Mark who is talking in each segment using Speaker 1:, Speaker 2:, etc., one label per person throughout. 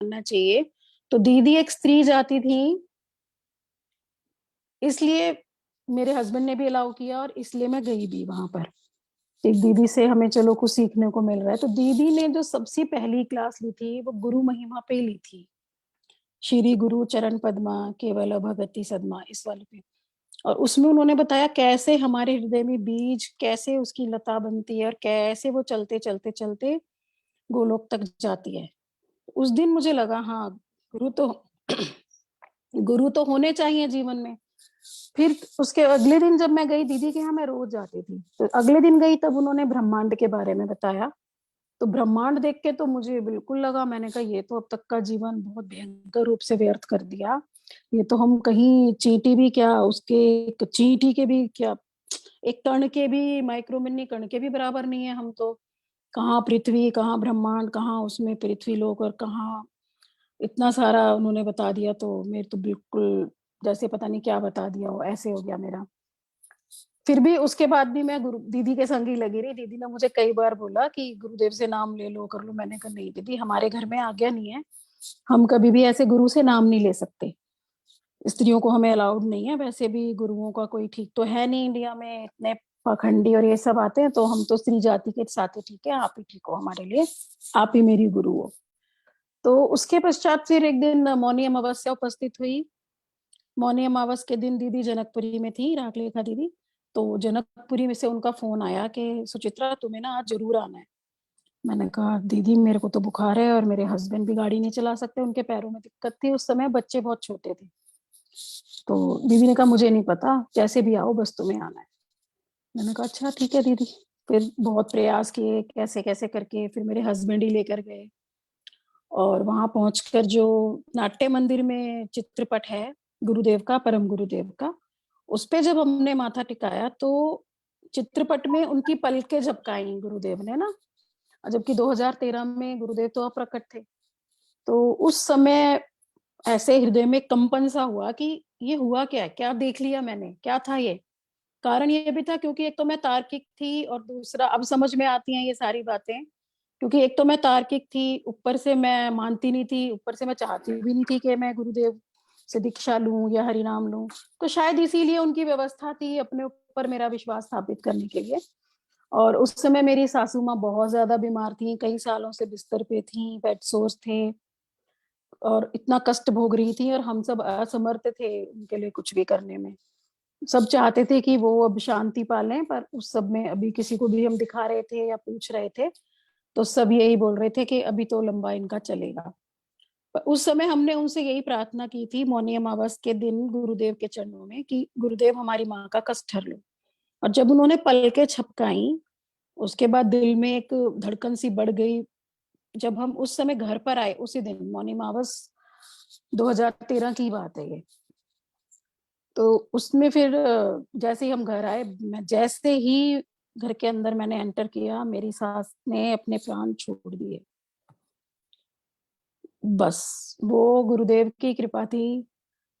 Speaker 1: करना चाहिए। तो दीदी एक स्त्री जाति थी, इसलिए मेरे हस्बैंड ने भी अलाउ किया और इसलिए मैं गई भी वहां पर। एक दीदी से हमें चलो कुछ सीखने को मिल रहा है। तो दीदी ने जो सबसे पहली क्लास ली थी वो गुरु महिमा पे ली थी, श्री गुरु चरण पद्मा केवल भगति सदमा, इस वाले पे। और उसमें उन्होंने बताया कैसे हमारे हृदय में बीज, कैसे उसकी लता बनती है और कैसे वो चलते चलते चलते गोलोक तक जाती है। उस दिन मुझे लगा हाँ, गुरु तो गुरु तो होने चाहिए जीवन में। फिर उसके अगले दिन जब मैं गई दीदी के यहाँ, मैं रोज जाती थी, तो अगले दिन गई तब उन्होंने ब्रह्मांड के बारे में बताया। तो ब्रह्मांड देख के तो मुझे बिल्कुल लगा, मैंने कहा ये तो अब तक का जीवन बहुत भयंकर रूप से व्यर्थ कर दिया। ये तो हम कहीं चींटी भी क्या, उसके चींटी के भी क्या, एक कण के भी, माइक्रो मिनी कण के भी बराबर नहीं है हम तो। कहाँ पृथ्वी, कहाँ ब्रह्मांड, कहाँ उसमें पृथ्वी लोक, और कहाँ इतना सारा उन्होंने बता दिया। तो मेरे तो बिल्कुल जैसे पता नहीं क्या बता दिया हो, ऐसे हो गया मेरा। फिर भी उसके बाद भी मैं गुरु दीदी के संग ही लगी रही। दीदी ने मुझे कई बार बोला कि गुरुदेव से नाम ले लो, कर लो। मैंने कहा नहीं दीदी, हमारे घर में आज्ञा नहीं है, हम कभी भी ऐसे गुरु से नाम नहीं ले सकते, स्त्रियों को हमें अलाउड नहीं है। वैसे भी गुरुओं का कोई ठीक तो है नहीं इंडिया में, इतने पाखंडी और ये सब आते हैं। तो हम तो स्त्री जाति के साथ ही ठीक है, आप ही ठीक हो हमारे लिए, आप ही मेरी गुरु हो। तो उसके पश्चात फिर एक दिन मौनी अमावस्या उपस्थित हुई। मौनी अमावस के दिन दीदी जनकपुरी में थी, रागलेखा दीदी। तो जनकपुरी में से उनका फोन आया कि सुचित्रा तुम्हें ना आज जरूर आना है। मैंने कहा दीदी मेरे को तो बुखार है और मेरे हस्बैंड भी गाड़ी नहीं चला सकते, उनके पैरों में दिक्कत थी उस समय, बच्चे बहुत छोटे थे। तो दीदी ने कहा मुझे नहीं पता, जैसे भी आओ बस तुम्हें आना है। मैंने कहा अच्छा ठीक है दीदी। फिर बहुत प्रयास किए, कैसे कैसे करके फिर मेरे हस्बैंड ही लेकर गए। और वहां पहुंचकर जो नाट्य मंदिर में चित्रपट है गुरुदेव का, परम गुरुदेव का, उस पे जब हमने माथा टिकाया तो चित्रपट में उनकी पलकें झपकाई गुरुदेव ने ना। जबकि 2013 में गुरुदेव तो अप्रकट थे। तो उस समय ऐसे हृदय में कंपन सा हुआ कि ये हुआ क्या है, क्या देख लिया मैंने, क्या था ये। कारण ये भी था क्योंकि एक तो मैं तार्किक थी और दूसरा अब समझ में आती हैं ये सारी बातें। क्योंकि एक तो मैं तार्किक थी, ऊपर से मैं मानती नहीं थी, ऊपर से मैं चाहती भी नहीं थी कि मैं गुरुदेव से दीक्षा लूं या हरि नाम लूं। तो शायद इसीलिए उनकी व्यवस्था थी अपने ऊपर मेरा विश्वास स्थापित करने के लिए। और उस समय मेरी सासू माँ बहुत ज्यादा बीमार थी, कई सालों से बिस्तर पे थी, बेड सोर्स थे और इतना कष्ट भोग रही थी, और हम सब असमर्थ थे उनके लिए कुछ भी करने में। सब चाहते थे कि वो अब शांति पालें, पर उस सब में अभी किसी को भी हम दिखा रहे थे या पूछ रहे थे तो सब यही बोल रहे थे कि अभी तो लंबा इनका चलेगा। पर उस समय हमने उनसे यही प्रार्थना की थी मौनी अमावस के दिन गुरुदेव के चरणों में कि गुरुदेव हमारी माँ का कष्ट हर लो। और जब उन्होंने पलकें झपकाई उसके बाद दिल में एक धड़कन सी बढ़ गई। जब हम उस समय घर पर आए उसी दिन, मौनी अमावस 2013 की बात है ये। तो उसमें फिर जैसे ही हम घर आए, मैं जैसे ही घर के अंदर मैंने एंटर किया, मेरी सास ने अपने प्राण छोड़ दिए। बस वो गुरुदेव की कृपा थी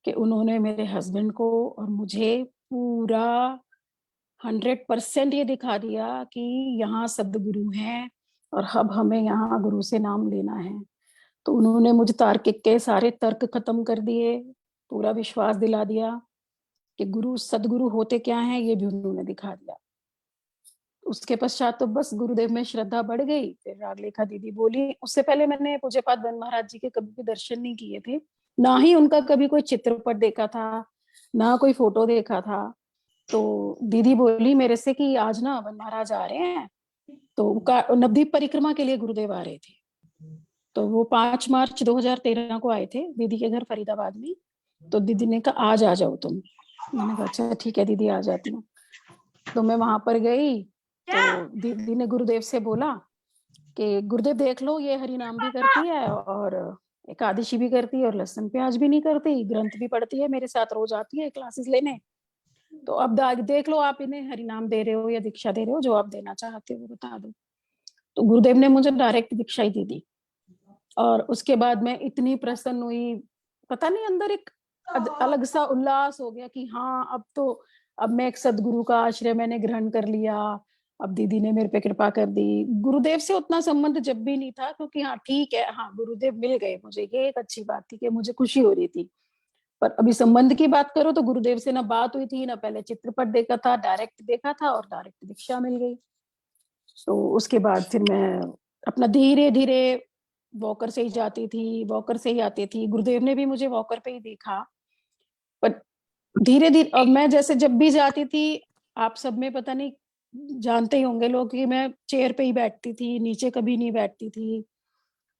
Speaker 1: कि उन्होंने मेरे हस्बैंड को और मुझे पूरा 100% ये दिखा दिया कि यहाँ सदगुरु हैं और अब हमें यहाँ गुरु से नाम लेना है। तो उन्होंने मुझे तार्किक के सारे तर्क खत्म कर दिए, पूरा विश्वास दिला दिया कि गुरु सदगुरु होते क्या हैं ये भी उन्होंने दिखा दिया। उसके पश्चात तो बस गुरुदेव में श्रद्धा बढ़ गई। फिर रागलेखा दीदी बोली, उससे पहले मैंने पूज्यपाद ब्रह्म महाराज जी के कभी भी दर्शन नहीं किए थे, ना ही उनका कभी कोई चित्रपट देखा था, ना कोई फोटो देखा था। तो दीदी बोली मेरे से कि आज ना वन महाराज आ रहे हैं, तो नवदीप परिक्रमा के लिए गुरुदेव आ रहे थे। तो वो 5 मार्च 2013 को आए थे दीदी के घर फरीदाबाद में। तो दीदी ने कहा आज आ जाओ तुम। मैंने कहा अच्छा ठीक है दीदी आ जाती हूँ। तो मैं वहां पर गई। तो दीदी ने गुरुदेव से बोला कि गुरुदेव देख लो ये हरि नाम भी करती है और एकादशी भी करती है और लहसुन प्याज भी नहीं करती, ग्रंथ भी पढ़ती है, मेरे साथ रोज आती है क्लासेस लेने। तो अब देख लो आप इन्हें हरि नाम दे रहे हो या दीक्षा दे रहे हो, जो आप देना चाहते हो वो बता दो। तो गुरुदेव ने मुझे डायरेक्ट दीक्षा ही दे दी। और उसके बाद मैं इतनी प्रसन्न हुई, पता नहीं अंदर एक अलग सा उल्लास हो गया कि हाँ अब तो, अब मैं एक सदगुरु का आश्रय मैंने ग्रहण कर लिया। अब दीदी ने मेरे पे कृपा कर दी। गुरुदेव से उतना संबंध जब भी नहीं था, क्योंकि हाँ ठीक है, हाँ गुरुदेव मिल गए मुझे, ये एक अच्छी बात थी कि मुझे खुशी हो रही थी। पर अभी संबंध की बात करो तो गुरुदेव से ना बात हुई थी, ना पहले चित्रपट देखा था, डायरेक्ट देखा था और डायरेक्ट दीक्षा मिल गई। तो उसके बाद फिर मैं अपना धीरे धीरे वॉकर से ही जाती थी, वॉकर से ही आती थी। गुरुदेव ने भी मुझे वॉकर पे ही देखा। पर धीरे धीरे, और मैं जैसे जब भी जाती थी, आप सब में पता नहीं जानते ही होंगे लोग, कि मैं चेयर पे ही बैठती थी, नीचे कभी नहीं बैठती थी।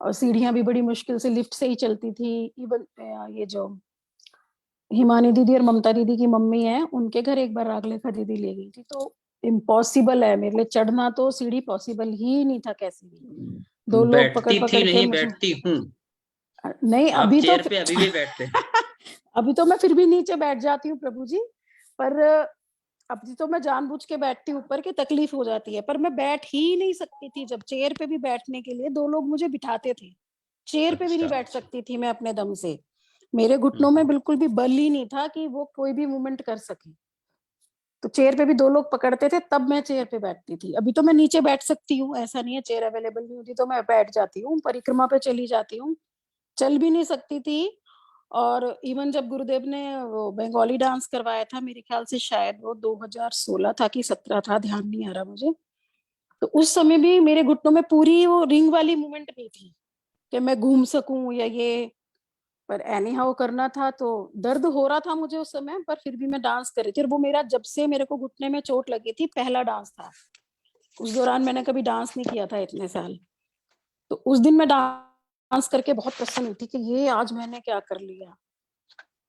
Speaker 1: और सीढ़ियां भी बड़ी मुश्किल से, लिफ्ट से ही चलती थी। इवन ये जो हिमानी दीदी और ममता दीदी की मम्मी है, उनके घर एक बार रागलेखा दीदी ले गई थी। तो इम्पॉसिबल है मेरे लिए चढ़ना, तो सीढ़ी पॉसिबल ही नहीं था कैसे भी। दो लोग पकड़
Speaker 2: बैठती थी
Speaker 1: पकड़ के
Speaker 2: नहीं,
Speaker 1: मुझे,
Speaker 2: बैठती हूँ।
Speaker 1: नहीं
Speaker 2: आप
Speaker 1: अभी तो
Speaker 2: चेयर पे अभी भी बैठते हैं?
Speaker 1: अभी तो मैं फिर भी नीचे बैठ जाती हूँ प्रभु जी। पर अभी तो मैं जानबूझ के बैठती हूँ ऊपर, की तकलीफ हो जाती है। पर मैं बैठ ही नहीं सकती थी। जब चेयर पे भी बैठने के लिए दो लोग मुझे बिठाते थे, चेयर पे भी नहीं
Speaker 2: अच्छा।
Speaker 1: बैठ सकती थी मैं अपने दम से। मेरे घुटनों में
Speaker 2: हम्म।
Speaker 1: बिल्कुल भी बल ही नहीं था कि वो कोई भी मूवमेंट कर सके। तो चेयर पे भी दो लोग पकड़ते थे, तब मैं चेयर पे बैठती थी। अभी तो मैं नीचे बैठ सकती हूँ, ऐसा नहीं है चेयर अवेलेबल नहीं होती तो मैं बैठ जाती हूँ, परिक्रमा पे चली जाती हूँ। चल भी नहीं सकती थी। और इवन जब गुरुदेव ने वो बंगाली डांस करवाया था, मेरे ख्याल से शायद वो 2016 था कि 17 था, ध्यान नहीं आ रहा मुझे। तो उस समय भी मेरे घुटनों में पूरी वो रिंग वाली मूवमेंट नहीं थी कि मैं घूम सकूं या ये। पर एनी हाउ करना था, तो दर्द हो रहा था मुझे उस समय, पर फिर भी मैं डांस कर रही थी। और वो मेरा, जब से मेरे को घुटने में चोट लगी थी, पहला डांस था। उस दौरान मैंने कभी डांस नहीं किया था इतने साल। तो उस दिन मैं डांस करके बहुत प्रसन्न हुई थी कि ये आज मैंने क्या कर लिया।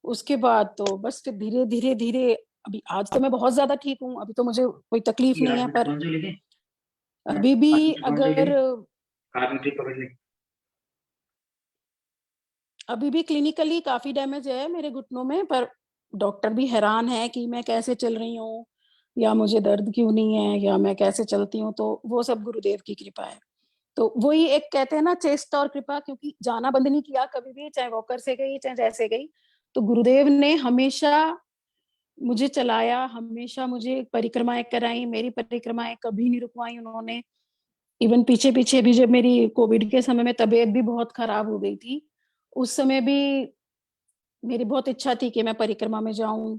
Speaker 1: उसके बाद तो बस फिर धीरे धीरे धीरे, अभी आज तो मैं बहुत ज्यादा ठीक हूँ, अभी तो मुझे कोई तकलीफ नहीं है। पर अभी भी अगर, अभी भी क्लिनिकली काफी डैमेज है मेरे घुटनों में। पर डॉक्टर भी हैरान है कि मैं कैसे चल रही हूँ, या मुझे दर्द क्यों नहीं है, या मैं कैसे चलती हूँ। तो वो सब गुरुदेव की कृपा है। तो वही एक कहते हैं ना, चेष्टा और कृपा, क्योंकि जाना बंद नहीं किया कभी भी, चाहे वॉकर से गई चाहे जैसे गई। तो गुरुदेव ने हमेशा मुझे चलाया, हमेशा मुझे परिक्रमाएं कराई, मेरी परिक्रमाएं कभी नहीं रुकवाई उन्होंने। इवन पीछे पीछे भी जब मेरी कोविड के समय में तबीयत भी बहुत खराब हो गई थी, उस समय भी मेरी बहुत इच्छा थी कि मैं परिक्रमा में जाऊं।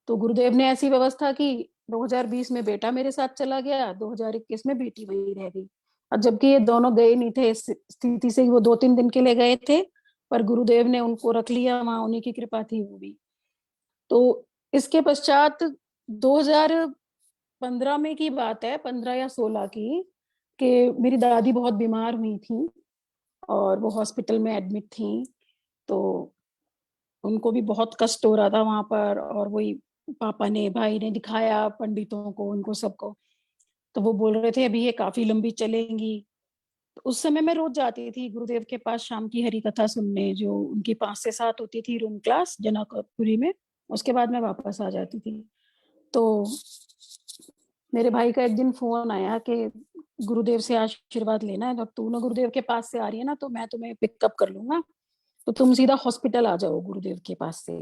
Speaker 1: तो गुरुदेव ने ऐसी व्यवस्था की, 2020 में बेटा मेरे साथ चला गया, 2021 में बेटी वही रह गई। और जबकि ये दोनों गए नहीं थे, इस स्थिति से वो 2-3 दिन के लिए गए थे, पर गुरुदेव ने उनको रख लिया वहां, उन्हीं की कृपा थी वो भी। तो इसके पश्चात 2015 में की बात है, 15 या 16 की, कि मेरी दादी बहुत बीमार हुई थी और वो हॉस्पिटल में एडमिट थी। तो उनको भी बहुत कष्ट हो रहा था वहां पर, और वही पापा ने, भाई ने दिखाया पंडितों को, उनको सबको। तो वो बोल रहे थे अभी ये काफी लंबी चलेंगी। तो उस समय मैं रोज जाती थी गुरुदेव के पास शाम की हरी कथा सुनने, जो उनकी 5 से 7 होती थी रूम क्लास जनकपुरी में। उसके बाद मैं वापस आ जाती थी। तो मेरे भाई का एक दिन फोन आया कि गुरुदेव से आशीर्वाद लेना है, जब तू ना गुरुदेव के पास से आ रही है ना, तो मैं तुम्हें पिकअप कर लूंगा, तो तुम सीधा हॉस्पिटल आ जाओ गुरुदेव के पास से।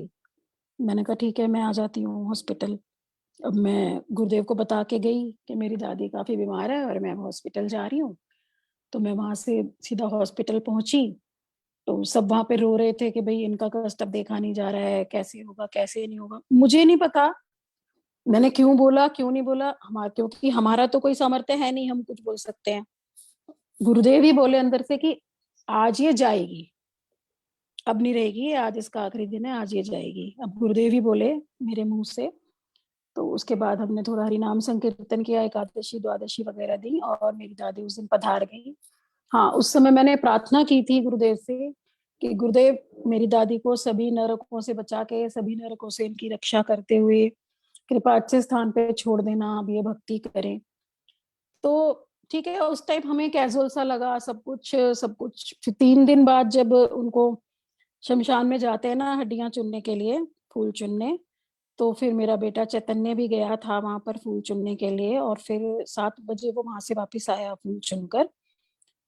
Speaker 1: मैंने कहा ठीक है, मैं आ जाती हूँ हॉस्पिटल। अब मैं गुरुदेव को बता के गई कि मेरी दादी काफी बीमार है और मैं हॉस्पिटल जा रही हूँ। तो मैं वहां से सीधा हॉस्पिटल पहुंची। तो सब वहां पे रो रहे थे कि भाई इनका कष्ट अब देखा नहीं जा रहा है, कैसे होगा कैसे नहीं होगा। मुझे नहीं पता मैंने क्यों बोला क्यों नहीं बोला, हमारा, क्योंकि हमारा तो कोई सामर्थ्य है नहीं हम कुछ बोल सकते हैं। गुरुदेव ही बोले अंदर से कि आज ये जाएगी, अब नहीं रहेगी, आज इसका आखिरी दिन है, आज ये जाएगी। अब गुरुदेव ही बोले मेरे मुंह से। तो उसके बाद हमने थोड़ा हरि नाम संकीर्तन किया, एकादशी द्वादशी वगैरह दी, और मेरी दादी उस दिन पधार गई। हाँ, उस समय मैंने प्रार्थना की थी गुरुदेव से कि गुरुदेव मेरी दादी को सभी नरकों से बचा के, सभी नरकों से इनकी रक्षा करते हुए कृपा अच्छे स्थान पे छोड़ देना, अब ये भक्ति करें। तो ठीक है, उस टाइम हमें कैजुअल सा लगा सब कुछ सब कुछ। फिर 3 दिन बाद जब उनको शमशान में जाते हैं ना हड्डियां चुनने के लिए, फूल चुनने, तो फिर मेरा बेटा चैतन्य भी गया था वहां पर फूल चुनने के लिए, और फिर 7 बजे वो वहां से वापस आया फूल चुनकर।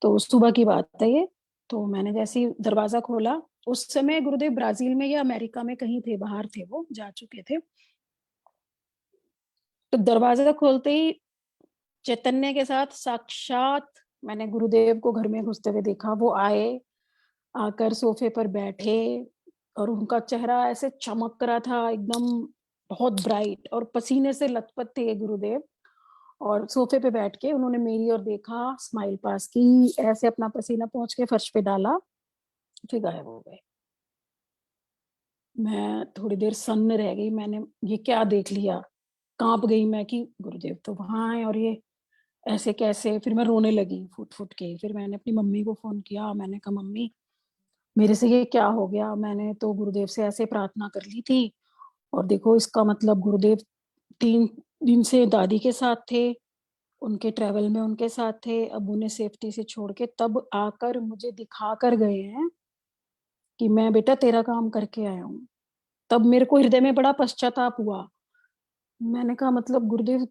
Speaker 1: तो सुबह की बात है ये। तो मैंने जैसे ही दरवाजा खोला, उस समय गुरुदेव ब्राजील में या अमेरिका में कहीं थे, बाहर थे, वो जा चुके थे। तो दरवाजा खोलते ही चैतन्य के साथ साक्षात मैंने गुरुदेव को घर में घुसते हुए देखा। वो आए, आकर सोफे पर बैठे और उनका चेहरा ऐसे चमक रहा था एकदम, बहुत ब्राइट, और पसीने से लथपथ थे गुरुदेव। और सोफे पे बैठ के उन्होंने मेरी ओर देखा, स्माइल पास की, ऐसे अपना पसीना पोंछ के फर्श पे डाला, फिर गायब हो गए। मैं थोड़ी देर सन्न रह गई, मैंने ये क्या देख लिया? काँप गई मैं कि गुरुदेव तो वहाँ हैं और ये ऐसे कैसे? फिर मैं रोने लगी फूट-फूट के। फिर मैंने अपनी मम्मी को फ़ोन किया, मैंने कहा मम्मी मेरे से ये क्या हो गया? मैंने तो गुरुदेव से ऐसे प्रार्थना कर ली थी और देखो इसका मतलब गुरुदेव 3 दिन से दादी के साथ थे, उनके ट्रैवल में उनके साथ थे, अब उन्हें सेफ्टी से छोड़ के तब आकर मुझे दिखा कर गए हैं कि मैं बेटा तेरा काम करके आया हूँ। तब मेरे को हृदय में बड़ा पश्चाताप हुआ। मैंने कहा मतलब गुरुदेव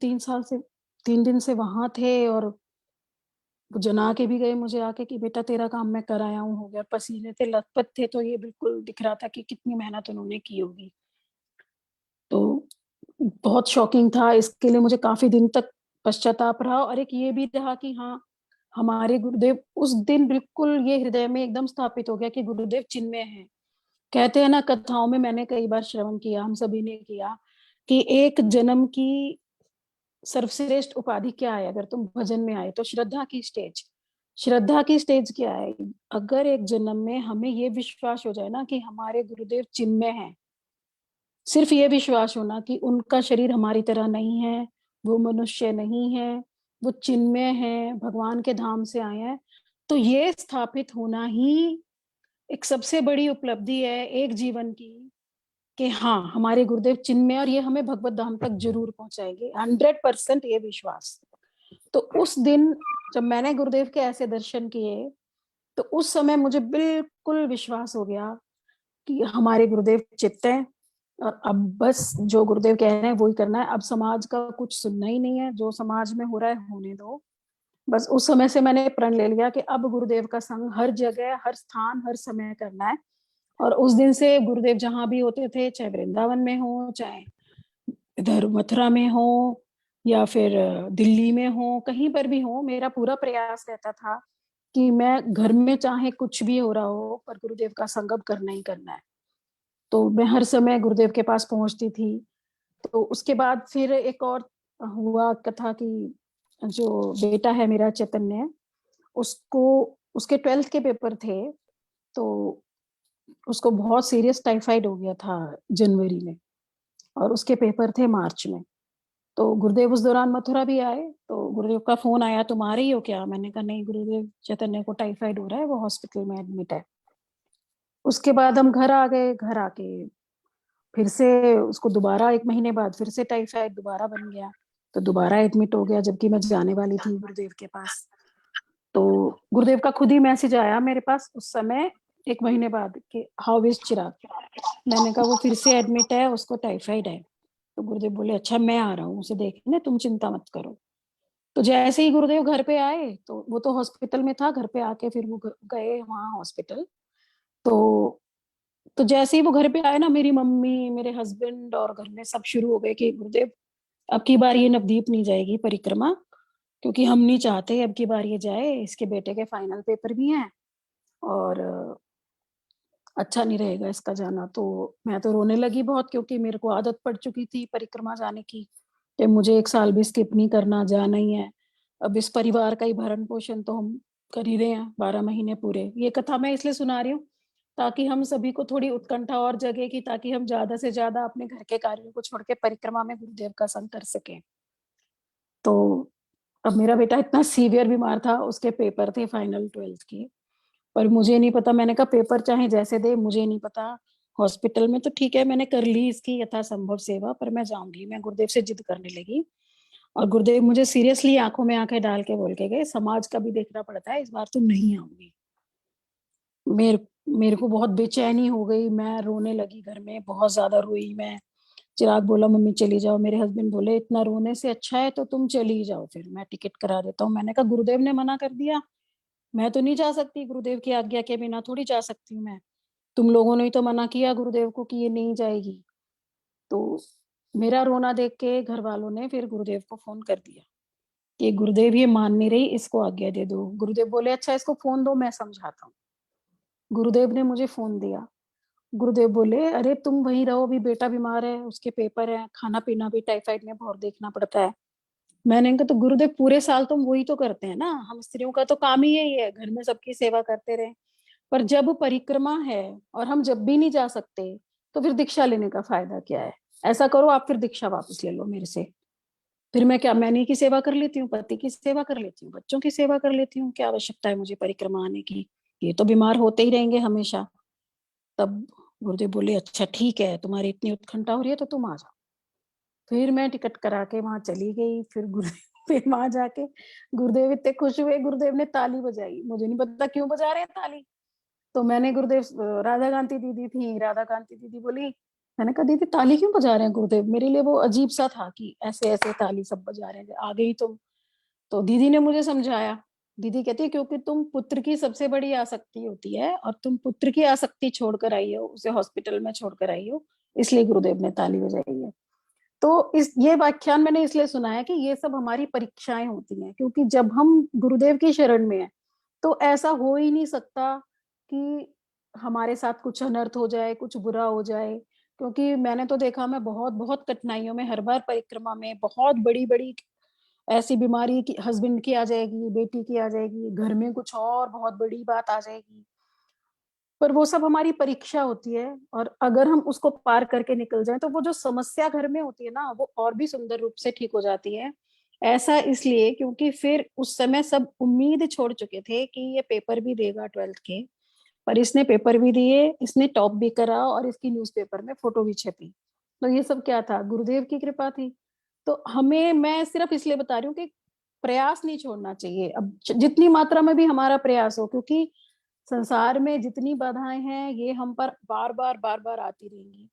Speaker 1: 3 दिन से वहाँ थे और वो जना के भी गए मुझे आके कि बेटा तेरा काम मैं कर आया हूँ, हो गया। पसीने थे, लथपथ थे, तो ये बिल्कुल दिख रहा था कि कितनी मेहनत उन्होंने की होगी। तो बहुत शॉकिंग था, इसके लिए मुझे काफ़ी दिन तक पश्चाताप रहा और एक ये भी रहा कि हाँ, हमारे गुरुदेव उस दिन बिल्कुल ये हृदय में एकदम स्थापित हो गया कि गुरुदेव चिन्मय हैं। कहते हैं ना कथाओं में, मैंने कई बार श्रवण किया, हम सभी ने किया, कि एक जन्म की सर्वश्रेष्ठ उपाधि क्या है? अगर तुम भजन में आए तो श्रद्धा की स्टेज। श्रद्धा की स्टेज क्या है? अगर एक जन्म में हमें ये विश्वास हो जाए ना कि हमारे गुरुदेव चिन्मय हैं, सिर्फ ये विश्वास होना कि उनका शरीर हमारी तरह नहीं है, वो मनुष्य नहीं है, वो चिन्मय है, भगवान के धाम से आए हैं, तो ये स्थापित होना ही एक सबसे बड़ी उपलब्धि है एक जीवन की, कि हाँ, हमारे गुरुदेव चिन्मय और ये हमें भगवत धाम तक ज़रूर पहुँचाएँगे, 100% ये विश्वास। तो उस दिन जब मैंने गुरुदेव के ऐसे दर्शन किए, तो उस समय मुझे बिल्कुल विश्वास हो गया कि हमारे गुरुदेव चित्त हैं और अब बस जो गुरुदेव कह रहे हैं वो ही करना है। अब समाज का कुछ सुनना ही नहीं है, जो समाज में हो रहा है होने दो। बस उस समय से मैंने प्रण ले लिया कि अब गुरुदेव का संग हर जगह, हर स्थान, हर समय करना है। और उस दिन से गुरुदेव जहाँ भी होते थे, चाहे वृंदावन में हो, चाहे इधर मथुरा में हो या फिर दिल्ली में हो, कहीं पर भी हो, मेरा पूरा प्रयास रहता था कि मैं घर में चाहे कुछ भी हो रहा हो, पर गुरुदेव का संगम करना ही करना है। तो मैं हर समय गुरुदेव के पास पहुँचती थी। तो उसके बाद फिर एक और हुआ कथा कि जो बेटा है मेरा चैतन्य, उसको उसके 12th के पेपर थे, तो उसको बहुत सीरियस टाइफाइड हो गया था जनवरी में और उसके पेपर थे मार्च में। तो गुरुदेव उस दौरान मथुरा भी आए, तो गुरुदेव का फ़ोन आया, "तुम आ रही हो क्या?" मैंने कहा, "नहीं गुरुदेव, चैतन्य को टाइफाइड हो रहा है, वो हॉस्पिटल में एडमिट है।" उसके बाद हम घर आ गए, घर आके फिर से उसको दोबारा 1 महीने बाद फिर से टाइफाइड दोबारा बन गया, तो दोबारा एडमिट हो गया जबकि मैं जाने वाली थी गुरुदेव के पास। तो गुरुदेव का खुद ही मैसेज आया मेरे पास उस समय 1 महीने बाद कि हाउ इज़ चिराग? मैंने कहा वो फिर से एडमिट है, उसको टाइफाइड है। तो गुरुदेव बोले अच्छा मैं आ रहा हूँ उसे देखने, तुम चिंता मत करो। तो जैसे ही गुरुदेव घर पे आए, तो वो तो हॉस्पिटल में था, घर पे आके फिर वो गए वहाँ हॉस्पिटल। तो जैसे ही वो घर पे आए ना, मेरी मम्मी, मेरे हस्बैंड और घर में सब शुरू हो गए कि गुरुदेव अब की बार ये नवदीप नहीं जाएगी परिक्रमा, क्योंकि हम नहीं चाहते अब की बार ये जाए, इसके बेटे के फाइनल पेपर भी हैं और अच्छा नहीं रहेगा इसका जाना। तो मैं तो रोने लगी बहुत क्योंकि मेरे को आदत पड़ चुकी थी परिक्रमा जाने की, कि मुझे 1 साल भी स्किप नहीं करना, जाना ही है। अब इस परिवार का ही भरण-पोषण तो हम कर ही रहे हैं 12 महीने पूरे। ये कथा मैं इसलिए सुना रही हूँ, ताकि हम सभी को थोड़ी उत्कंठा और जगे कि ताकि हम ज़्यादा से ज़्यादा अपने घर के कार्यों को छोड़ के परिक्रमा में गुरुदेव का संग कर सकें। तो अब मेरा बेटा इतना सीवियर बीमार था, उसके पेपर थे फाइनल 12th के। पर मुझे नहीं पता, मैंने कहा पेपर चाहे जैसे दे मुझे नहीं पता, हॉस्पिटल में तो ठीक है मैंने कर ली इसकी यथासंभव सेवा, पर मैं जाऊँगी, मैं गुरुदेव से जिद करने लगी। और गुरुदेव मुझे सीरियसली आँखों में आँखें डाल के बोल के गए, समाज का भी देखना पड़ता है, इस बार तुम नहीं आओगी। मेर मेरे को बहुत बेचैनी हो गई, मैं रोने लगी घर में, बहुत ज़्यादा रोई मैं। चिराग बोला मम्मी चली जाओ, मेरे हस्बैंड बोले इतना रोने से अच्छा है तो तुम चली जाओ फिर, मैं टिकट करा देता हूँ। मैंने कहा गुरुदेव ने मना कर दिया, मैं तो नहीं जा सकती, गुरुदेव की आज्ञा के बिना थोड़ी जा सकती हूँ मैं। तुम लोगों ने ही तो मना किया गुरुदेव को कि ये नहीं जाएगी। तो मेरा रोना देख के घरवालों ने फिर गुरुदेव को फ़ोन कर दिया कि गुरुदेव ये मान नहीं रही, इसको आज्ञा दे दो। गुरुदेव बोले अच्छा इसको फोन दो, मैं समझाता हूँ। गुरुदेव ने मुझे फोन दिया। गुरुदेव बोले अरे तुम वहीं रहो, अभी बेटा बीमार है, उसके पेपर है, खाना पीना भी टाइफाइड में बहुत देखना पड़ता है। मैंने कहा तो गुरुदेव पूरे साल तुम वही तो करते हैं ना, हम स्त्रियों का तो काम ही यही है, घर में सबकी सेवा करते रहे। पर जब परिक्रमा है और हम जब भी नहीं जा सकते, तो फिर दीक्षा लेने का फायदा क्या है? ऐसा करो आप फिर दीक्षा वापस ले लो मेरे से। फिर मैं क्या मैंने की सेवा कर लेती हूँ, पति की सेवा कर लेती हूँ, बच्चों की सेवा कर लेती हूँ, क्या आवश्यकता है मुझे परिक्रमा आने की? ये तो बीमार होते ही रहेंगे हमेशा। तब गुरुदेव बोले अच्छा ठीक है, तुम्हारी इतनी उत्कंठा हो रही है तो तुम आ जाओ। फिर मैं टिकट करा के वहां चली गई। फिर गुरु फिर वहां जाके गुरुदेव इतने खुश हुए, गुरुदेव ने ताली बजाई, मुझे नहीं पता क्यों बजा रहे हैं ताली। तो मैंने गुरुदेव, राधा कांति दीदी थी, राधा कांति दीदी बोली, मैंने कहा दीदी ताली क्यों बजा रहे हैं गुरुदेव? मेरे लिए वो अजीब सा था कि ऐसे ऐसे ताली सब बजा रहे हैं, आ गई तुम। तो दीदी ने मुझे समझाया। दीदी कहती है क्योंकि तुम पुत्र की सबसे बड़ी आसक्ति होती है, और तुम पुत्र की आसक्ति छोड़कर आई हो, उसे हॉस्पिटल में छोड़कर आई हो, इसलिए गुरुदेव ने ताली बजाई है। तो इस ये व्याख्यान मैंने इसलिए सुना है कि ये सब हमारी परीक्षाएं होती हैं, क्योंकि जब हम गुरुदेव की शरण में हैं, तो ऐसा हो ही नहीं सकता कि हमारे साथ कुछ अनर्थ हो जाए, कुछ बुरा हो जाए। क्योंकि मैंने तो देखा, मैं बहुत बहुत कठिनाइयों में हर बार परिक्रमा में, बहुत बड़ी बड़ी ऐसी बीमारी की हस्बैंड की आ जाएगी, बेटी की आ जाएगी, घर में कुछ और बहुत बड़ी बात आ जाएगी, पर वो सब हमारी परीक्षा होती है। और अगर हम उसको पार करके निकल जाएं, तो वो जो समस्या घर में होती है ना, वो और भी सुंदर रूप से ठीक हो जाती है। ऐसा इसलिए क्योंकि फिर उस समय सब उम्मीद छोड़ चुके थे कि ये पेपर भी देगा 12th के। पर इसने पेपर भी दिए, इसने टॉप भी करा, और इसकी न्यूज़पेपर में फोटो भी छपी। तो ये सब क्या था? गुरुदेव की कृपा थी। तो हमें, मैं सिर्फ इसलिए बता रही हूँ कि प्रयास नहीं छोड़ना चाहिए, अब जितनी मात्रा में भी हमारा प्रयास हो, क्योंकि संसार में जितनी बाधाएं हैं ये हम पर बार बार आती रहेंगी।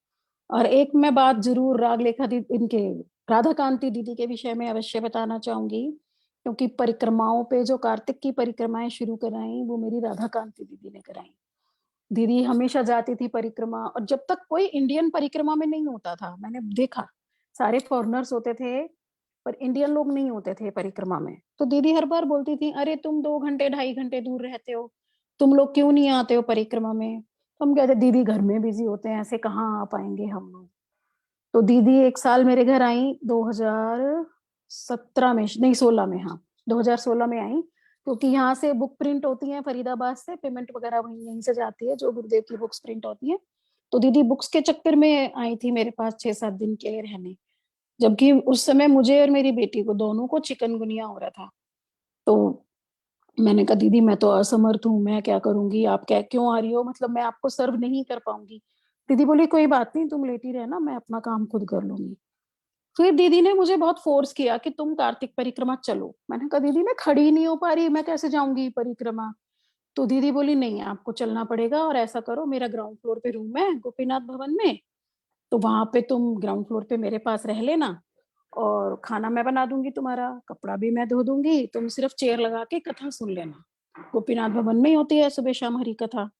Speaker 1: और एक मैं बात जरूर राग लेखा दी इनके राधा कांति दीदी के विषय में अवश्य बताना चाहूंगी, क्योंकि परिक्रमाओं पे जो कार्तिक की परिक्रमाएं शुरू कराई, वो मेरी राधा कांति दीदी ने कराई। दीदी हमेशा जाती थी परिक्रमा, और जब तक कोई इंडियन परिक्रमा में नहीं होता था, मैंने देखा सारे फॉरेनर्स होते थे, पर इंडियन लोग नहीं होते थे परिक्रमा में, तो दीदी हर बार बोलती थी अरे तुम 2 घंटे 2.5 घंटे दूर रहते हो, तुम लोग क्यों नहीं आते हो परिक्रमा में? तो हम कहते दीदी घर में बिजी होते हैं, ऐसे कहाँ आ पाएंगे हम लोग। तो दीदी एक साल मेरे घर आई 2017 में, नहीं 16 में, हाँ 2016 में आई। क्योंकि यहाँ से बुक प्रिंट होती है फरीदाबाद से, पेमेंट वगैरह वहीं यहीं से जाती है, जो गुरुदेव की बुक्स प्रिंट होती है। तो दीदी बुक्स के चक्कर में आई थी मेरे पास 6-7 दिन के लिए रहने। जबकि उस समय मुझे और मेरी बेटी को दोनों को चिकनगुनिया हो रहा था। तो मैंने कहा दीदी मैं तो असमर्थ हूँ, मैं क्या करूंगी, आप क्या क्यों आ रही हो, मतलब मैं आपको सर्व नहीं कर पाऊंगी। दीदी बोली कोई बात नहीं, तुम लेटी रहना, मैं अपना काम खुद कर लूंगी। फिर दीदी ने मुझे बहुत फोर्स किया कि तुम कार्तिक परिक्रमा चलो। मैंने कहा दीदी मैं खड़ी नहीं हो पा रही, मैं कैसे जाऊंगी परिक्रमा? तो दीदी बोली नहीं आपको चलना पड़ेगा, और ऐसा करो मेरा ग्राउंड फ्लोर पे रूम है गोपीनाथ भवन में, तो वहां पे तुम ग्राउंड फ्लोर पे मेरे पास रह लेना, और खाना मैं बना दूंगी, तुम्हारा कपड़ा भी मैं धो दूंगी, तुम सिर्फ चेयर लगा के कथा सुन लेना। गोपीनाथ भवन में ही होती है सुबह शाम हरी कथा।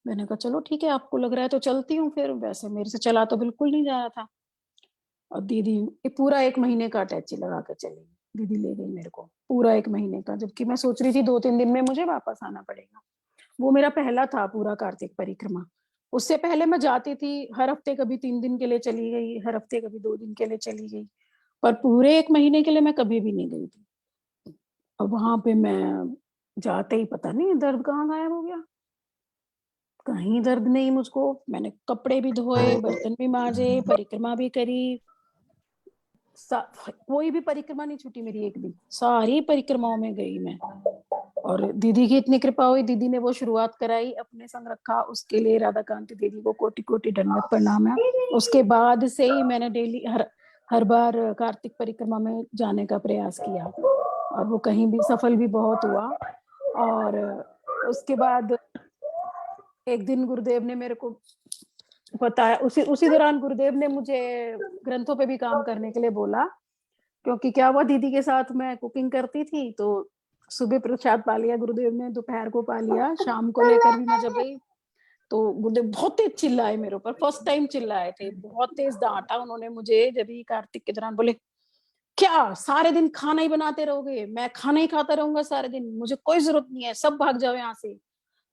Speaker 1: मैंने कहा चलो ठीक है, आपको लग रहा है तो चलती हूँ फिर, वैसे मेरे से चला तो बिल्कुल नहीं जा रहा था। और दीदी पूरा 1 महीने का अटैची लगा कर चली, दीदी ले गई मेरे को पूरा 1 महीने का, जबकि मैं सोच रही थी 2-3 दिन में मुझे वापस आना पड़ेगा। वो मेरा पहला था पूरा कार्तिक परिक्रमा। उससे पहले मैं जाती थी हर हफ्ते, कभी 3 दिन के लिए चली गई, हर हफ्ते कभी 2 दिन के लिए चली गई, पर पूरे 1 महीने के लिए मैं कभी भी नहीं गई थी। अब वहां पे मैं जाते ही पता नहीं दर्द कहाँ गायब हो गया, कहीं दर्द नहीं मुझको। मैंने कपड़े भी धोए, बर्तन भी मांजे, परिक्रमा भी करी, कोई भी परिक्रमा नहीं छूटी मेरी एक दिन, सारी परिक्रमाओं में गई मैं। और दीदी की इतनी कृपा हुई, दीदी ने वो शुरुआत कराई, अपने संग रखा, उसके लिए राधा कांति दीदी को कोटि कोटि दंडवत प्रणाम है। उसके बाद से ही मैंने डेली हर हर बार कार्तिक परिक्रमा में जाने का प्रयास किया, और वो कहीं भी सफल भी बहुत हुआ। और उसके बाद एक दिन गुरुदेव ने मेरे को बताया, उसी उसी दौरान गुरुदेव ने मुझे ग्रंथों पे भी काम करने के लिए बोला। क्योंकि क्या हुआ, दीदी के साथ मैं कुकिंग करती थी, तो सुबह प्रसाद पा लिया गुरुदेव ने, दोपहर को पा लिया, शाम को लेकर भी मैं जब गई, तो गुरुदेव बहुत तेज चिल्लाए मेरे ऊपर, फर्स्ट टाइम चिल्लाए थे, बहुत तेज डांटा उन्होंने मुझे जब ही कार्तिक के दौरान। बोले क्या सारे दिन खाना ही बनाते रहोगे, मैं खाना ही खाता रहूंगा सारे दिन, मुझे कोई जरूरत नहीं है, सब भाग जाओ यहाँ से,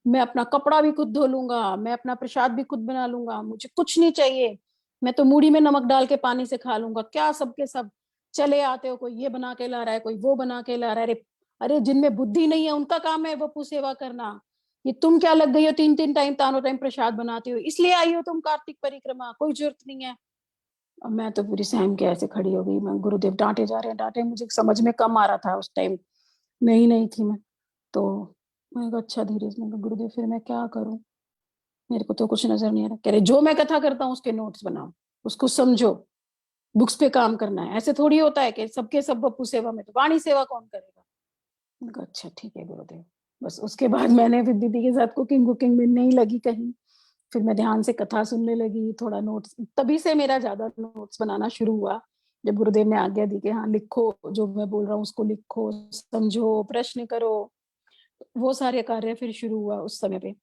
Speaker 1: मैं अपना कपड़ा भी खुद धो लूंगा, मैं अपना प्रसाद भी खुद बना लूंगा, मुझे कुछ नहीं चाहिए, मैं तो मूढ़ी में नमक डाल के पानी से खा लूंगा, क्या सबके सब चले आते हो, कोई ये बना के ला रहा है, कोई वो बना के ला रहा है, अरे अरे जिनमें बुद्धि नहीं है उनका काम है वपु सेवा करना, ये तुम क्या लग गई हो 3-3 टाइम तानो टाइम प्रसाद बनाती हो, इसलिए आई हो तुम कार्तिक परिक्रमा, कोई जरूरत नहीं है। और मैं तो पूरी सहम के ऐसे खड़ी हो गई, मैं गुरुदेव डांटे जा रहे हैं डांटे, मुझे समझ में कम आ रहा था उस टाइम, नहीं नहीं थी मैं। तो मैं कहा अच्छा धीरे से, मैं कहा, गुरुदेव फिर मैं क्या करूं, मेरे को तो कुछ नजर नहीं आ रहा, कह रहे जो मैं कथा करता हूँ उसके नोट्स बनाओ, उसको समझो, बुक्स पे काम करना है, ऐसे थोड़ी होता है कि सबके सब बप्पू सेवा में, तो वाणी सेवा कौन करेगा। मैंने कहा अच्छा ठीक है गुरुदेव। बस उसके बाद मैंने फिर दीदी के साथ कुकिंग कुकिंग में नहीं लगी कहीं, फिर मैं ध्यान से कथा सुनने लगी, थोड़ा नोट्स, तभी से मेरा ज्यादा नोट्स बनाना शुरू हुआ, जब गुरुदेव ने आज्ञा दी कि हाँ लिखो, जो मैं बोल रहा हूँ उसको लिखो, समझो, प्रश्न करो, वो सारे कार्य फिर शुरू हुआ उस समय पे।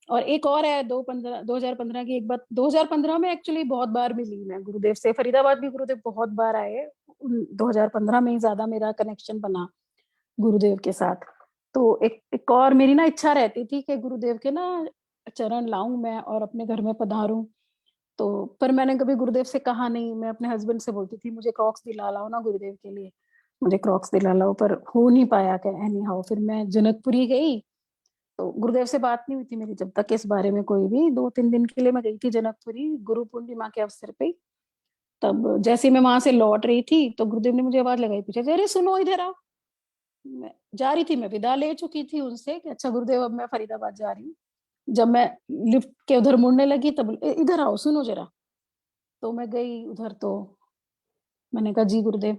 Speaker 1: और एक और है 2015 की एक बात, 2015 में एक्चुअली बहुत बार मिली मैं गुरुदेव से, फरीदाबाद भी गुरुदेव बहुत बार आए, 2015 में ही ज्यादा मेरा कनेक्शन बना गुरुदेव के साथ। तो एक और मेरी ना इच्छा रहती थी कि गुरुदेव के ना चरण लाऊं मैं और अपने घर में पधारूं, तो पर मैंने कभी गुरुदेव से कहा नहीं, मैं अपने हस्बैंड से बोलती थी मुझे क्रॉक्स दिला लाओ ना गुरुदेव के लिए, मुझे क्रॉक्स दिला लाओ, पर हो नहीं पाया क्या एनी हाउ, फिर मैं जनकपुरी गई, तो गुरुदेव से बात नहीं हुई थी मेरी जब तक इस बारे में कोई भी, 2-3 दिन के लिए मैं गई थी जनकपुरी गुरु पूर्णिमा के अवसर पे। तब जैसे ही मैं वहां से लौट रही थी तो गुरुदेव ने मुझे आवाज लगाई, पूछा अरे सुनो इधर आओ, मैं जा रही थी, मैं विदा ले चुकी थी उनसे कि अच्छा गुरुदेव अब मैं फरीदाबाद जा रही हूँ, जब मैं लिफ्ट के उधर मुड़ने लगी तब इधर आओ सुनो जरा, तो मैं गई उधर, तो मैंने कहा जी गुरुदेव,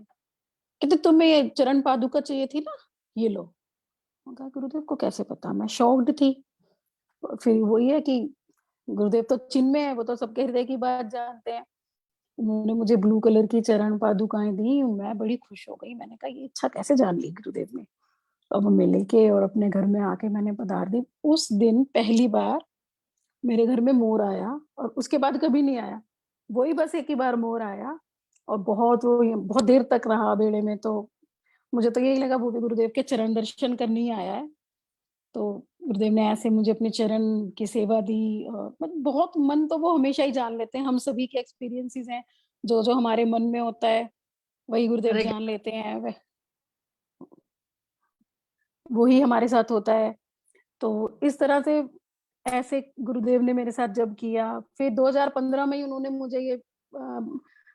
Speaker 1: कहते तुम्हें ये चरण पादुका चाहिए थी ना, ये लो। मैं कहा गुरुदेव को कैसे पता, मैं शॉक्ड थी। फिर वही है कि गुरुदेव तो चिन्मय है, वो तो सबके हृदय की बात जानते हैं, उन्होंने मुझे ब्लू कलर की चरण पादुकाएं दी, मैं बड़ी खुश हो गई, मैंने कहा ये इच्छा कैसे जान ली गुरुदेव ने। अब मैं लेके और अपने घर में आके मैंने पधार दी, उस दिन पहली बार मेरे घर में मोर आया, और उसके बाद कभी नहीं आया, वही बस एक ही बार मोर आया, और बहुत वो बहुत देर तक रहा बेड़े में, तो मुझे तो यही लगा वो भी गुरुदेव के चरण दर्शन करने ही आया है। तो गुरुदेव ने ऐसे मुझे अपने चरण की सेवा दी, और मतलब बहुत, मन तो वो हमेशा ही जान लेते हैं, हम सभी के एक्सपीरियंसेस हैं, जो जो हमारे मन में होता है वही गुरुदेव
Speaker 2: अरे
Speaker 1: जान लेते हैं, वही हमारे साथ होता है। तो इस तरह से ऐसे गुरुदेव ने मेरे साथ जब किया, फिर 2015 में ही उन्होंने मुझे ये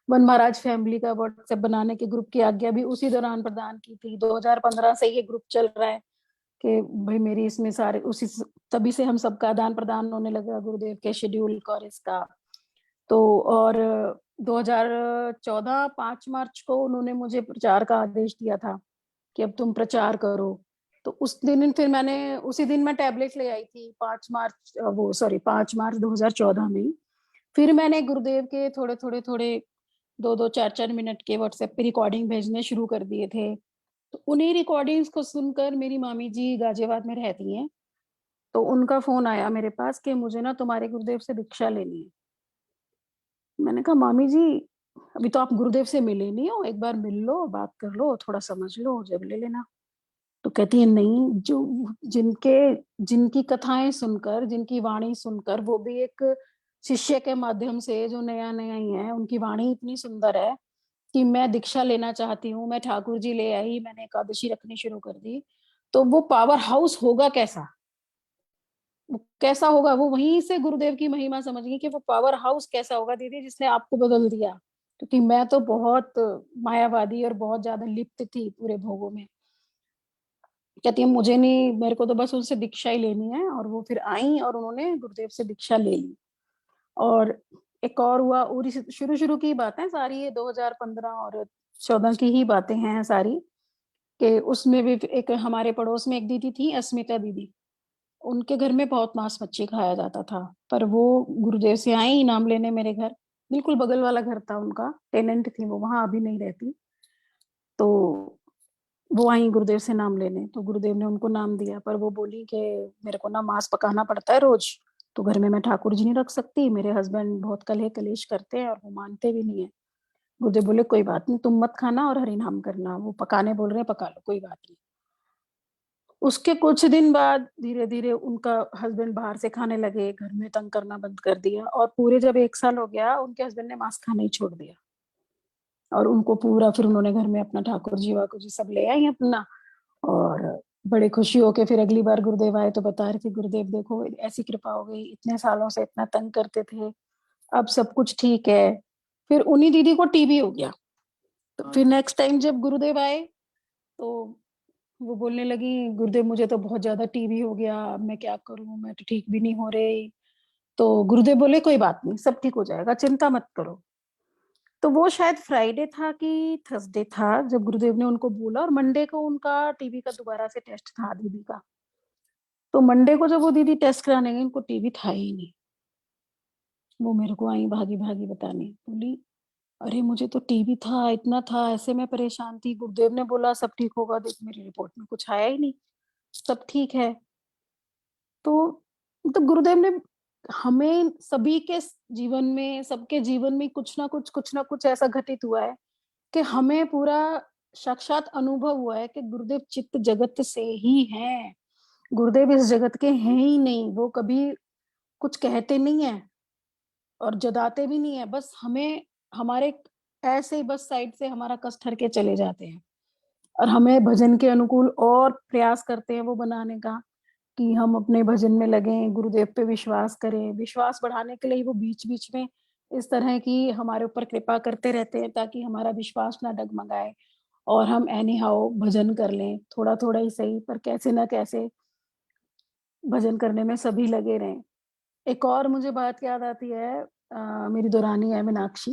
Speaker 1: वन महाराज फैमिली का व्हाट्सएप बनाने के ग्रुप की आज्ञा भी उसी दौरान प्रदान की थी, 2015 से ये ग्रुप चल रहा है कि भाई मेरी इसमें सारे उसी तभी से हम सबका आदान प्रदान होने लगा गुरुदेव के शेड्यूल का और इसका। तो और 2014 5 मार्च को उन्होंने मुझे प्रचार का आदेश दिया था कि अब तुम प्रचार करो, तो उस दिन फिर मैंने उसी दिन मैं टैबलेट ले आई थी, 5 मार्च, वो सॉरी 5 मार्च 2014 में। फिर मैंने गुरुदेव के थोड़े थोड़े थोड़े 2-2 4-4 मिनट के व्हाट्सएप पे रिकॉर्डिंग भेजने शुरू कर दिए थे, तो उन्हीं रिकॉर्डिंग्स को सुनकर मेरी मामी जी गाजियाबाद में रहती हैं, तो उनका फोन आया मेरे पास कि मुझे ना तुम्हारे गुरुदेव से दीक्षा लेनी है। मैंने कहा मामी जी अभी तो आप गुरुदेव से मिले नहीं हो, एक बार मिल लो, बात कर लो, थोड़ा समझ लो, जब ले लेना। तो कहती है नहीं, जो जिनके जिनकी कथाएं सुनकर, जिनकी वाणी सुनकर, वो भी एक शिष्य के माध्यम से जो नया नया ही है, उनकी वाणी इतनी सुंदर है कि मैं दीक्षा लेना चाहती हूँ। मैं ठाकुर जी ले आई, मैंने एकादशी रखनी शुरू कर दी, तो वो पावर हाउस होगा कैसा, वो कैसा होगा, वो वहीं से गुरुदेव की महिमा समझिए कि वो पावर हाउस कैसा होगा दीदी जिसने आपको बदल दिया। क्योंकि मैं तो बहुत मायावादी और बहुत ज्यादा लिप्त थी पूरे भोगों में। कहती है मुझे नहीं, मेरे को तो बस उनसे दीक्षा ही लेनी है, और वो फिर आई और उन्होंने गुरुदेव से दीक्षा ले ली। और एक और हुआ, और शुरू शुरू की बातें सारी, ये 2015 और 14 की ही बातें हैं सारी, कि उसमें भी एक हमारे पड़ोस में एक दीदी थी अस्मिता दीदी, उनके घर में बहुत मांस मच्छी खाया जाता था, पर वो गुरुदेव से आई इनाम लेने मेरे घर, बिल्कुल बगल वाला घर था उनका, टेनेंट थी वो, वहां अभी नहीं रहती। तो वो आई गुरुदेव से नाम लेने, तो गुरुदेव ने उनको नाम दिया, पर वो बोली कि मेरे को ना मांस पकाना पड़ता है रोज, तो घर में मैं ठाकुर जी नहीं रख सकती, मेरे हस्बैंड बहुत कलह कलेश करते हैं और वो मानते भी नहीं है। गुरुदेव बोले कोई बात नहीं, तुम मत खाना और हरि नाम करना, वो पकाने बोल रहे हैं पका लो, कोई बात नहीं। उसके कुछ दिन बाद धीरे धीरे उनका हस्बैंड बाहर से खाने लगे, घर में तंग करना बंद कर दिया, और पूरे जब 1 साल हो गया उनके हस्बैंड ने मांस खाना ही छोड़ दिया। और उनको पूरा फिर उन्होंने घर में अपना ठाकुर जी वाकुर जी सब ले आई अपना। और बड़े खुशी होके फिर अगली बार गुरुदेव आए तो बता रहे थे, गुरुदेव देखो ऐसी कृपा हो गई, इतने सालों से इतना तंग करते थे, अब सब कुछ ठीक है। फिर उन्हीं दीदी को टीबी हो गया। तो फिर नेक्स्ट टाइम जब गुरुदेव आए तो वो बोलने लगी, गुरुदेव मुझे तो बहुत ज्यादा टीबी हो गया, अब मैं क्या करूं, मैं तो ठीक भी नहीं हो रही। तो गुरुदेव बोले कोई बात नहीं, सब ठीक हो जाएगा, चिंता मत करो। तो वो शायद फ्राइडे था कि थर्सडे था जब गुरुदेव ने उनको बोला, और मंडे को उनका टीबी का दोबारा से टेस्ट था दीदी का। तो मंडे को जब वो दीदी टेस्ट कराने गई, उनको टीबी था ही नहीं। वो मेरे को आई भागी भागी बताने, बोली अरे मुझे तो टीबी था, इतना था, ऐसे में परेशान थी, गुरुदेव ने बोला सब ठीक होगा, देख मेरी रिपोर्ट में कुछ आया ही नहीं, सब ठीक है। तो मतलब गुरुदेव ने हमें सभी के जीवन में, सबके जीवन में कुछ ना कुछ ऐसा घटित हुआ है कि हमें पूरा साक्षात अनुभव हुआ है कि गुरुदेव चित्त जगत से ही हैं। गुरुदेव इस जगत के हैं ही नहीं, वो कभी कुछ कहते नहीं है और जताते भी नहीं है, बस हमें हमारे ऐसे ही बस साइड से हमारा कष्ट हर के चले जाते हैं। और हमें भजन के अनुकूल और प्रयास करते हैं वो बनाने का, कि हम अपने भजन में लगें, गुरुदेव पे विश्वास करें। विश्वास बढ़ाने के लिए वो बीच बीच में इस तरह की हमारे ऊपर कृपा करते रहते हैं ताकि हमारा विश्वास ना डगमगाए, और हम एनी हाउ भजन कर लें, थोड़ा थोड़ा ही सही पर कैसे ना कैसे भजन करने में सभी लगे रहें। एक और मुझे बात याद आती है, मेरी दुरानी है मीनाक्षी,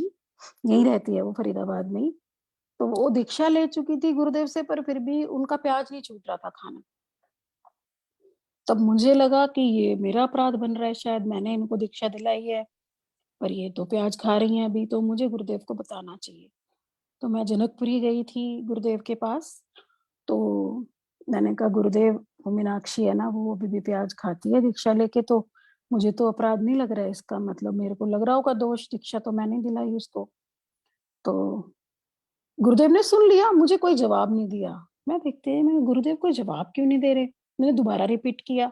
Speaker 1: यहीं रहती है वो फरीदाबाद में ही। तो वो दीक्षा ले चुकी थी गुरुदेव से, पर फिर भी उनका प्याज नहीं छूट रहा था खाना। तब मुझे लगा कि ये मेरा अपराध बन रहा है, शायद मैंने इनको दीक्षा दिलाई है, पर ये तो प्याज खा रही हैं अभी, तो मुझे गुरुदेव को बताना चाहिए। तो मैं जनकपुरी गई थी गुरुदेव के पास। तो मैंने कहा गुरुदेव, वो मीनाक्षी है ना, वो अभी भी प्याज खाती है दीक्षा लेके, तो मुझे तो अपराध नहीं लग रहा है इसका, मतलब मेरे को लग रहा होगा दोष, दीक्षा तो मैंने दिलाई उसको। तो गुरुदेव ने सुन लिया, मुझे कोई जवाब नहीं दिया। मैं देखते ही मैं, गुरुदेव कोई जवाब क्यों नहीं दे रहे। मैंने दोबारा रिपीट किया,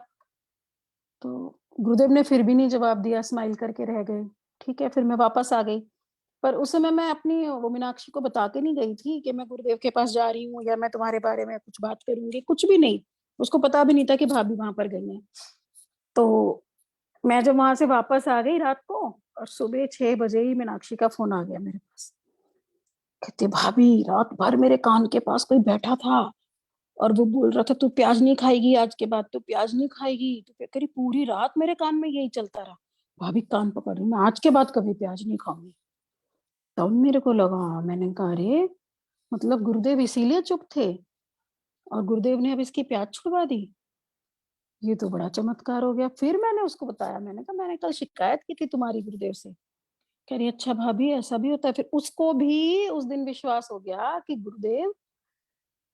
Speaker 1: तो गुरुदेव ने फिर भी नहीं जवाब दिया, स्माइल करके रह गए। ठीक है, फिर मैं वापस आ गई। पर उस समय मैं अपनी वो मीनाक्षी को बता के नहीं गई थी कि मैं गुरुदेव के पास जा रही हूँ या मैं तुम्हारे बारे में कुछ बात करूंगी, कुछ भी नहीं। उसको पता भी नहीं था कि भाभी वहां पर गई हैं। तो मैं जब वहां से वापस आ गई रात को, और सुबह 6 बजे ही मीनाक्षी का फोन आ गया मेरे पास। कहते भाभी, रात भर मेरे कान के पास कोई बैठा था और वो बोल रहा था तू प्याज नहीं खाएगी, आज के बाद तू प्याज नहीं खाएगी। तो क्या करी, पूरी रात मेरे कान में यही चलता रहा, भाभी कान पकड़ रही, मैं आज के बाद कभी प्याज नहीं खाऊंगी। तब मेरे को लगा, मैंने कहा अरे, मतलब गुरुदेव इसीलिए चुप थे और गुरुदेव ने अब इसकी प्याज छुड़वा दी, ये तो बड़ा चमत्कार हो गया। फिर मैंने उसको बताया, मैंने कहा मैंने कल शिकायत की थी तुम्हारी गुरुदेव से। कह रही अच्छा भाभी ऐसा भी होता है। फिर उसको भी उस दिन विश्वास हो गया कि गुरुदेव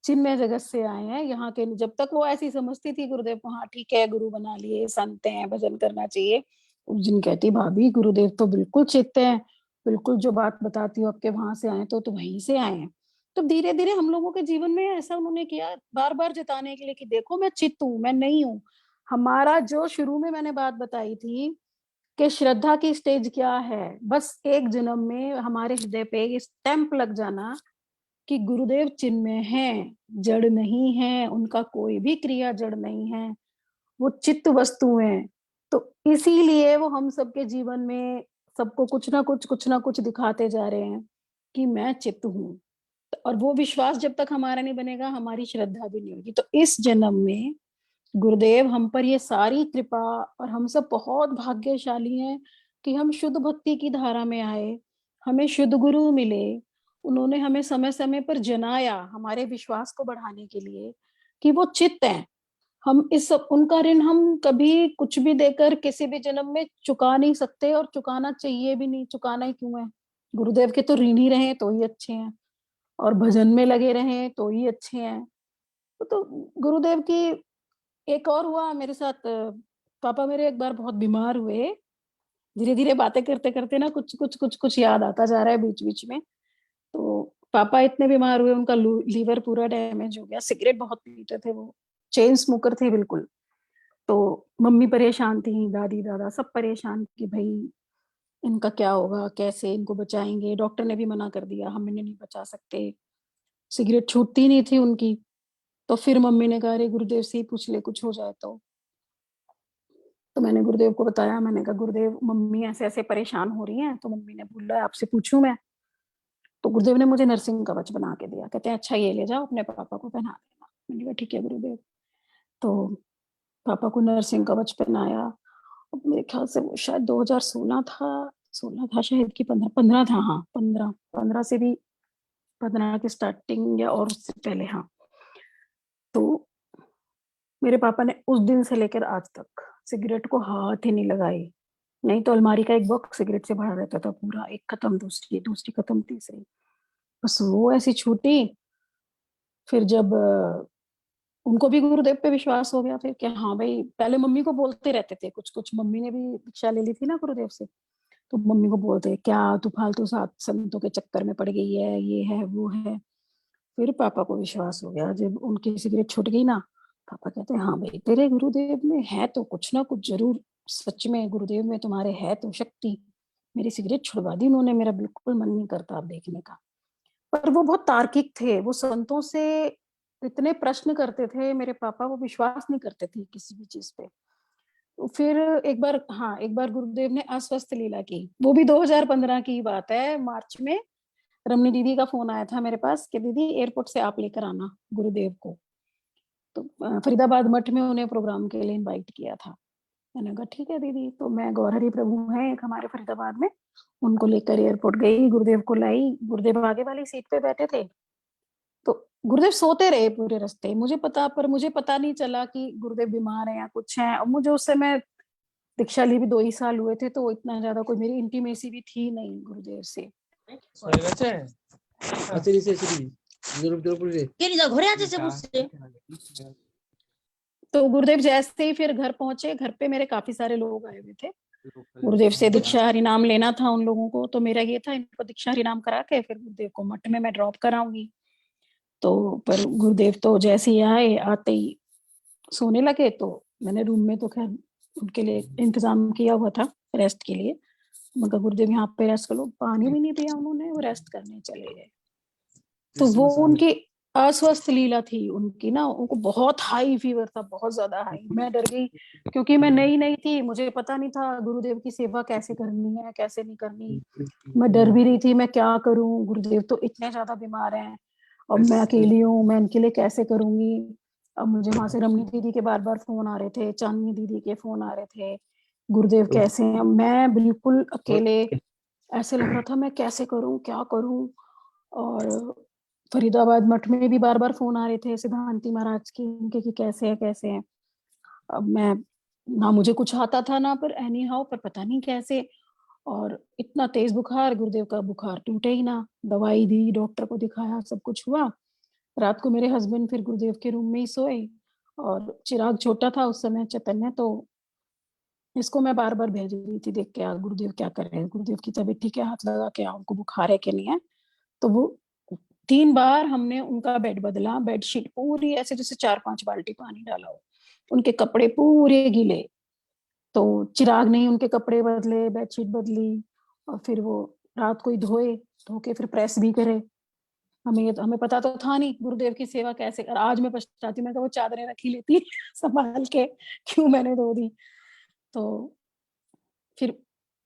Speaker 1: चिन्मय जगत से आए हैं यहाँ के। जब तक वो ऐसी समझती थी गुरुदेव को, हाँ ठीक है गुरु बना लिए, संत हैं, भजन करना चाहिए, उस दिन कहती भाभी गुरुदेव तो बिल्कुल चित्त हैं, बिल्कुल जो बात बताती हो आपके वहां से आए तो वहीं से आए हैं। तो धीरे धीरे हम लोगों के जीवन में ऐसा उन्होंने किया, बार बार जताने के लिए कि देखो मैं चित्त हूँ, मैं नहीं हूँ। हमारा जो शुरू में मैंने बात बताई थी कि श्रद्धा की स्टेज क्या है, बस एक जन्म में हमारे हृदय पे स्टैंप लग जाना कि गुरुदेव चिन्मय हैं, जड़ नहीं है, उनका कोई भी क्रिया जड़ नहीं है, वो चित्त वस्तु हैं। तो इसीलिए वो हम सबके जीवन में सबको कुछ ना कुछ दिखाते जा रहे हैं कि मैं चित्त हूँ। और वो विश्वास जब तक हमारा नहीं बनेगा, हमारी श्रद्धा भी नहीं होगी। तो इस जन्म में गुरुदेव हम पर ये सारी कृपा, और हम सब बहुत भाग्यशाली हैं कि हम शुद्ध भक्ति की धारा में आए, हमें शुद्ध गुरु मिले। उन्होंने हमें समय समय पर जनाया हमारे विश्वास को बढ़ाने के लिए कि वो चित्त हैं। हम इस सब उनका ऋण हम कभी कुछ भी देकर किसी भी जन्म में चुका नहीं सकते, और चुकाना चाहिए भी नहीं, चुकाना ही क्यों है। गुरुदेव के तो ऋणी रहे तो ही अच्छे हैं, और भजन में लगे रहे तो ही अच्छे हैं। तो गुरुदेव की एक और हुआ मेरे साथ, पापा मेरे एक बार बहुत बीमार हुए। धीरे धीरे बातें करते करते ना कुछ कुछ याद आता जा रहा है बीच बीच में। पापा इतने बीमार हुए, उनका लीवर पूरा डैमेज हो गया। सिगरेट बहुत पीते थे वो, चेन स्मोकर थे बिल्कुल। तो मम्मी परेशान थी, दादी दादा सब परेशान कि भाई इनका क्या होगा, कैसे इनको बचाएंगे। डॉक्टर ने भी मना कर दिया, हम इन्हें नहीं बचा सकते, सिगरेट छूटती नहीं थी उनकी। तो फिर मम्मी ने कहा अरे गुरुदेव से ही पूछ ले, कुछ हो जाए तो मैंने गुरुदेव को बताया। मैंने कहा गुरुदेव मम्मी ऐसे ऐसे परेशान हो रही हैं, तो मम्मी ने बोला आपसे पूछूं मैं। तो गुरुदेव ने मुझे नरसिंह कवच बना के दिया, कहते हैं अच्छा ये ले जाओ अपने पापा को पहना देना। मैंने कहा ठीक है गुरुदेव। तो पापा को नरसिंह कवच पहनाया। अब मेरे ख्याल से वो शायद 2016 था, 16 था शायद कि 15, 15 था, हाँ 15, 15 से भी, 15 की स्टार्टिंग या और उससे पहले, हाँ। तो मेरे पापा ने उस दिन से लेकर आज तक सिगरेट को हाथ ही नहीं लगाई। नहीं तो अलमारी का एक बॉक्स सिगरेट से भरा रहता था पूरा, एक खत्म दूसरी, दूसरी खत्म तीसरी, बस वो ऐसी छूटी। फिर जब उनको भी गुरुदेव पे विश्वास हो गया फिर कि हाँ भाई, पहले मम्मी को बोलते रहते थे कुछ कुछ, मम्मी ने भी दीक्षा ले ली थी ना गुरुदेव से। तो मम्मी को बोलते क्या तू फालतू सात संतों के चक्कर में पड़ गई है, ये है वो है। फिर पापा को विश्वास हो गया जब उनकी सिगरेट छूट गई ना। पापा कहते हैं हाँ भाई तेरे गुरुदेव में है तो कुछ ना कुछ जरूर, सच में गुरुदेव में तुम्हारे है तो शक्ति। मेरी सिगरेट छुड़वा दी उन्होंने, मेरा बिल्कुल मन नहीं करता अब देखने का। पर वो बहुत तार्किक थे, वो संतों से इतने प्रश्न करते थे मेरे पापा, वो विश्वास नहीं करते थे किसी भी चीज पे। तो फिर एक बार, हाँ एक बार गुरुदेव ने अस्वस्थ लीला की, वो भी 2015 की बात है, मार्च में। रमनी दीदी का फोन आया था मेरे पास कि दीदी एयरपोर्ट से आप लेकर आना गुरुदेव को। तो फरीदाबाद मठ में उन्हें प्रोग्राम के लिए इनवाइट किया था। मैंने कहा ठीक है दीदी। तो मैं, गौरहरि प्रभु है एक हमारे फरीदाबाद में, उनको लेकर एयरपोर्ट गई, गुरुदेव को लाई। गुरुदेव आगे वाली सीट पे बैठे थे। तो गुरुदेव सोते रहे पूरे रास्ते, मुझे पता नहीं चला कि गुरुदेव बीमार है या कुछ है। और मुझे उस समय दीक्षा ली भी 2 ही साल हुए थे, तो इतना ज्यादा कोई मेरी इंटीमेसी भी थी नहीं गुरुदेव से। तो गुरुदेव जैसे ही फिर घर पहुंचे, घर पे मेरे काफी सारे लोग आए हुए थे। गुरुदेव से दीक्षा हरि नाम लेना था उन लोगों को, तो मेरा ये था इनको दीक्षा हरि नाम करा के फिर गुरुदेव को मठ में मैं ड्रॉप कराऊंगी। तो पर गुरुदेव तो जैसे ही आए, आते ही सोने लगे। तो मैंने रूम में तो खैर उनके लिए इंतजाम किया हुआ था रेस्ट के लिए, मगर गुरुदेव यहाँ पे रेस्ट कर लो, पानी भी नहीं पिया उन्होंने, वो रेस्ट करने चले गए। तो वो उनकी अस्वस्थ लीला थी उनकी ना, उनको बहुत हाई फीवर था, बहुत ज्यादा हाई। मैं डर गई क्योंकि मैं नई नई थी, मुझे पता नहीं था गुरुदेव की सेवा कैसे करनी है कैसे नहीं करनी। मैं डर भी रही थी, मैं क्या करूं, गुरुदेव तो इतने ज्यादा बीमार हैं और मैं अकेली हूँ, मैं इनके लिए कैसे करूंगी। अब मुझे वहां से रमनी दीदी के बार बार फोन आ रहे थे, चांदनी दीदी के फोन आ रहे थे, गुरुदेव कैसे हैं। मैं बिल्कुल अकेले, ऐसे लग रहा था मैं कैसे करूं क्या करूं। और फरीदाबाद मठ में भी बार बार फोन आ रहे थे सिद्धांति महाराज के, उनके कि कैसे है कैसे है। अब मैं, ना मुझे कुछ आता था ना, पर एनी हाउ, पर पता नहीं कैसे। और इतना तेज बुखार, गुरुदेव का बुखार टूटे ही ना। दवाई दी, डॉक्टर को दिखाया, सब कुछ हुआ। रात को मेरे हस्बैंड फिर गुरुदेव के रूम में ही सोए। और चिराग छोटा था उस समय, चैतन्य, तो इसको मैं बार बार भेज रही थी देख के आ गुरुदेव क्या कर रहे हैं, गुरुदेव की तबीयत ठीक है, हाथ लगा के आ, उनको बुखार है कि नहीं है। तो वो 3 बार हमने उनका बेड बदला, बेडशीट पूरी ऐसे जैसे 4-5 बाल्टी पानी डाला हो, उनके कपड़े पूरे गीले। तो चिराग ने ही उनके कपड़े बदले, बेडशीट बदली। और फिर वो रात को ही धोए, धो के फिर प्रेस भी करे। हमें पता तो था नहीं गुरुदेव की सेवा कैसे कर। आज मैं पछताती हूँ, मैं वो चादरें रखी लेती संभाल के, क्यों मैंने धो दी। तो फिर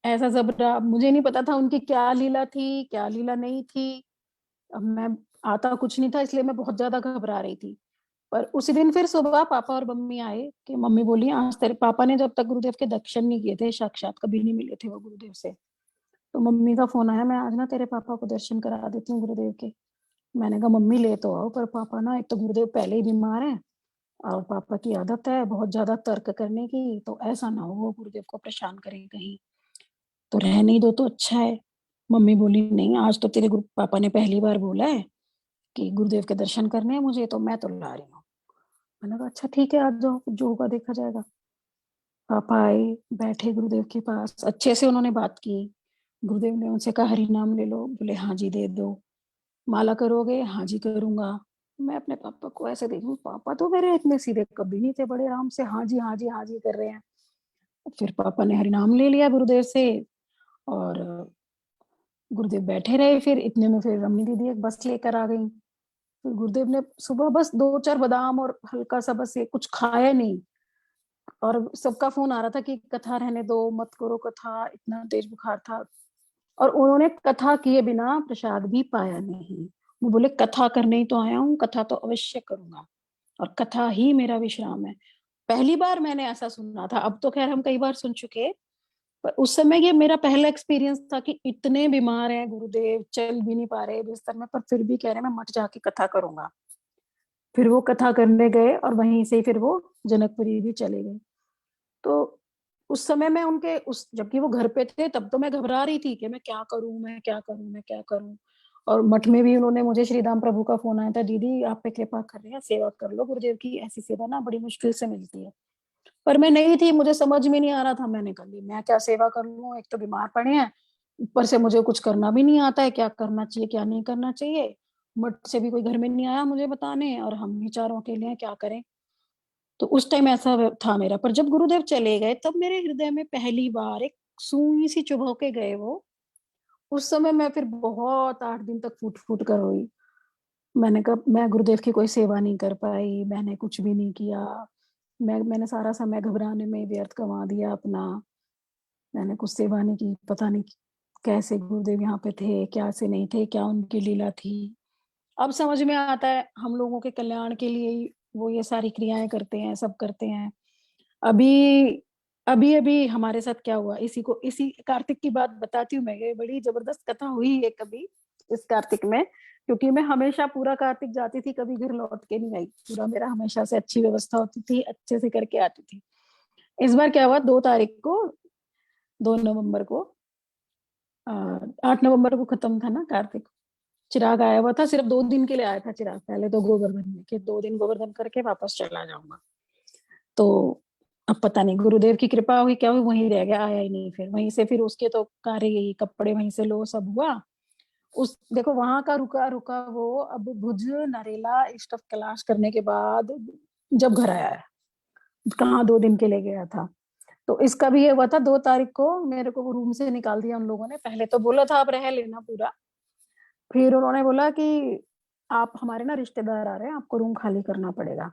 Speaker 1: ऐसा सब रहा, मुझे नहीं पता था उनकी क्या लीला थी क्या लीला नहीं थी। अब मैं, आता कुछ नहीं था, इसलिए मैं बहुत ज्यादा घबरा रही थी। पर उसी दिन फिर सुबह पापा और मम्मी आए कि मम्मी बोली आज तेरे पापा ने जब तक गुरुदेव के दर्शन नहीं किए थे, साक्षात कभी नहीं मिले थे वो गुरुदेव से। तो मम्मी का फोन आया, मैं आज ना तेरे पापा को दर्शन करा देती हूँ गुरुदेव के। मैंने कहा मम्मी ले तो आओ, पर पापा ना, एक तो गुरुदेव पहले ही बीमार है और पापा की आदत है बहुत ज्यादा तर्क करने की, तो ऐसा ना हो वो गुरुदेव को परेशान करे कहीं, तो रहने ही दो तो अच्छा है। मम्मी बोली नहीं, आज तो तेरे गुरु पापा ने पहली बार बोला है कि गुरुदेव के दर्शन करने हैं मुझे, तो मैं तो ला रही हूँ। मैंने कहा अच्छा ठीक है, आज जाओ, जो होगा देखा जाएगा। पापा आए, बैठे गुरुदेव के पास, अच्छे से उन्होंने बात की। गुरुदेव ने उनसे कहा हरि नाम ले लो, बोले हाँ जी दे दो। माला करोगे? हाँ जी, करूँगा। मैं अपने पापा को ऐसे देखी, पापा तो मेरे इतने सीधे कभी नहीं थे, बड़े आराम से हाँ जी, हाँ जी, हाँ जी कर रहे हैं। फिर पापा ने हरिनाम ले लिया गुरुदेव से और गुरुदेव बैठे रहे, फिर इतने में फिर रमनी दीदी एक बस लेकर आ गईं। फिर गुरुदेव ने सुबह बस 2-4 बादाम और हल्का-सा बस ये कुछ खाया नहीं और सबका फ़ोन आ रहा था कि कथा रहने दो, मत करो कथा, इतना तेज़ बुखार था। और उन्होंने कथा किए बिना प्रसाद भी पाया नहीं। वो बोले कथा करने ही तो आया हूँ, कथा तो अवश्य करूँगा और कथा ही मेरा विश्राम है। पहली बार मैंने ऐसा सुना था, अब तो ख़ैर हम कई बार सुन चुके, पर उस समय ये मेरा पहला एक्सपीरियंस था कि इतने बीमार हैं गुरुदेव, चल भी नहीं पा रहे बिस्तर में, पर फिर भी कह रहे हैं मैं मठ जाके कथा करूँगा। फिर वो कथा करने गए और वहीं से फिर वो जनकपुरी भी चले गए। तो उस समय मैं उनके उस जबकि वो घर पे थे तब तो मैं घबरा रही थी कि मैं क्या करूँ, मैं क्या करूँ, मैं क्या करूँ? और मठ में भी उन्होंने मुझे श्रीदाम प्रभु का फ़ोन आया था, "दीदी आप पे कृपा कर रहे हैं, सेवा कर लो गुरुदेव की, ऐसी सेवा ना बड़ी मुश्किल से मिलती है।" पर मैं नहीं थी, मुझे समझ में नहीं आ रहा था, मैंने कहा ली मैं क्या सेवा कर लूँ, एक तो बीमार पड़े हैं, ऊपर से मुझे कुछ करना भी नहीं आता है, क्या करना चाहिए, क्या नहीं करना चाहिए। मठ से भी कोई घर में नहीं आया मुझे बताने और हम ही चारों अकेले हैं, क्या करें? तो उस टाइम ऐसा था मेरा, पर जब गुरुदेव चले गए तब मेरे हृदय में पहली बार एक सुई सी चुभो के गए वो। उस समय मैं फिर बहुत 8 दिन तक फूट-फूट कर रोई। मैंने कहा मैं गुरुदेव की कोई सेवा नहीं कर पाई, मैंने कुछ भी नहीं किया। मैंने सारा समय घबराने में व्यर्थ गँवा दिया अपना। मैंने कुछ सेवा नहीं की, पता नहीं कैसे गुरुदेव यहाँ पे थे, क्या से नहीं थे, क्या उनकी लीला थी। अब समझ में आता है हम लोगों के कल्याण के लिए ही वो ये सारी क्रियाएँ करते हैं, सब करते हैं। अभी अभी-अभी हमारे साथ क्या हुआ, इसी कार्तिक की बात बताती हूँ मैं, ये बड़ी ज़बरदस्त कथा हुई है कभी इस कार्तिक में, क्योंकि मैं हमेशा पूरा कार्तिक जाती थी, कभी घर लौट के नहीं आई। पूरा मेरा हमेशा से अच्छी व्यवस्था होती थी, अच्छे से करके आती थी। इस बार क्या हुआ 2 तारीख को 2 नवंबर को 8 नवंबर को खत्म था ना कार्तिक, चिराग आया हुआ था, सिर्फ 2 दिन के लिए आया था चिराग, पहले तो गोवर्धन में कि 2 दिन गोवर्धन करके वापस चला जाऊँगा। तो अब पता नहीं गुरुदेव की कृपा हुई क्या हुई, वहीं रह गया, आया ही नहीं फिर। वहीं से फिर उसके तो कार्य यही कपड़े वहीं से लो सब हुआ। उस देखो वहाँ का रुका-रुका वो अब भुज, नरेला, स्टफ कैलाश करने के बाद जब घर आया है, कहाँ 2 दिन के लिए गया था। तो इसका भी ये हुआ था 2 तारीख को मेरे को वो रूम से निकाल दिया उन लोगों ने। पहले तो बोला था आप रह लेना पूरा, फिर उन्होंने बोला कि आप हमारे ना रिश्तेदार आ रहे हैं, आपको रूम खाली करना पड़ेगा।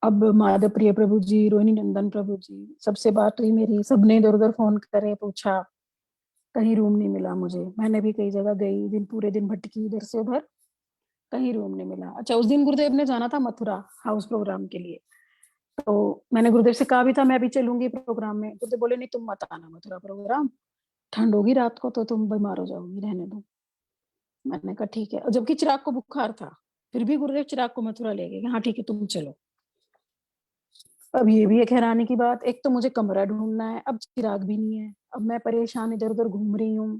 Speaker 1: अब माधव प्रिय प्रभु जी, रोहिणी नंदन प्रभु जी, सबसे बात हुई मेरी, सबने इधर-उधर फ़ोन करे, पूछा, कहीं रूम नहीं मिला मुझे। मैंने भी कई जगह गई, पूरे दिन भटकी इधर से उधर, कहीं रूम नहीं मिला। अच्छा उस दिन गुरुदेव ने जाना था मथुरा हाउस प्रोग्राम के लिए, तो मैंने गुरुदेव से कहा भी था मैं भी चलूँगी प्रोग्राम में। गुरुदेव बोले नहीं तुम मत आना मथुरा प्रोग्राम, ठंड होगी रात को तो तुम बीमार हो जाओगी, रहने दो। मैंने कहा ठीक है, और जबकि चिराग को बुखार था, फिर भी गुरुदेव चिराग को मथुरा ले गए, हाँ ठीक है तुम चलो। अब ये भी एक हैरानी की बात, एक तो मुझे कमरा ढूँढना है, अब चिराग भी नहीं है, अब मैं परेशान इधर-उधर घूम रही हूँ,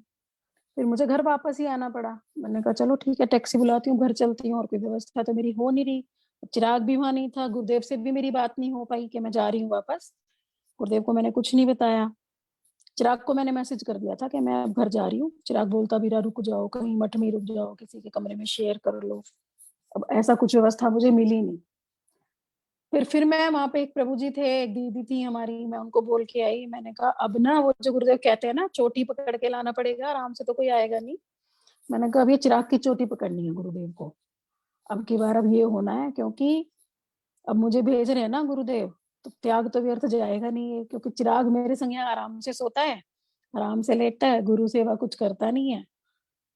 Speaker 1: फिर मुझे घर वापस ही आना पड़ा। मैंने कहा चलो ठीक है टैक्सी बुलाती हूँ, घर चलती हूँ और कोई व्यवस्था तो मेरी हो नहीं रही। चिराग भी वहाँ नहीं था, गुरुदेव से भी मेरी बात नहीं हो पाई कि मैं जा रही हूँ वापस, गुरुदेव को मैंने कुछ नहीं बताया। चिराग को मैंने मैसेज कर दिया था कि मैं अब घर जा रही हूँ, चिराग बोलता भी रहा रुक जाओ, कहीं मठ में ही रुक जाओ, किसी के कमरे में शेयर कर लो। अब ऐसा कुछ व्यवस्था मुझे मिली नहीं। फिर मैं वहाँ पे एक प्रभु जी थे, एक दीदी थी हमारी, मैं उनको बोल के आई, मैंने कहा अब ना वो जो गुरुदेव कहते हैं ना चोटी पकड़ के लाना पड़ेगा, आराम से तो कोई आएगा नहीं। मैंने कहा अब ये चिराग की चोटी पकड़नी है गुरुदेव को। अब की बार अब ये होना है क्योंकि अब मुझे भेज रहे हैं ना गुरुदेव, तो त्याग तो व्यर्थ जाएगा नहीं है क्योंकि चिराग मेरे संग यहाँ आराम से सोता है, आराम से लेटता है, गुरु सेवा कुछ करता नहीं है।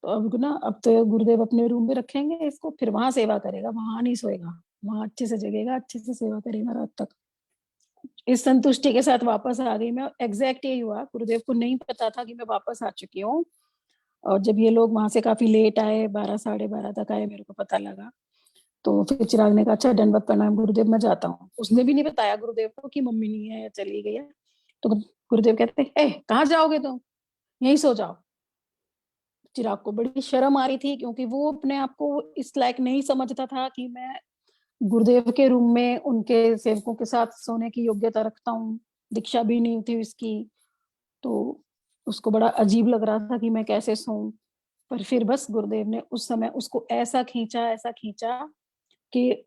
Speaker 1: तो अब तो गुरुदेव अपने रूम में रखेंगे इसको, फिर वहाँ सेवा करेगा, वहाँ नहीं सोएगा, वहाँ अच्छे से जगेगा, अच्छे से सेवा करेगा रात तक। इस संतुष्टि के साथ वापस आ गई मैं, एग्ज़ैक्ट यही हुआ, गुरुदेव को नहीं पता था कि मैं वापस आ चुकी हूँ और जब ये लोग वहाँ से काफ़ी लेट आए, 12 साढ़े 12 तक आए, मेरे को पता लगा। तो फिर चिराग ने कहा, "अच्छा दंडवत प्रणाम गुरुदेव मैं जाता हूँ।" उसने भी नहीं बताया गुरुदेव को कि मम्मी नहीं है या चली गई है। तो गुरुदेव कहते, कहाँ जाओगे तुम? यहीं सो जाओ।" चिराग को बड़ी शर्म आ रही थी क्योंकि वो अपने आप को इस लायक नहीं समझता था कि मैं गुरुदेव के रूम में उनके सेवकों के साथ सोने की योग्यता रखता हूँ, दीक्षा भी नहीं थी इसकी, तो उसको बड़ा अजीब लग रहा था कि मैं कैसे सोऊँ। पर फिर बस गुरुदेव ने उस समय उसको ऐसा खींचा कि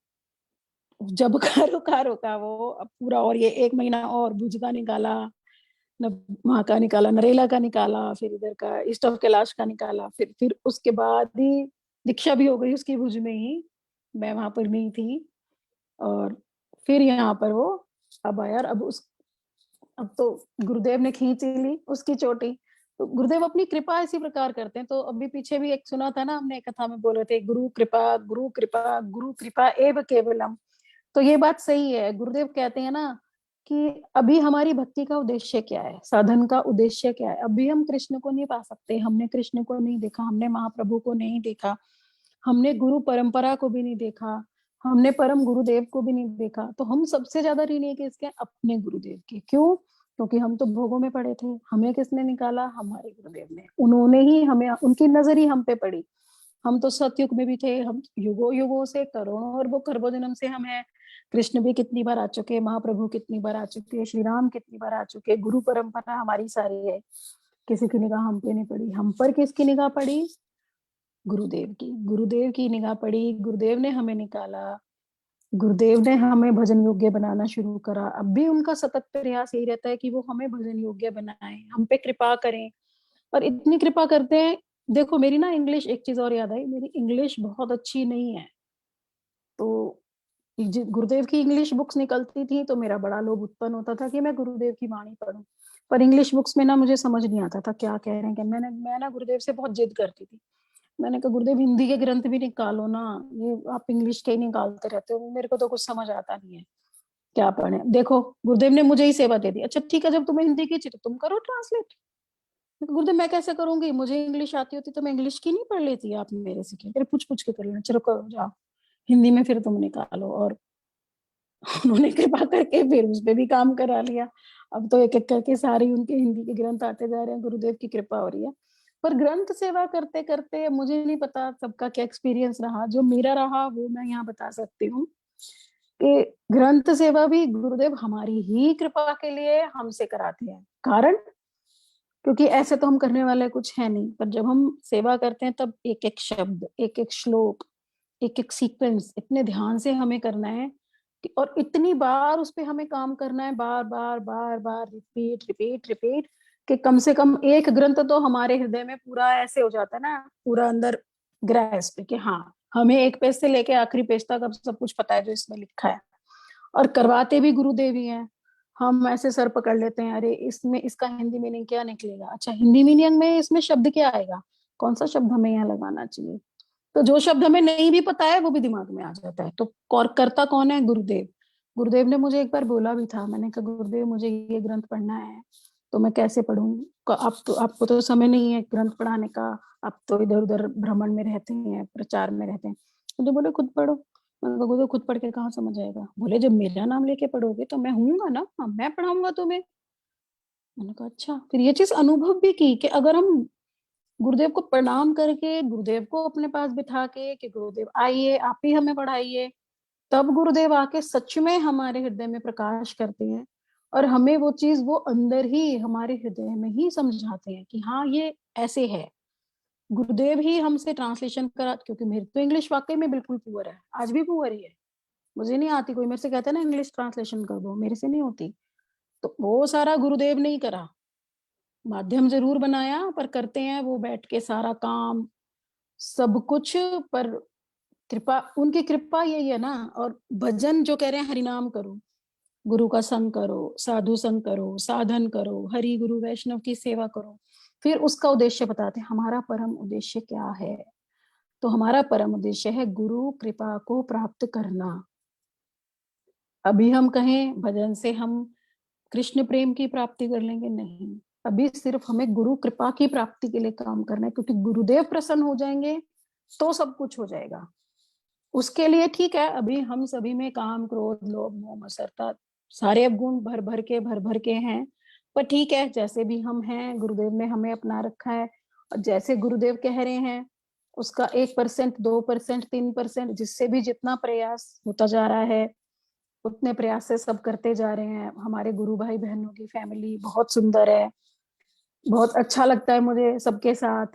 Speaker 1: जब का रुका वो अब पूरा, और ये 1 महीना और भुज का निकाला, न वहाँ का निकाला, नरेला का निकाला, फिर इधर का ईस्ट ऑफ कैलाश का निकाला, फिर उसके बाद ही दीक्षा भी हो गई उसकी भुज में ही, मैं वहाँ पर नहीं थी। और फिर यहाँ पर वो अब आया, और अब तो गुरुदेव ने खींच ही ली उसकी चोटी। तो गुरुदेव अपनी कृपा इसी प्रकार करते हैं। तो अभी पीछे भी एक सुना था ना हमने, एक कथा में बोल रहे थे, गुरु कृपा, गुरु कृपा, गुरु कृपा एव केवलम। तो ये बात सही है। गुरुदेव कहते हैं ना कि अभी हमारी भक्ति का उद्देश्य क्या है, साधन का उद्देश्य क्या है। अभी हम कृष्ण को नहीं पा सकते, हमने कृष्ण को नहीं देखा, हमने महाप्रभु को नहीं देखा, हमने गुरु परंपरा को भी नहीं देखा, हमने परम गुरुदेव को भी नहीं देखा। तो हम सबसे ज्यादा ऋणी है किसके? अपने गुरुदेव के। क्यों? क्योंकि हम तो भोगों में पड़े थे, हमें किसने निकाला? हमारे गुरुदेव ने। उन्होंने ही हमें, उनकी नजर ही हम पे पड़ी। हम तो सतयुग में भी थे, हम युगों युगों से, करोड़ों और वो खरबों जन्म से हम हैं। कृष्ण भी कितनी बार आ चुके, महाप्रभु कितनी बार आ चुके, श्री राम कितनी बार आ चुके, गुरु परंपरा हमारी सारी है। किसी की निगाह हम पे नहीं पड़ी। हम पर किसकी निगाह पड़ी? गुरुदेव की निगाह पड़ी। गुरुदेव ने हमें निकाला, गुरुदेव ने हमें भजन योग्य बनाना शुरू करा। अब भी उनका सतत प्रयास यही रहता है कि वो हमें भजन योग्य बनाएं, हम पे कृपा करें। और इतनी कृपा करते हैं। देखो मेरी ना इंग्लिश, एक चीज और याद आई, मेरी इंग्लिश बहुत अच्छी नहीं है। तो गुरुदेव की इंग्लिश बुक्स निकलती थी तो मेरा बड़ा लोभ उत्पन्न होता था कि मैं गुरुदेव की वाणी पढूं। पर इंग्लिश बुक्स में ना मुझे समझ नहीं आता था क्या कह रहे हैं। क्या मैं ना गुरुदेव से बहुत जिद करती थी। मैंने कहा गुरुदेव हिंदी के ग्रंथ भी निकालो ना, ये आप इंग्लिश के ही निकालते रहते हो, मेरे को तो कुछ समझ आता नहीं है, क्या पढ़े। देखो गुरुदेव ने मुझे ही सेवा दे दी। अच्छा ठीक है, जब तुम्हें हिंदी की चाहिए तो तुम करो ट्रांसलेट। गुरुदेव मैं कैसे करूंगी, मुझे इंग्लिश आती होती तो मैं इंग्लिश की नहीं पढ़ लेती, आप मेरे से क्या, फिर पूछ पूछ के कर लेना, चलो करो जाओ हिंदी में फिर तुम निकालो। और उन्होंने कृपा करके फिर उस पे भी काम करा लिया। अब तो एक एक करके सारे उनके हिंदी के ग्रंथ आते जा रहे हैं, गुरुदेव की कृपा हो रही है। पर ग्रंथ सेवा करते करते मुझे नहीं पता सबका क्या एक्सपीरियंस रहा, जो मेरा रहा वो मैं यहाँ बता सकती हूँ कि ग्रंथ सेवा भी गुरुदेव हमारी ही कृपा के लिए हमसे कराते हैं। कारण, क्योंकि ऐसे तो हम करने वाले कुछ है नहीं, पर जब हम सेवा करते हैं तब एक एक शब्द, एक एक श्लोक, एक एक सीक्वेंस इतने ध्यान से हमें करना है और इतनी बार उस पे हमें काम करना है, बार बार बार बार रिपीट रिपीट रिपीट, कि कम से कम एक ग्रंथ तो हमारे हृदय में पूरा ऐसे हो जाता है ना, पूरा अंदर ग्रैस्प कि हाँ हमें एक पेज से लेके आखिरी पेज तक अब सब कुछ पता है जो इसमें लिखा है। और करवाते भी गुरुदेव ही हैं। हम ऐसे सर पकड़ लेते हैं, अरे इसमें इसका हिंदी मीनिंग क्या निकलेगा, अच्छा हिंदी मीनिंग में इसमें शब्द क्या आएगा, कौन सा शब्द हमें यहाँ लगाना चाहिए। तो जो शब्द हमें नहीं भी पता है वो भी दिमाग में आ जाता है। तो करता कौन है? गुरुदेव। गुरुदेव ने मुझे एक बार बोला भी था, मैंने कहा गुरुदेव मुझे ये ग्रंथ पढ़ना है तो मैं कैसे पढ़ूं? आप तो, आपको तो समय नहीं है ग्रंथ पढ़ाने का, आप तो इधर उधर भ्रमण में रहते हैं, प्रचार में रहते हैं। मुझे बोले खुद पढ़ो। मैंने कहा गुरुदेव खुद पढ़ के कहाँ समझ आएगा? बोले जब मेरा नाम लेके पढ़ोगे तो मैं हूंगा ना, हाँ, मैं पढ़ाऊंगा तुम्हें। मैंने कहा अच्छा। फिर ये चीज अनुभव भी की कि अगर हम गुरुदेव को प्रणाम करके गुरुदेव को अपने पास बिठा के कि गुरुदेव आइए आप ही हमें पढ़ाइए, तब गुरुदेव आके सच में हमारे हृदय में प्रकाश करते हैं और हमें वो चीज वो अंदर ही हमारे हृदय में ही समझाते हैं कि हाँ ये ऐसे है। गुरुदेव ही हमसे ट्रांसलेशन करा, क्योंकि मेरी तो इंग्लिश वाकई में बिल्कुल पुअर है, आज भी पुअर ही है, मुझे नहीं आती। कोई मेरे से कहता है ना इंग्लिश ट्रांसलेशन कर दो, मेरे से नहीं होती। तो वो सारा गुरुदेव ने ही करा, माध्यम जरूर बनाया पर करते हैं वो बैठ के सारा काम सब कुछ। पर कृपा, उनकी कृपा यही है ना। और भजन जो कह रहे हैं, हरिनाम करो, गुरु का संग करो, साधु संग करो, साधन करो, हरि गुरु वैष्णव की सेवा करो। फिर उसका उद्देश्य बताते हैं, हमारा परम उद्देश्य क्या है। तो हमारा परम उद्देश्य है गुरु कृपा को प्राप्त करना। अभी हम कहें भजन से हम कृष्ण प्रेम की प्राप्ति कर लेंगे, नहीं। अभी सिर्फ हमें गुरु कृपा की प्राप्ति के लिए काम करना है, क्योंकि गुरुदेव प्रसन्न हो जाएंगे तो सब कुछ हो जाएगा। उसके लिए ठीक है, अभी हम सभी में काम क्रोध लोभ मोह मत्सरता सारे गुण भर भर के हैं। पर ठीक है, जैसे भी हम हैं गुरुदेव ने हमें अपना रखा है। और जैसे गुरुदेव कह रहे हैं उसका 1%, 2%, 3%, जिससे भी जितना प्रयास होता जा रहा है उतने प्रयास से सब करते जा रहे हैं। हमारे गुरु भाई बहनों की फैमिली बहुत सुंदर है, बहुत अच्छा लगता है मुझे सबके साथ।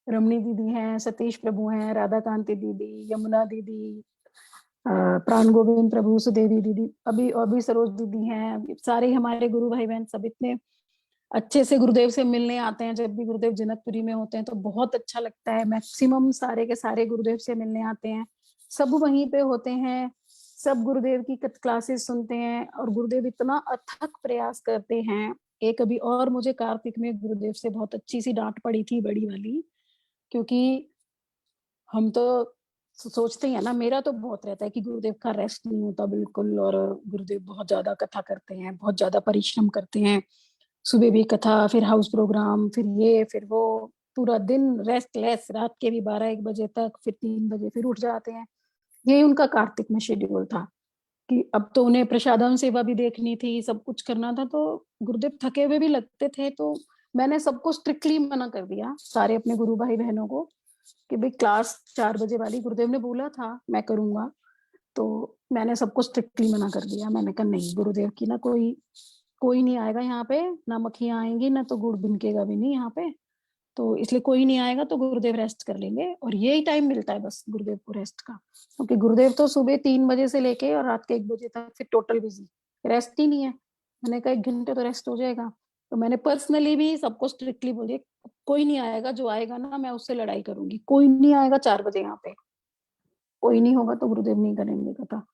Speaker 1: रमणी दीदी हैं, सतीश प्रभु हैं, राधा कांति दीदी, यमुना दीदी, प्राण गोविंद प्रभु, सुदेवी दीदी, अभी सरोज दीदी हैं। सारे हमारे गुरु भाई बहन सब इतने अच्छे से गुरुदेव से मिलने आते हैं। जब भी गुरुदेव जनकपुरी में होते हैं तो बहुत अच्छा लगता है। मैक्सिमम सारे के सारे गुरुदेव से मिलने आते हैं, सब वहीं पे होते हैं, सब गुरुदेव की क्लासेस सुनते हैं। और गुरुदेव इतना अथक प्रयास करते हैं। एक अभी और मुझे कार्तिक में गुरुदेव से बहुत अच्छी सी डांट पड़ी थी, बड़ी वाली, क्योंकि हम तो सोचते हैं ना, मेरा तो बहुत रहता है कि गुरुदेव का रेस्ट नहीं होता बिल्कुल, और गुरुदेव बहुत ज्यादा कथा करते हैं, बहुत ज्यादा परिश्रम करते हैं। सुबह भी कथा, फिर हाउस प्रोग्राम, फिर ये फिर वो, पूरा दिन रेस्टलेस, रात के भी 12-1 बजे तक, फिर 3 बजे फिर उठ जाते हैं। यही उनका कार्तिक में शेड्यूल था कि अब तो उन्हें प्रसादम सेवा भी देखनी थी, सब कुछ करना था। तो गुरुदेव थके हुए भी लगते थे, तो मैंने सबको स्ट्रिक्टली मना कर दिया, सारे अपने गुरु भाई बहनों को, कि भाई क्लास 4 बजे वाली गुरुदेव ने बोला था मैं करूंगा, तो मैंने सबको स्ट्रिक्टली मना कर दिया। मैंने कहा नहीं, गुरुदेव की ना कोई कोई नहीं आएगा यहाँ पे, ना मक्खियां आएंगी, ना तो गुड़ बिनकेगा भी नहीं यहाँ पे, तो इसलिए कोई नहीं आएगा, तो गुरुदेव रेस्ट कर लेंगे। और यही टाइम मिलता है बस गुरुदेव को रेस्ट का, क्योंकि गुरुदेव तो सुबह 3 बजे से लेके और रात के 1 बजे तक फिर टोटल बिजी, रेस्ट ही नहीं है। मैंने कहा 1 घंटे तो रेस्ट हो जाएगा। तो मैंने पर्सनली भी सबको स्ट्रिक्टली बोलिए, कोई नहीं आएगा, जो आएगा ना मैं उससे लड़ाई करूंगी, कोई नहीं आएगा 4 बजे यहाँ पे, कोई नहीं होगा तो गुरुदेव नहीं करेंगे कथा।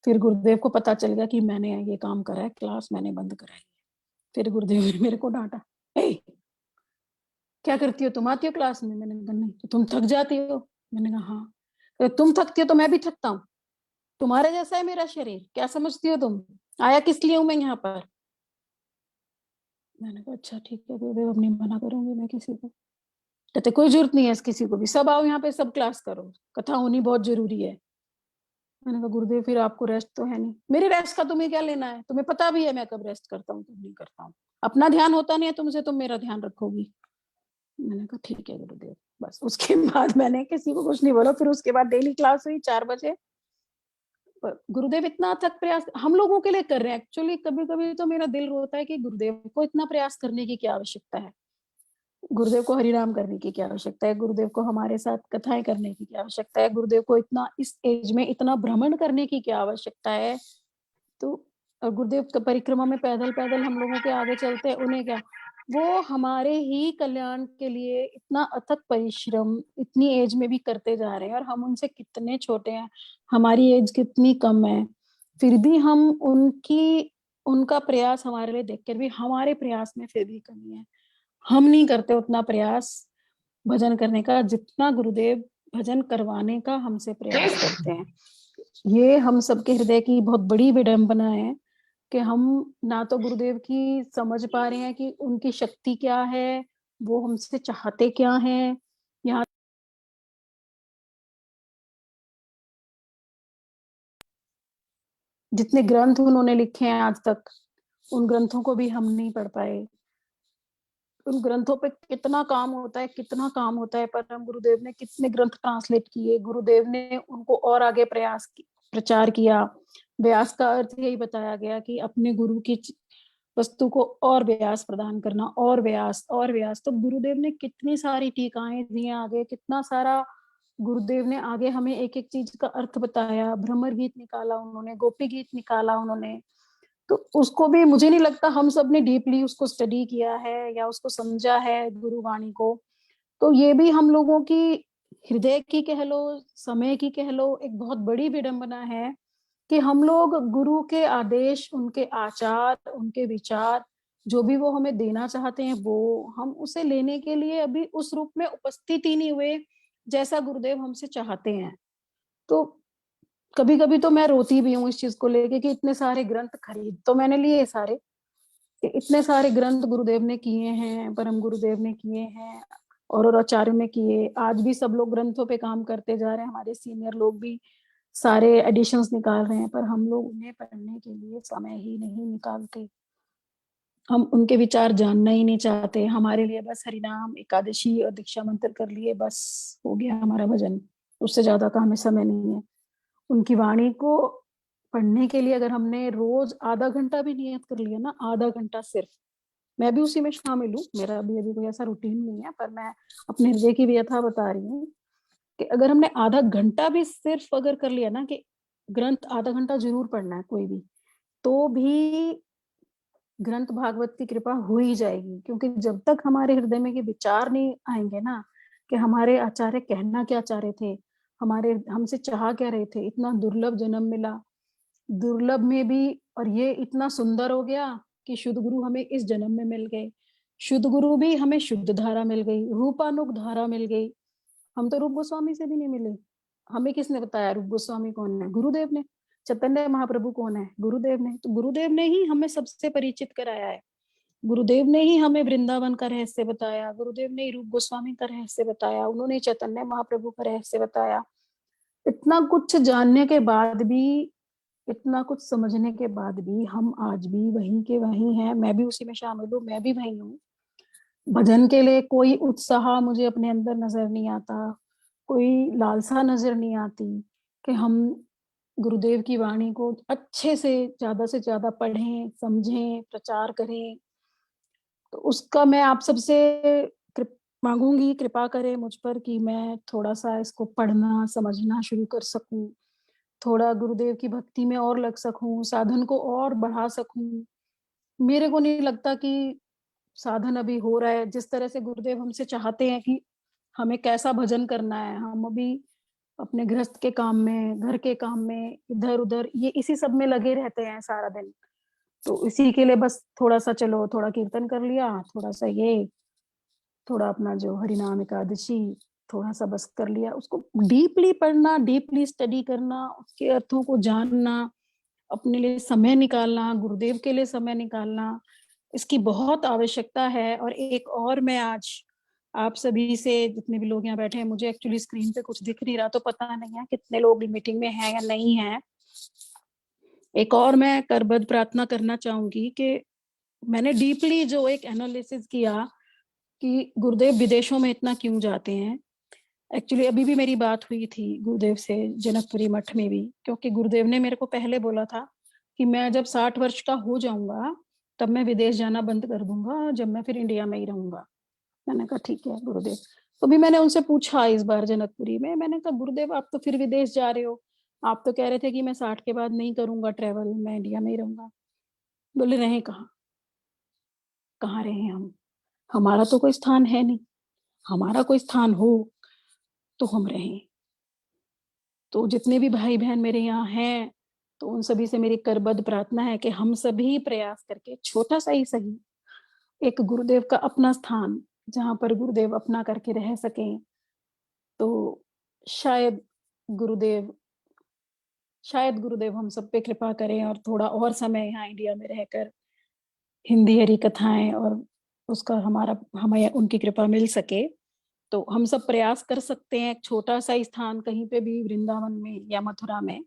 Speaker 1: फिर गुरुदेव को पता चल गया कि मैंने ये काम करा है, क्लास मैंने बंद कराई। फिर गुरुदेव ने मेरे को डांटा, ए क्या करती हो तुम, आती हो क्लास में? मैंने कहा नहीं। तो तुम थक जाती हो? मैंने कहा हाँ। तो तुम थकती हो तो मैं भी थकता हूँ, तुम्हारे जैसा है मेरा शरीर, क्या समझती हो तुम, आया किस लिए हूं मैं यहाँ पर? मैंने कहा अच्छा ठीक है गुरुदेव, अब नहीं मना करूंगी मैं किसी को। कहते कोई जरूरत नहीं है किसी को भी, सब आओ यहाँ पे, सब क्लास करो, कथा होनी बहुत जरूरी है। मैंने कहा गुरुदेव फिर आपको रेस्ट तो है नहीं, मेरे रेस्ट का तुम्हें क्या लेना है? तुम्हें पता भी है मैं कब रेस्ट करता हूँ कब नहीं करता हूँ, अपना ध्यान होता नहीं है तुमसे, तुम मेरा ध्यान रखोगी। मैंने कहा ठीक है गुरुदेव। बस उसके बाद मैंने किसी को कुछ नहीं बोला। फिर उसके बाद डेली क्लास हुई 4 बजे। गुरुदेव इतना थक प्रयास हम लोगों के लिए कर रहे हैं। एक्चुअली कभी कभी तो मेरा दिल रोता है कि गुरुदेव को इतना प्रयास करने की क्या आवश्यकता है, गुरुदेव को हरिनाम करने की क्या आवश्यकता है, गुरुदेव को हमारे साथ कथाएं करने की क्या आवश्यकता है, गुरुदेव को इतना इस एज में इतना भ्रमण करने की क्या आवश्यकता है। तो गुरुदेव का परिक्रमा में पैदल पैदल हम लोगों के आगे चलते हैं, उन्हें क्या, वो हमारे ही कल्याण के लिए इतना अथक परिश्रम इतनी एज में भी करते जा रहे हैं, और हम उनसे कितने छोटे हैं, हमारी एज कितनी कम है, फिर भी हम उनकी उनका प्रयास हमारे लिए देखकर भी हमारे प्रयास में फिर भी कमी है। हम नहीं करते उतना प्रयास भजन करने का जितना गुरुदेव भजन करवाने का हमसे प्रयास करते हैं। ये हम सबके हृदय की बहुत बड़ी विडंबना है कि हम ना तो गुरुदेव की समझ पा रहे हैं कि उनकी शक्ति क्या है, वो हमसे चाहते क्या हैं। यहाँ जितने ग्रंथ उन्होंने लिखे हैं आज तक, उन ग्रंथों को भी हम नहीं पढ़ पाए। उन ग्रंथों पे कितना काम होता है, कितना काम होता है, पर हम गुरुदेव ने कितने ग्रंथ ट्रांसलेट किए, गुरुदेव ने उनको और आगे प्रचार किया। व्यास का अर्थ यही बताया गया कि अपने गुरु की वस्तु को और व्यास प्रदान करना, और व्यास और व्यास। तो गुरुदेव ने कितनी सारी टीकाएं दी आगे, कितना सारा गुरुदेव ने आगे हमें एक एक चीज का अर्थ बताया। भ्रमर गीत निकाला उन्होंने, गोपी गीत निकाला उन्होंने। तो उसको भी मुझे नहीं लगता हम सब ने डीपली उसको स्टडी किया है या उसको समझा है गुरुवाणी को। तो ये भी हम लोगों की हृदय की कह लो, समय की कह लो, एक बहुत बड़ी विडंबना है कि हम लोग गुरु के आदेश, उनके आचार, उनके विचार, जो भी वो हमें देना चाहते हैं, वो हम उसे लेने के लिए अभी उस रूप में उपस्थित ही नहीं हुए जैसा गुरुदेव हमसे चाहते हैं। तो कभी कभी तो मैं रोती भी हूँ इस चीज को लेके कि इतने सारे ग्रंथ खरीद तो मैंने लिए सारे, इतने सारे ग्रंथ गुरुदेव ने किए हैं, परम गुरुदेव ने किए हैं, और आचार्य ने किए। आज भी सब लोग ग्रंथों पे काम करते जा रहे हैं, हमारे सीनियर लोग भी सारे एडिशंस निकाल रहे हैं, पर हम लोग उन्हें पढ़ने के लिए समय ही नहीं निकालते। हम उनके विचार जानना ही नहीं चाहते। हमारे लिए बस हरिनाम, एकादशी और दीक्षा मंत्र कर लिए, बस हो गया हमारा भजन, उससे ज्यादा का हमें समय नहीं है। उनकी वाणी को पढ़ने के लिए अगर हमने रोज आधा घंटा भी नियत कर लिया ना, आधा घंटा सिर्फ, मैं भी उसी में शामिल हूँ, मेरा अभी अभी कोई ऐसा रूटीन नहीं है, पर मैं अपने हृदय की व्यथा बता रही हूँ कि अगर हमने आधा घंटा भी सिर्फ अगर कर लिया ना कि ग्रंथ आधा घंटा ज़रूर पढ़ना है कोई भी, तो भी ग्रंथ भागवत की कृपा हो ही जाएगी। क्योंकि जब तक हमारे हृदय में ये विचार नहीं आएँगे ना कि हमारे आचार्य कहना क्या चाह रहे थे, हमारे हमसे चाह क्या रहे थे, इतना दुर्लभ जन्म मिला, दुर्लभ में भी और ये इतना सुंदर हो गया कि शुद्ध गुरु हमें इस जन्म में मिल गए। शुद्ध गुरु भी हमें शुद्ध धारा मिल गई, रूपानुग धारा मिल गई। हम तो रूप गोस्वामी से भी नहीं मिले। हमें किसने बताया रूप गोस्वामी कौन है? गुरुदेव ने। चैतन्य महाप्रभु कौन है? गुरुदेव ने। तो गुरुदेव ने ही हमें सबसे परिचित कराया है। गुरुदेव ने ही हमें वृंदावन का रहस्य बताया, गुरुदेव ने ही रूप गोस्वामी का रहस्य बताया, उन्होंने चैतन्य महाप्रभु का रहस्य बताया। इतना कुछ जानने के बाद भी, इतना कुछ समझने के बाद भी हम आज भी वहीं के वहीं हैं। मैं भी उसी में शामिल हूँ, मैं भी वहीं हूँ। भजन के लिए कोई उत्साह मुझे अपने अंदर नजर नहीं आता, कोई लालसा नजर नहीं आती कि हम गुरुदेव की वाणी को अच्छे से ज्यादा पढ़ें, समझें, प्रचार करें। तो उसका मैं आप सबसे मांगूंगी कृपा करें मुझ पर कि मैं थोड़ा सा इसको पढ़ना समझना शुरू कर सकूं, थोड़ा गुरुदेव की भक्ति में और लग सकूं, साधन को और बढ़ा सकूं। मेरे को नहीं लगता कि साधन अभी हो रहा है जिस तरह से गुरुदेव हमसे चाहते हैं कि हमें कैसा भजन करना है। हम अभी अपने गृहस्थ के काम में, घर के काम में, इधर उधर ये इसी सब में लगे रहते हैं सारा दिन। तो इसी के लिए बस थोड़ा सा चलो थोड़ा कीर्तन कर लिया, थोड़ा सा ये, थोड़ा अपना जो हरिनाम एकादशी थोड़ा सा बस कर लिया। उसको डीपली पढ़ना, डीपली स्टडी करना, उसके अर्थों को जानना, अपने लिए समय निकालना, गुरुदेव के लिए समय निकालना, इसकी बहुत आवश्यकता है। और एक और मैं आज आप सभी से, जितने भी लोग यहाँ बैठे हैं, मुझे एक्चुअली स्क्रीन पे कुछ दिख नहीं रहा तो पता नहीं है कितने लोग मीटिंग में हैं या नहीं है। एक और मैं करबद्ध प्रार्थना करना चाहूंगी कि मैंने डीपली जो एक एनालिसिस किया कि गुरुदेव विदेशों में इतना क्यों जाते हैं। एक्चुअली अभी भी मेरी बात हुई थी गुरुदेव से जनकपुरी मठ में भी, क्योंकि गुरुदेव ने मेरे को पहले बोला था कि मैं जब 60 वर्ष का हो जाऊंगा तब मैं विदेश जाना बंद कर दूंगा, जब मैं फिर इंडिया में ही रहूंगा। मैंने कहा ठीक है गुरुदेव। तो भी मैंने उनसे पूछा इस बार जनकपुरी में, मैंने कहा गुरुदेव आप तो फिर विदेश जा रहे हो, आप तो कह रहे थे कि मैं 60 के बाद नहीं करूंगा ट्रेवल, मैं इंडिया में ही रहूंगा। बोले रहे कहाँ, कहाँ रहे हम, हमारा तो कोई स्थान है नहीं, हमारा कोई स्थान हो तो हम रहें। तो जितने भी भाई बहन मेरे यहाँ हैं, तो उन सभी से मेरी करबद्ध प्रार्थना है कि हम सभी प्रयास करके छोटा सा ही सही एक गुरुदेव का अपना स्थान, जहां पर गुरुदेव अपना करके रह सकें। तो शायद गुरुदेव शायद गुरुदेव हम सब पे कृपा करें और थोड़ा और समय यहाँ इंडिया में रहकर हिंदी हरी कथाएं और उसका हमारा हमें उनकी कृपा मिल सके। तो हम सब प्रयास कर सकते हैं एक छोटा सा स्थान कहीं पे भी, वृंदावन में या मथुरा में,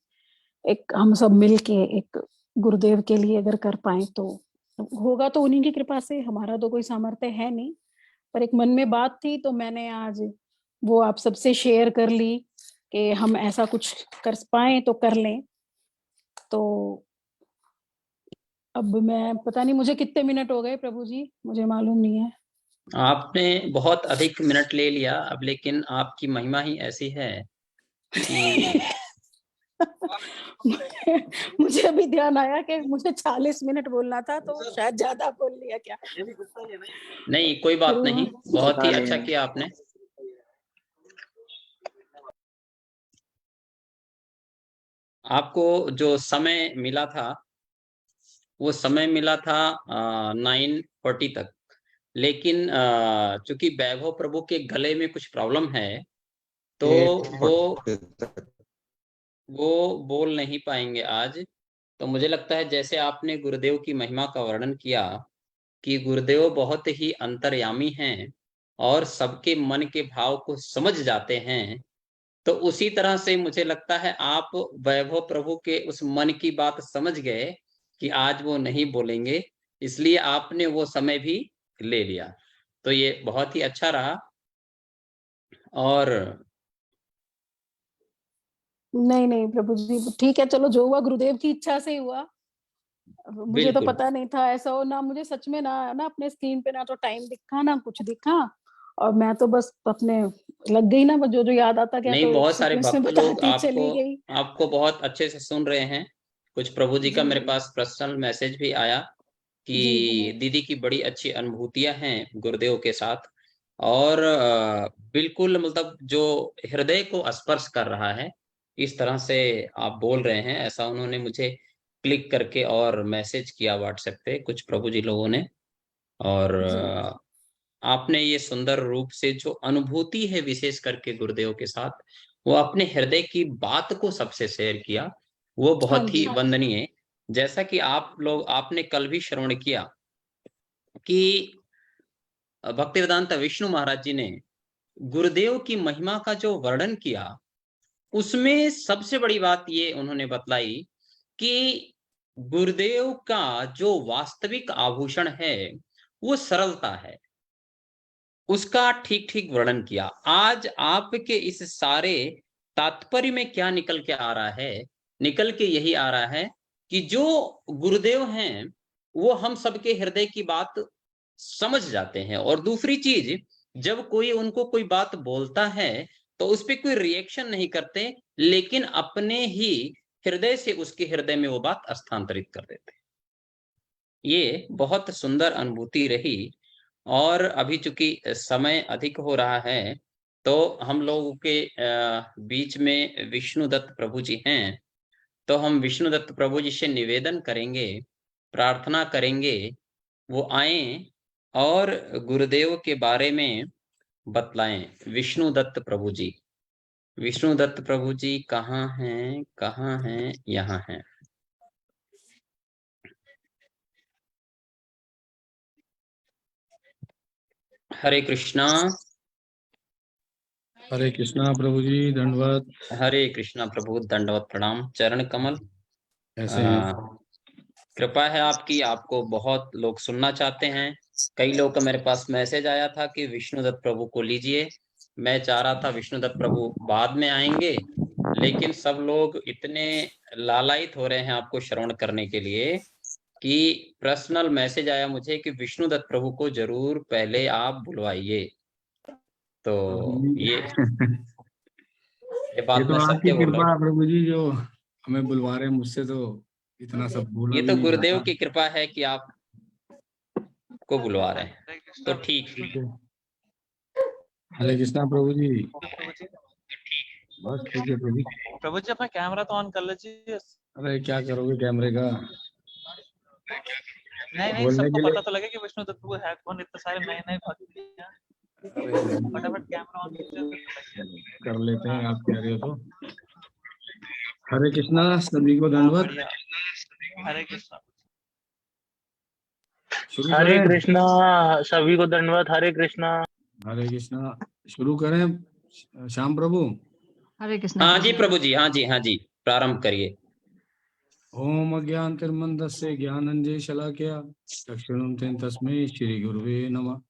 Speaker 1: एक हम सब मिल के एक गुरुदेव के लिए अगर कर पाए तो होगा तो उन्हीं की कृपा से, हमारा तो कोई सामर्थ्य है नहीं। पर एक मन में बात थी तो मैंने आज वो आप सबसे शेयर कर ली कि हम ऐसा कुछ कर पाए तो कर लें। तो अब मैं पता नहीं मुझे कितने मिनट हो गए प्रभु जी, मुझे मालूम नहीं है।
Speaker 2: आपने बहुत अधिक मिनट ले लिया अब, लेकिन आपकी महिमा ही ऐसी है कि
Speaker 1: मुझे अभी ध्यान आया कि मुझे 40 मिनट बोलना था तो शायद ज्यादा बोल लिया क्या।
Speaker 2: नहीं, कोई बात
Speaker 1: फिर
Speaker 2: नहीं, बहुत ही अच्छा किया आपने। आपको जो समय मिला था वो समय मिला था 9:40 तक, लेकिन चूंकि वैभव प्रभु के गले में कुछ प्रॉब्लम है तो वो
Speaker 3: 8:40
Speaker 2: वो बोल नहीं पाएंगे आज। तो मुझे लगता है जैसे आपने गुरुदेव की महिमा का वर्णन किया कि गुरुदेव बहुत ही अंतर्यामी हैं और सबके मन के भाव को समझ जाते हैं, तो उसी तरह से मुझे लगता है आप वैभव प्रभु के उस मन की बात समझ गए कि आज वो नहीं बोलेंगे, इसलिए आपने वो समय भी ले लिया। तो ये बहुत ही अच्छा रहा। और
Speaker 1: नहीं नहीं प्रभु जी ठीक है, चलो जो हुआ गुरुदेव की इच्छा से ही हुआ। मुझे तो
Speaker 2: बिल्कुल।
Speaker 1: पता नहीं था ऐसा हो, ना मुझे सच में ना ना अपने स्क्रीन पे ना तो टाइम दिखा, ना कुछ दिखा, और मैं तो बस अपने लग गई ना, जो-जो याद आता गया
Speaker 2: नहीं,
Speaker 1: तो एक
Speaker 2: बहुत सारे
Speaker 1: सीक्वेंस में
Speaker 2: भक्त लोग
Speaker 1: बताती
Speaker 2: आपको
Speaker 1: चली गई।
Speaker 2: आपको बहुत अच्छे से सुन रहे हैं। कुछ प्रभु जी का
Speaker 1: जी,
Speaker 2: मेरे
Speaker 1: जी।
Speaker 2: पास पर्सनल मैसेज भी आया कि
Speaker 1: जी, जी।
Speaker 2: दीदी की बड़ी अच्छी अनुभूतियाँ हैं गुरुदेव के साथ, और बिल्कुल मतलब जो हृदय को स्पर्श कर रहा है, इस तरह से आप बोल रहे हैं, ऐसा उन्होंने मुझे क्लिक करके और मैसेज किया व्हाट्सएप पे कुछ प्रभु जी लोगों ने। और
Speaker 1: जी,
Speaker 2: आपने ये सुंदर रूप से जो अनुभूति है विशेष करके गुरुदेव के साथ, वो अपने हृदय की बात को सबसे शेयर किया, वो
Speaker 1: हाँ
Speaker 2: बहुत ही
Speaker 1: जी।
Speaker 2: वंदनीय है। जैसा कि आपने कल भी श्रवण किया कि भक्तिवेदांत विष्णु महाराज जी ने गुरुदेव की महिमा का जो वर्णन किया, उसमें सबसे बड़ी बात ये उन्होंने बतलाई कि गुरुदेव का जो वास्तविक आभूषण है, वो सरलता है। उसका ठीक-ठीक वर्णन किया। आज आपके इस सारे तात्पर्य में क्या निकल के आ रहा है? निकल के यही आ रहा है कि जो गुरुदेव हैं, वो हम सबके हृदय की बात समझ जाते हैं, और दूसरी चीज़, जब कोई उनको कोई बात बोलता है, तो उसपे कोई रिएक्शन नहीं करते, लेकिन अपने ही हृदय से उसके हृदय में वो बात स्थानांतरित कर देते हैं। ये बहुत सुंदर अनुभूति रही। और अभी चूँकि समय अधिक हो रहा है, तो हम लोगों के बीच में विष्णुदत्त प्रभु जी हैं, तो हम विष्णुदत्त प्रभु जी से निवेदन करेंगे, प्रार्थना करेंगे, वो आएँ और गुरुदेव के बारे में बतलाएँ। विष्णुदत्त प्रभु जी। विष्णुदत्त प्रभु जी कहाँ हैं? कहाँ हैं? यहाँ हैं। हरे कृष्णा।
Speaker 3: हरे कृष्णा प्रभु जी, दंडवत।
Speaker 2: हरे कृष्णा प्रभु, दंडवत प्रणाम। चरण कमल।
Speaker 3: ऐसे हैं।
Speaker 2: अ, कृपा है आपकी, आपको बहुत लोग सुनना चाहते हैं। कई लोग का मेरे पास मैसेज आया था कि विष्णुदत्त प्रभु को लीजिए। मैं चाह रहा था विष्णुदत्त प्रभु बाद में आएंगे, लेकिन सब लोग इतने लालायित हो रहे हैं आपको श्रवण करने के लिए कि पर्सनल मैसेज आया मुझे कि विष्णुदत्त प्रभु को जरूर पहले आप बुलवाइए। तो
Speaker 3: प्रभु जी
Speaker 2: ये ये
Speaker 3: ये
Speaker 2: बात
Speaker 3: तो
Speaker 2: मैं
Speaker 3: आपकी
Speaker 2: सत्य बोल रहा
Speaker 3: कृपा
Speaker 2: हूँ।
Speaker 3: है प्रभु जी, जो हमें बुलवा रहे हैं। मुझसे तो इतना सब बोला
Speaker 2: ये
Speaker 3: भी
Speaker 2: तो
Speaker 3: नहीं
Speaker 2: गुरुदेव
Speaker 3: जाता।
Speaker 2: की कृपा है कि आपको बुलवा रहे हैं, तो ठीक है।
Speaker 3: ठीक है। हरे कृष्णा प्रभु जी।
Speaker 4: प्रभु जी।
Speaker 3: बस ठीक है प्रभु जी।
Speaker 4: प्रभु जी अपना कैमरा तो ऑन कर लीजिए।
Speaker 3: अरे क्या करोगे कैमरे का,
Speaker 4: नहीं नहीं,
Speaker 3: बोलने
Speaker 4: सबको
Speaker 3: के लिए।
Speaker 4: पता तो लगे कि विष्णु दत्त प्रभु है कौन, इतने सारे नए नए भक्त हैं।
Speaker 3: अरे
Speaker 4: फटाफट कैमरा ऑन कीजिए तो बताइए।
Speaker 3: कर लेते
Speaker 4: हाँ
Speaker 3: हैं, आप कह रहे हो तो। हरे कृष्णा सभी को
Speaker 4: हाँ,
Speaker 3: दंडवत।
Speaker 4: बढ़िया। हरे कृष्णा।
Speaker 3: शुरू
Speaker 5: हरे
Speaker 3: करें।
Speaker 5: कृष्णा, सभी को दंडवत। हरे कृष्णा।
Speaker 3: हरे कृष्णा शुरू करें श्याम प्रभु।
Speaker 1: हरे कृष्णा
Speaker 2: हाँ जी
Speaker 1: प्रभु।
Speaker 2: प्रभु जी, हाँ जी, हाँ जी, प्रारंभ करिए।
Speaker 3: ओम अज्ञानतिर्मन्दस्य ज्ञानञ्जय शलाकया चक्षुरुन्मिलितं तस्मै श्री गुरुवे नमः।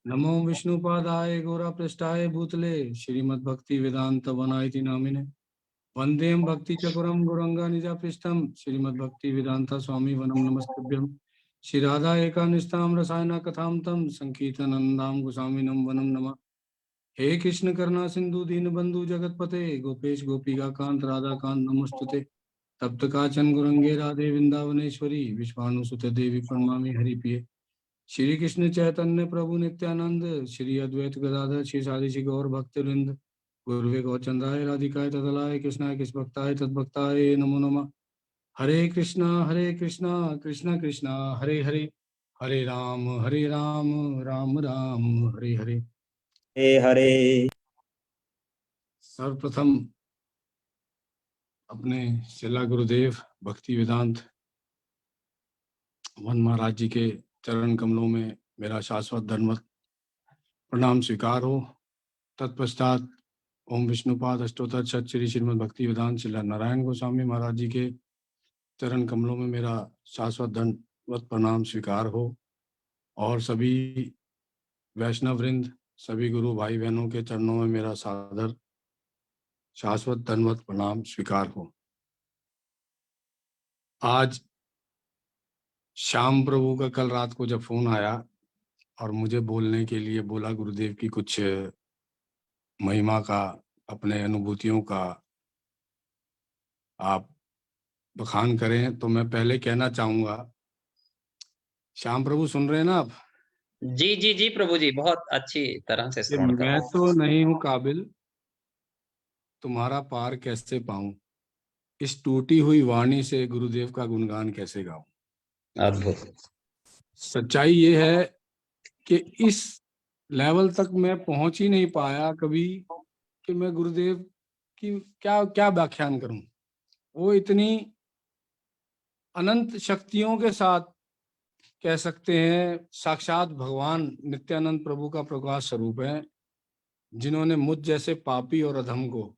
Speaker 3: नमो विष्णुपादाय गौरपृष्ठाय भूतले श्रीमद्भक्ति वेदांत वनायति नामिने वंदेम भक्ति चक्रम गुरंगा निजापृष्ठम श्रीमद्भक्ति वेदांत स्वामी वनम नमस्तभ्यम। श्री राधा एकानिष्ठाम रसायना कथाम तम संकीर्तनंदाम गोस्वामिनम वनम नमः। हे कृष्ण करुणा सिंधु दीनबंधु जगतपते गोपेश गोपिका कांत राधा कांत नमस्तुते। तप्त काचन गुरंगे राधे वृंदावनेश्वरी विश्वानुसुते देवी प्रणमामि हरिप्रिये। श्री कृष्ण चैतन्य प्रभु नित्यानंद श्री अद्वैत गदाधर श्री सादि गौर भक्तवृंद गुरुवे गौचंद्राय राधिकाय तदलाय कृष्णाय कृष्णभक्ताय तद्भक्ताय नमो नमः। हरे कृष्णा कृष्णा कृष्णा हरे हरे, हरे राम राम राम हरे हरे।
Speaker 6: हरे हरे।
Speaker 3: सर्वप्रथम अपने शिला गुरुदेव भक्ति वेदांत वन महाराज जी के चरण कमलों में मेरा शाश्वत दंडवत प्रणाम स्वीकार हो। तत्पश्चात ओम विष्णुपाद अष्टोत्तर शत श्री श्रीमद भक्ति वेदांत श्री नारायण गोस्वामी महाराज जी के चरण कमलों में मेरा शाश्वत दंडवत प्रणाम स्वीकार हो, और सभी वैष्णव वृंद सभी गुरु भाई बहनों के चरणों में मेरा सादर शाश्वत दंडवत प्रणाम स्वीकार हो। आज श्याम प्रभु का कल रात को जब फोन आया और मुझे बोलने के लिए बोला गुरुदेव की कुछ महिमा का, अपने अनुभूतियों का आप बखान करें, तो मैं पहले कहना चाहूंगा, श्याम प्रभु सुन रहे हैं ना आप,
Speaker 2: जी जी जी प्रभु जी, बहुत अच्छी तरह से
Speaker 3: कि
Speaker 2: श्रवण कर
Speaker 3: मैं
Speaker 2: रहे
Speaker 3: तो नहीं हूं काबिल तुम्हारा पार कैसे पाऊं, इस टूटी हुई वाणी से गुरुदेव का गुणगान कैसे गाऊं।
Speaker 2: हैं। अद्भुत।
Speaker 3: सच्चाई ये है कि इस लेवल तक मैं पहुंच ही नहीं पाया कभी कि मैं गुरुदेव की क्या क्या व्याख्यान करूं। वो इतनी अनंत शक्तियों के साथ, कह सकते हैं साक्षात भगवान नित्यानंद प्रभु का प्रकाश स्वरूप है, जिन्होंने मुझ जैसे पापी और अधम को,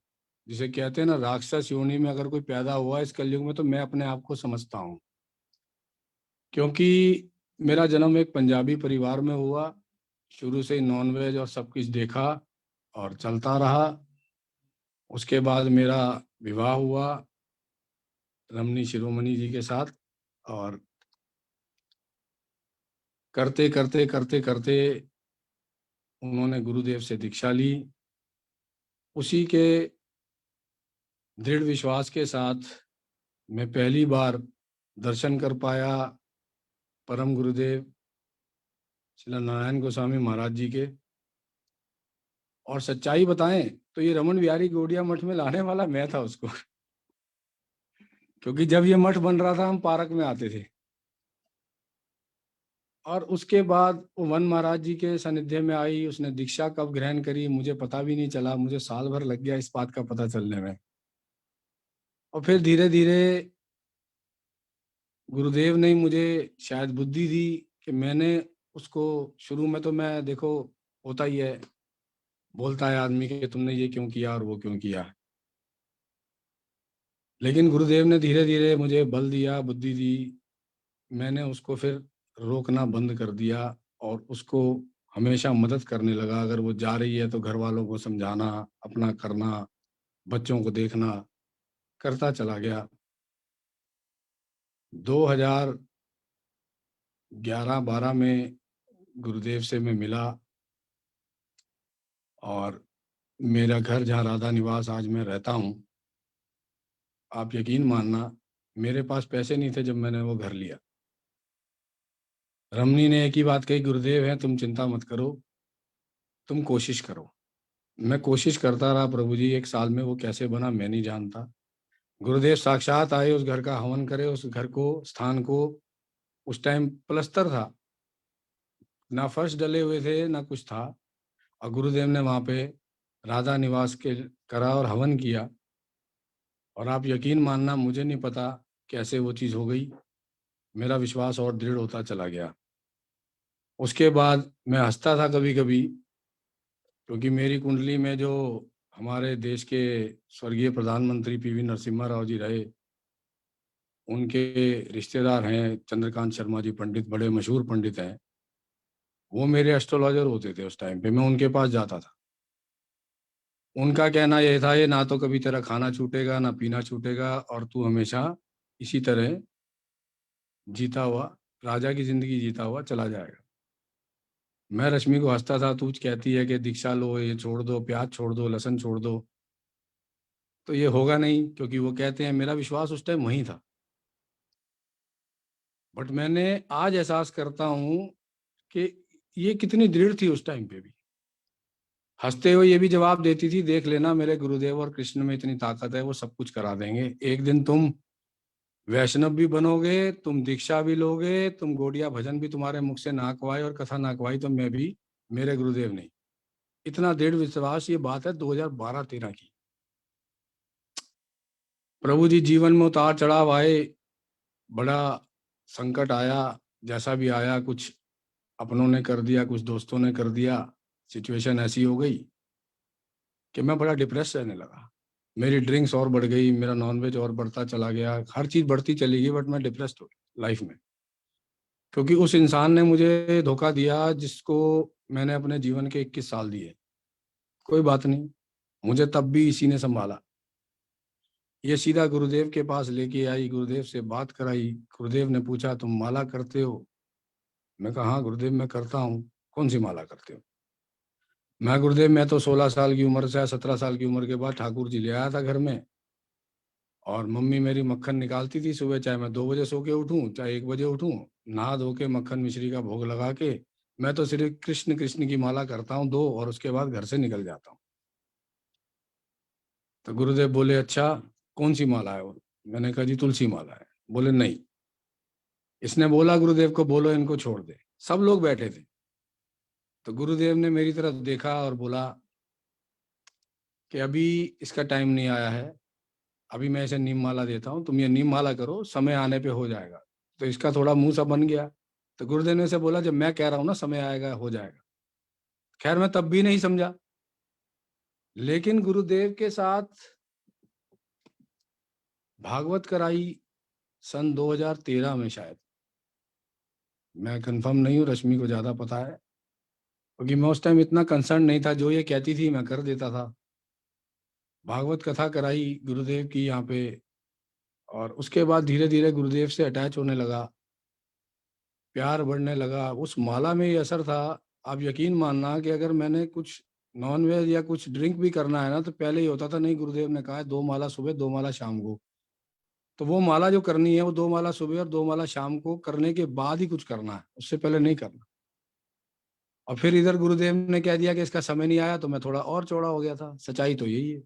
Speaker 3: जिसे कहते हैं ना राक्षस योनि में अगर कोई पैदा हुआ इस कलयुग में, तो मैं अपने आप को समझता हूँ, क्योंकि मेरा जन्म एक पंजाबी परिवार में हुआ। शुरू से नॉनवेज और सब कुछ देखा और चलता रहा। उसके बाद मेरा विवाह हुआ रमनी शिरोमणि जी के साथ, और करते करते करते करते उन्होंने गुरुदेव से दीक्षा ली। उसी के दृढ़ विश्वास के साथ मैं पहली बार दर्शन कर पाया परम गुरुदेव श्री नारायण गोस्वामी महाराज जी के। और सच्चाई बताएं तो ये रमन बिहारी गौड़िया मठ में लाने वाला मैं था उसको, क्योंकि जब ये मठ बन रहा था हम पार्क में आते थे। और उसके बाद वो वन महाराज जी के सानिध्य में आई, उसने दीक्षा कब ग्रहण करी मुझे पता भी नहीं चला, मुझे साल भर लग गया इस बात का पता चलने में। और फिर धीरे धीरे गुरुदेव ने मुझे शायद बुद्धि दी कि मैंने उसको, शुरू में तो मैं, देखो होता ही है, बोलता है आदमी कि तुमने ये क्यों किया और वो क्यों किया, लेकिन गुरुदेव ने धीरे धीरे मुझे बल दिया, बुद्धि दी। मैंने उसको फिर रोकना बंद कर दिया और उसको हमेशा मदद करने लगा। अगर वो जा रही है तो घर वालों को समझाना, अपना करना, बच्चों को देखना, करता चला गया। 2011-12 में गुरुदेव से मैं मिला, और मेरा घर जहाँ राधा निवास आज मैं रहता हूँ, आप यकीन मानना मेरे पास पैसे नहीं थे जब मैंने वो घर लिया। रमनी ने एक ही बात कही, गुरुदेव है तुम चिंता मत करो, तुम कोशिश करो। मैं कोशिश करता रहा प्रभु जी, 1 साल में वो कैसे बना मैं नहीं जानता। गुरुदेव साक्षात आए, उस घर का हवन करे, उस घर को, स्थान को, उस टाइम प्लस्तर था, ना फर्श डले हुए थे ना कुछ था, और गुरुदेव ने वहाँ पे राधा निवास के करा और हवन किया। और आप यकीन मानना मुझे नहीं पता कैसे वो चीज़ हो गई, मेरा विश्वास और दृढ़ होता चला गया। उसके बाद मैं हंसता था कभी कभी, क्योंकि मेरी कुंडली में जो हमारे देश के स्वर्गीय प्रधानमंत्री पीवी नरसिम्हा राव जी रहे, उनके रिश्तेदार हैं चंद्रकांत शर्मा जी पंडित, बड़े मशहूर पंडित हैं, वो मेरे एस्ट्रोलॉजर होते थे उस टाइम पे। मैं उनके पास जाता था। उनका कहना यह था, ये ना तो कभी तेरा खाना छूटेगा ना पीना छूटेगा, और तू हमेशा इसी तरह जीता हुआ, राजा की जिंदगी जीता हुआ चला जाएगा। मैं रश्मि को हंसता था, तू कहती है कि दीक्षा लो, ये छोड़ दो, प्याज छोड़ दो, लहसुन छोड़ दो, तो ये होगा नहीं, क्योंकि वो कहते हैं, मेरा विश्वास उस टाइम वहीं था। बट मैंने आज एहसास करता हूँ कि ये कितनी दृढ़ थी उस टाइम पे भी। हंसते हुए ये भी जवाब देती थी, देख लेना मेरे गुरुदेव और कृष्ण में इतनी ताकत है, वो सब कुछ करा देंगे। एक दिन तुम वैष्णव भी बनोगे, तुम दीक्षा भी लोगे, तुम गौड़िया भजन भी तुम्हारे मुख से ना कवाए और कथा ना कवाई तो मैं भी, मेरे गुरुदेव नहीं। इतना दृढ़ विश्वास। ये बात है 2012-13 की। प्रभु जी जीवन में उतार चढ़ाव आए, बड़ा संकट आया, जैसा भी आया, कुछ अपनों ने कर दिया, कुछ दोस्तों ने कर दिया, सिचुएशन ऐसी हो गई कि मैं बड़ा डिप्रेस रहने लगा। मेरी ड्रिंक्स और बढ़ गई, मेरा नॉनवेज और बढ़ता चला गया, हर चीज़ बढ़ती चली गई, बट मैं डिप्रेस्ड हो गया लाइफ में, क्योंकि उस इंसान ने मुझे धोखा दिया जिसको मैंने अपने जीवन के 21 साल दिए। कोई बात नहीं, मुझे तब भी इसी ने संभाला। ये सीधा गुरुदेव के पास लेके आई, गुरुदेव से बात कराई। गुरुदेव ने पूछा तुम माला करते हो? मैं कहा हाँ गुरुदेव मैं करता हूँ। कौन सी माला करते हो? मैं गुरुदेव मैं तो 16 साल की उम्र से 17 साल की उम्र के बाद ठाकुर जी ले आया था घर में, और मम्मी मेरी मक्खन निकालती थी सुबह, चाहे मैं 2 बजे सो के उठूं चाहे 1 बजे उठूं, नहा धो के मक्खन मिश्री का भोग लगा के मैं तो सिर्फ कृष्ण कृष्ण की माला करता हूँ 2, और उसके बाद घर से निकल जाता हूँ। तो गुरुदेव बोले अच्छा कौन सी माला है वो? मैंने कहा जी तुलसी माला है। बोले नहीं। इसने बोला गुरुदेव को बोलो इनको छोड़ दे। सब लोग बैठे थे। तो गुरुदेव ने मेरी तरफ देखा और बोला कि अभी इसका टाइम नहीं आया है, अभी मैं इसे नीम माला देता हूँ, तुम ये नीम माला करो, समय आने पे हो जाएगा। तो इसका थोड़ा मुंह सा बन गया। तो गुरुदेव ने से बोला जब मैं कह रहा हूँ ना समय आएगा हो जाएगा। खैर मैं तब भी नहीं समझा, लेकिन गुरुदेव के साथ भागवत कराई सन 2013 में शायद, मैं कंफर्म नहीं हूँ, रश्मि को ज्यादा पता है, क्योंकि मैं उस टाइम इतना कंसर्न नहीं था, जो ये कहती थी मैं कर देता था। भागवत कथा कराई गुरुदेव की यहाँ पे, और उसके बाद धीरे धीरे गुरुदेव से अटैच होने लगा, प्यार बढ़ने लगा। उस माला में ये असर था, आप यकीन मानना कि अगर मैंने कुछ नॉन वेज या कुछ ड्रिंक भी करना है ना तो पहले ही होता था, नहीं गुरुदेव ने कहा है 2 माला सुबह 2 माला शाम को। तो वो माला जो करनी है वो 2 माला सुबह और 2 माला शाम को करने के बाद ही कुछ करना है, उससे पहले नहीं करना। और फिर इधर गुरुदेव ने कह दिया कि इसका समय नहीं आया, तो मैं थोड़ा और चौड़ा हो गया था। सच्चाई तो यही है।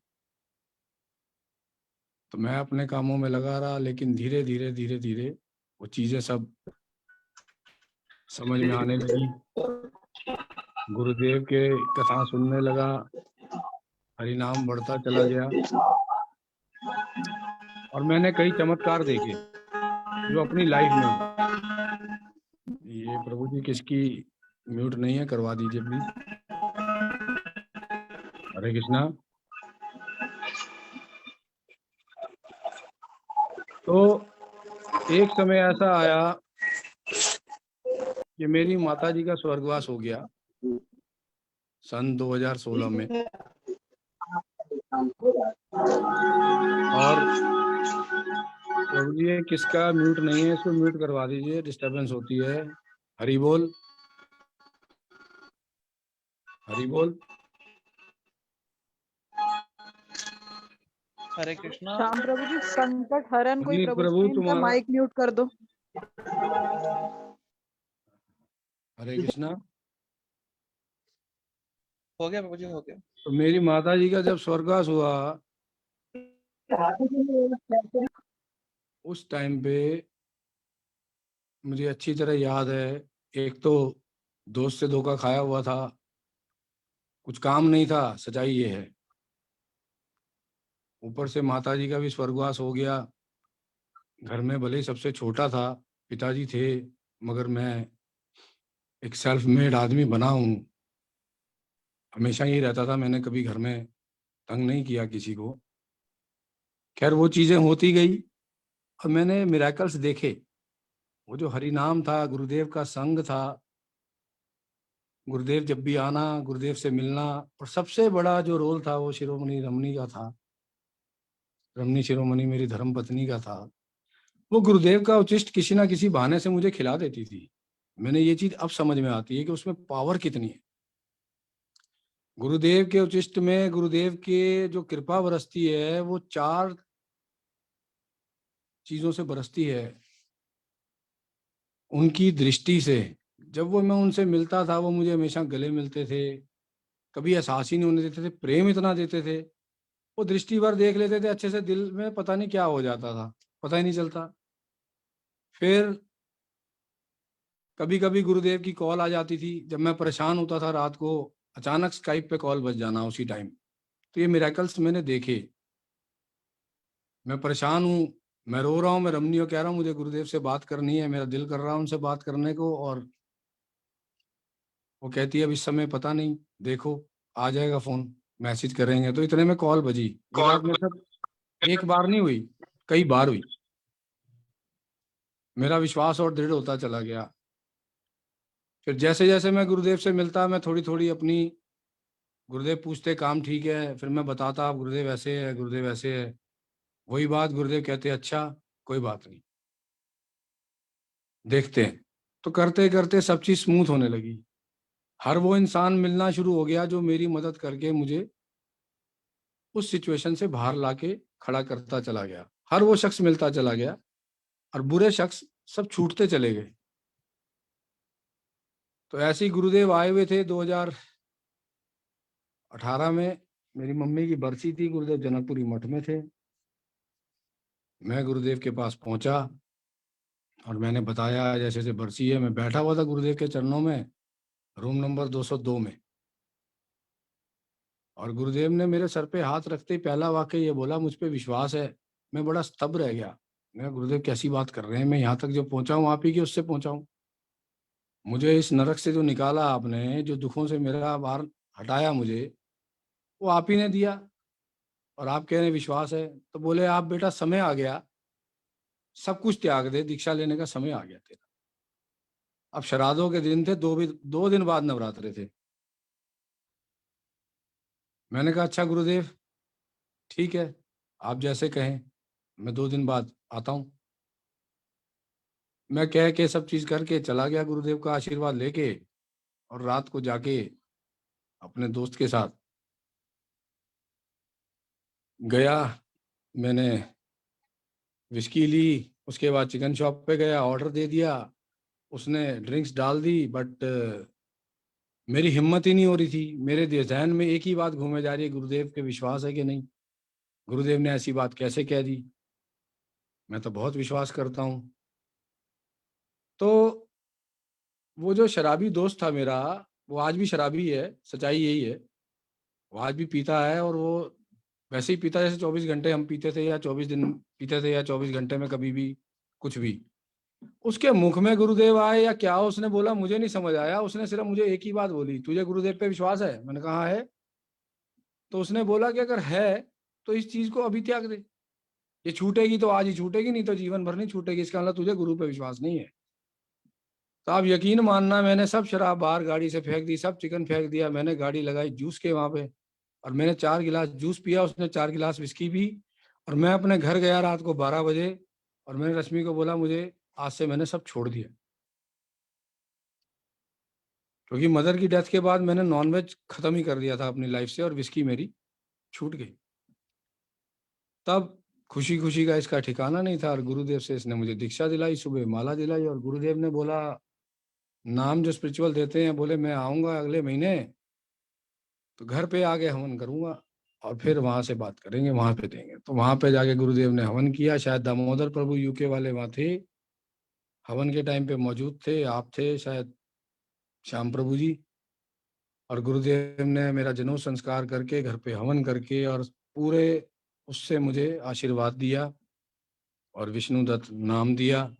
Speaker 3: तो मैं अपने कामों में लगा रहा, लेकिन धीरे धीरे धीरे धीरे वो चीजें सब समझ में आने लगी। गुरुदेव के कथा सुनने लगा, हरिनाम बढ़ता चला गया, और मैंने कई चमत्कार देखे जो अपनी लाइफ में हुए। ये प्रभु जी किसकी म्यूट नहीं है, करवा दीजिए प्लीज। हरे कृष्णा। तो एक समय ऐसा आया कि मेरी माता जी का स्वर्गवास हो गया सन 2016 में, और प्रभु जी ये किसका म्यूट नहीं है, इसको म्यूट करवा दीजिए, डिस्टरबेंस होती है। हरि बोल, हरि बोल।
Speaker 4: हरे कृष्णा।
Speaker 7: श्याम प्रभु जी संकट हरण कोई
Speaker 3: पुनीत
Speaker 7: प्रभु
Speaker 3: प्रभु
Speaker 7: जी, इनका
Speaker 3: तुम्हारा।
Speaker 7: माइक म्यूट कर दो।
Speaker 3: हरे कृष्णा।
Speaker 4: हो गया प्रभु जी, हो गया।
Speaker 3: तो मेरी माता जी का जब स्वर्गवास हुआ उस टाइम पे मुझे अच्छी तरह याद है, एक तो दोस्त से धोखा खाया हुआ था, कुछ काम नहीं था, सच्चाई ये है। ऊपर से माता जी का भी स्वर्गवास हो गया। घर में भले ही सबसे छोटा था, पिताजी थे, मगर मैं एक सेल्फ मेड आदमी बना हूँ। हमेशा ही रहता था, मैंने कभी घर में तंग नहीं किया किसी को। खैर वो चीजें होती गई, और मैंने मिराकल्स देखे। वो जो हरि नाम था, गुरुदेव का संग था, गुरुदेव जब भी आना, गुरुदेव से मिलना, और सबसे बड़ा जो रोल था वो शिरोमणि रमणी का था। रमणी शिरोमणि मेरी धर्म पत्नी का था। वो गुरुदेव का उचिष्ट किसी ना किसी बहाने से मुझे खिला देती थी। मैंने ये चीज अब समझ में आती है कि उसमें पावर कितनी है। गुरुदेव के उचिष्ट में गुरुदेव के जो कृपा बरसती है वो 4 चीजों से बरसती है। उनकी दृष्टि से, जब वो मैं उनसे मिलता था वो मुझे हमेशा गले मिलते थे, कभी एहसास ही नहीं होने देते थे, प्रेम इतना देते थे। वो दृष्टि भर देख लेते थे अच्छे से, दिल में पता नहीं क्या हो जाता था, पता ही नहीं चलता। फिर कभी कभी गुरुदेव की कॉल आ जाती थी, जब मैं परेशान होता था रात को, अचानक स्काइप पे कॉल बज जाना उसी टाइम। तो ये मिरेकल्स मैंने देखे। मैं परेशान हूँ, मैं रो रहा हूँ, मैं रमनी को कह रहा हूँ मुझे गुरुदेव से बात करनी है, मेरा दिल कर रहा है उनसे बात करने को, और वो कहती है अब इस समय पता नहीं, देखो आ जाएगा फोन, मैसेज करेंगे। तो इतने में कॉल बजी। ये बात मेरे साथ एक बार नहीं हुई, कई बार हुई। मेरा विश्वास और दृढ़ होता चला गया। फिर जैसे जैसे मैं गुरुदेव से मिलता, मैं थोड़ी थोड़ी अपनी, गुरुदेव पूछते काम ठीक है, फिर मैं बताता गुरुदेव ऐसे है, गुरुदेव ऐसे है। वही बात गुरुदेव कहते अच्छा कोई बात नहीं, देखते हैं। तो करते करते सब चीज स्मूथ होने लगी। हर वो इंसान मिलना शुरू हो गया जो मेरी मदद करके मुझे उस सिचुएशन से बाहर लाके खड़ा करता चला गया। हर वो शख्स मिलता चला गया और बुरे शख्स सब छूटते चले गए। तो ऐसे ही गुरुदेव आए हुए थे 2018 में। मेरी मम्मी की बरसी थी, गुरुदेव जनकपुरी मठ में थे। मैं गुरुदेव के पास पहुंचा और मैंने बताया जैसे जैसे बरसी है। मैं बैठा हुआ था गुरुदेव के चरणों में, रूम नंबर 202 में। और गुरुदेव ने मेरे सर पे हाथ रखते ही पहला वाक्य ये बोला, मुझ पे विश्वास है। मैं बड़ा स्तब्ध रह गया। मैं गुरुदेव कैसी बात कर रहे हैं, मैं यहाँ तक जो पहुंचा हूँ आप ही के उससे पहुंचा हूँ। मुझे इस नरक से जो निकाला आपने, जो दुखों से मेरा बाहर हटाया मुझे, वो आप ही ने दिया। और आप कह रहे हैं विश्वास है। तो बोले आप बेटा समय आ गया, सब कुछ त्याग दे, दीक्षा लेने का समय आ गया तेरा। अब श्राद्धों के दिन थे, 2 दिन बाद नवरात्रे थे। मैंने कहा अच्छा गुरुदेव ठीक है, आप जैसे कहें, मैं 2 दिन बाद आता हूँ। मैं कह के सब चीज करके चला गया गुरुदेव का आशीर्वाद लेके। और रात को जाके अपने दोस्त के साथ गया, मैंने विस्की ली। उसके बाद चिकन शॉप पे गया, ऑर्डर दे दिया। उसने ड्रिंक्स डाल दी, बट मेरी हिम्मत ही नहीं हो रही थी। मेरे जहन में एक ही बात घूमे जा रही है, गुरुदेव के विश्वास है कि नहीं, गुरुदेव ने ऐसी बात कैसे कह दी, मैं तो बहुत विश्वास करता हूँ। तो वो जो शराबी दोस्त था मेरा, वो आज भी शराबी है, सच्चाई यही है। वो आज भी पीता है, और वो वैसे ही पीता जैसे 24 घंटे हम पीते थे, या 24 दिन पीते थे, या 24 घंटे में कभी भी कुछ भी। उसके मुख में गुरुदेव आए या क्या, उसने बोला मुझे नहीं समझ आया। उसने सिर्फ मुझे एक ही बात बोली, तुझे गुरुदेव पे विश्वास है? मैंने कहा है। तो उसने बोला कि अगर है तो इस चीज को अभी त्याग दे। ये छूटेगी तो आज ही छूटेगी, नहीं तो जीवन भर नहीं छूटेगी। इसका मतलब तुझे गुरु पे विश्वास नहीं है। तो आप यकीन मानना, मैंने सब शराब बाहर गाड़ी से फेंक दी, सब चिकन फेंक दिया। मैंने गाड़ी लगाई जूस के वहां पे, और मैंने 4 गिलास जूस पिया, उसने 4 गिलास विस्की पी। और मैं अपने घर गया रात को 12 बजे। और मैंने रश्मि को बोला मुझे आज से मैंने सब छोड़ दिया, क्योंकि मदर की डेथ के बाद मैंने नॉनवेज खत्म ही कर दिया था अपनी लाइफ से, और विस्की मेरी छूट गई। तब खुशी खुशी का इसका ठिकाना नहीं था। और गुरुदेव से इसने मुझे दीक्षा दिलाई, सुबह माला दिलाई। और गुरुदेव ने बोला नाम जो स्पिरिचुअल देते हैं, बोले मैं आऊंगा अगले महीने, तो घर पे आके हवन करूंगा, और फिर वहां से बात करेंगे, वहां पे देंगे। तो वहां पे जाके गुरुदेव ने हवन किया। शायद दामोदर प्रभु यूके वाले वहां थे, हवन के टाइम पे मौजूद थे, आप थे शायद, श्याम प्रभु जी। और गुरुदेव ने मेरा जनेऊ संस्कार करके, घर पे हवन करके, और पूरे उससे मुझे आशीर्वाद दिया और विष्णु दत्त नाम दिया।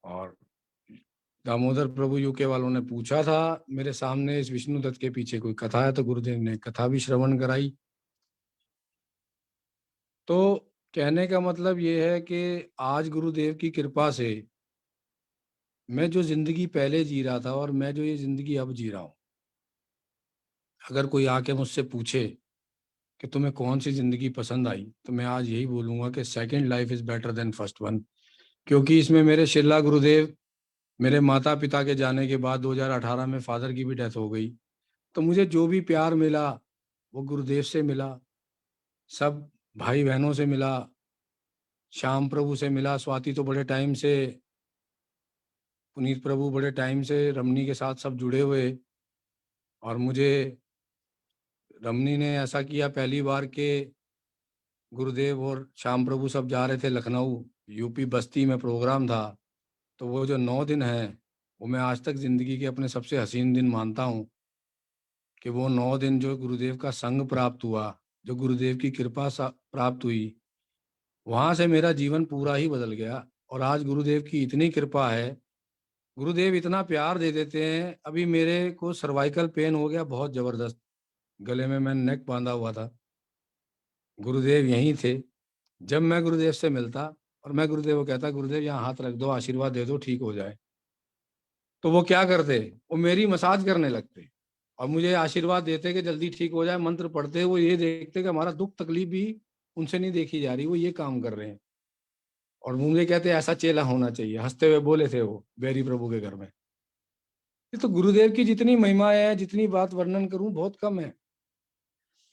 Speaker 3: और दामोदर प्रभु यूके वालों ने पूछा था मेरे सामने, इस विष्णु दत्त के पीछे कोई कथा है? तो गुरुदेव ने कथा भी श्रवण कराई। तो कहने का मतलब ये है कि आज गुरुदेव की कृपा से मैं जो जिंदगी पहले जी रहा था, और मैं जो ये जिंदगी अब जी रहा हूँ, अगर कोई आके मुझसे पूछे कि तुम्हें कौन सी जिंदगी पसंद आई, तो मैं आज यही बोलूंगा कि second life is better than first one. क्योंकि इसमें मेरे शिला गुरुदेव, मेरे माता पिता के जाने के बाद 2018 में फादर की भी डेथ हो गई। तो मुझे जो भी प्यार मिला वो गुरुदेव से मिला, सब भाई बहनों से मिला, श्याम प्रभु से मिला, स्वाति तो बड़े टाइम से, पुनीत प्रभु बड़े टाइम से रमनी के साथ सब जुड़े हुए। और मुझे रमनी ने ऐसा किया पहली बार के गुरुदेव और श्याम प्रभु सब जा रहे थे लखनऊ, यूपी बस्ती में प्रोग्राम था। तो वो जो 9 दिन है, वो मैं आज तक जिंदगी के अपने सबसे हसीन दिन मानता हूँ। कि वो 9 दिन जो गुरुदेव का संग प्राप्त हुआ, जो गुरुदेव की कृपा प्राप्त हुई, वहां से मेरा जीवन पूरा ही बदल गया। और आज गुरुदेव की इतनी कृपा है, गुरुदेव इतना प्यार दे देते हैं। अभी मेरे को सर्वाइकल पेन हो गया बहुत जबरदस्त, गले में मैं नेक बांधा हुआ था, गुरुदेव यहीं थे। जब मैं गुरुदेव से मिलता और मैं गुरुदेव को कहता गुरुदेव यहाँ हाथ रख दो, आशीर्वाद दे दो, ठीक हो जाए, तो वो क्या करते, वो मेरी मसाज करने लगते और मुझे आशीर्वाद देते कि जल्दी ठीक हो जाए। मंत्र पढ़ते, वो ये देखते कि हमारा दुख तकलीफ भी उनसे नहीं देखी जा रही, वो ये काम कर रहे हैं। और मुझे कहते हैं ऐसा चेला होना चाहिए, हंसते हुए बोले थे वो बैरी प्रभु के घर में। ये तो गुरुदेव की जितनी महिमा है, जितनी बात वर्णन करूं बहुत कम है।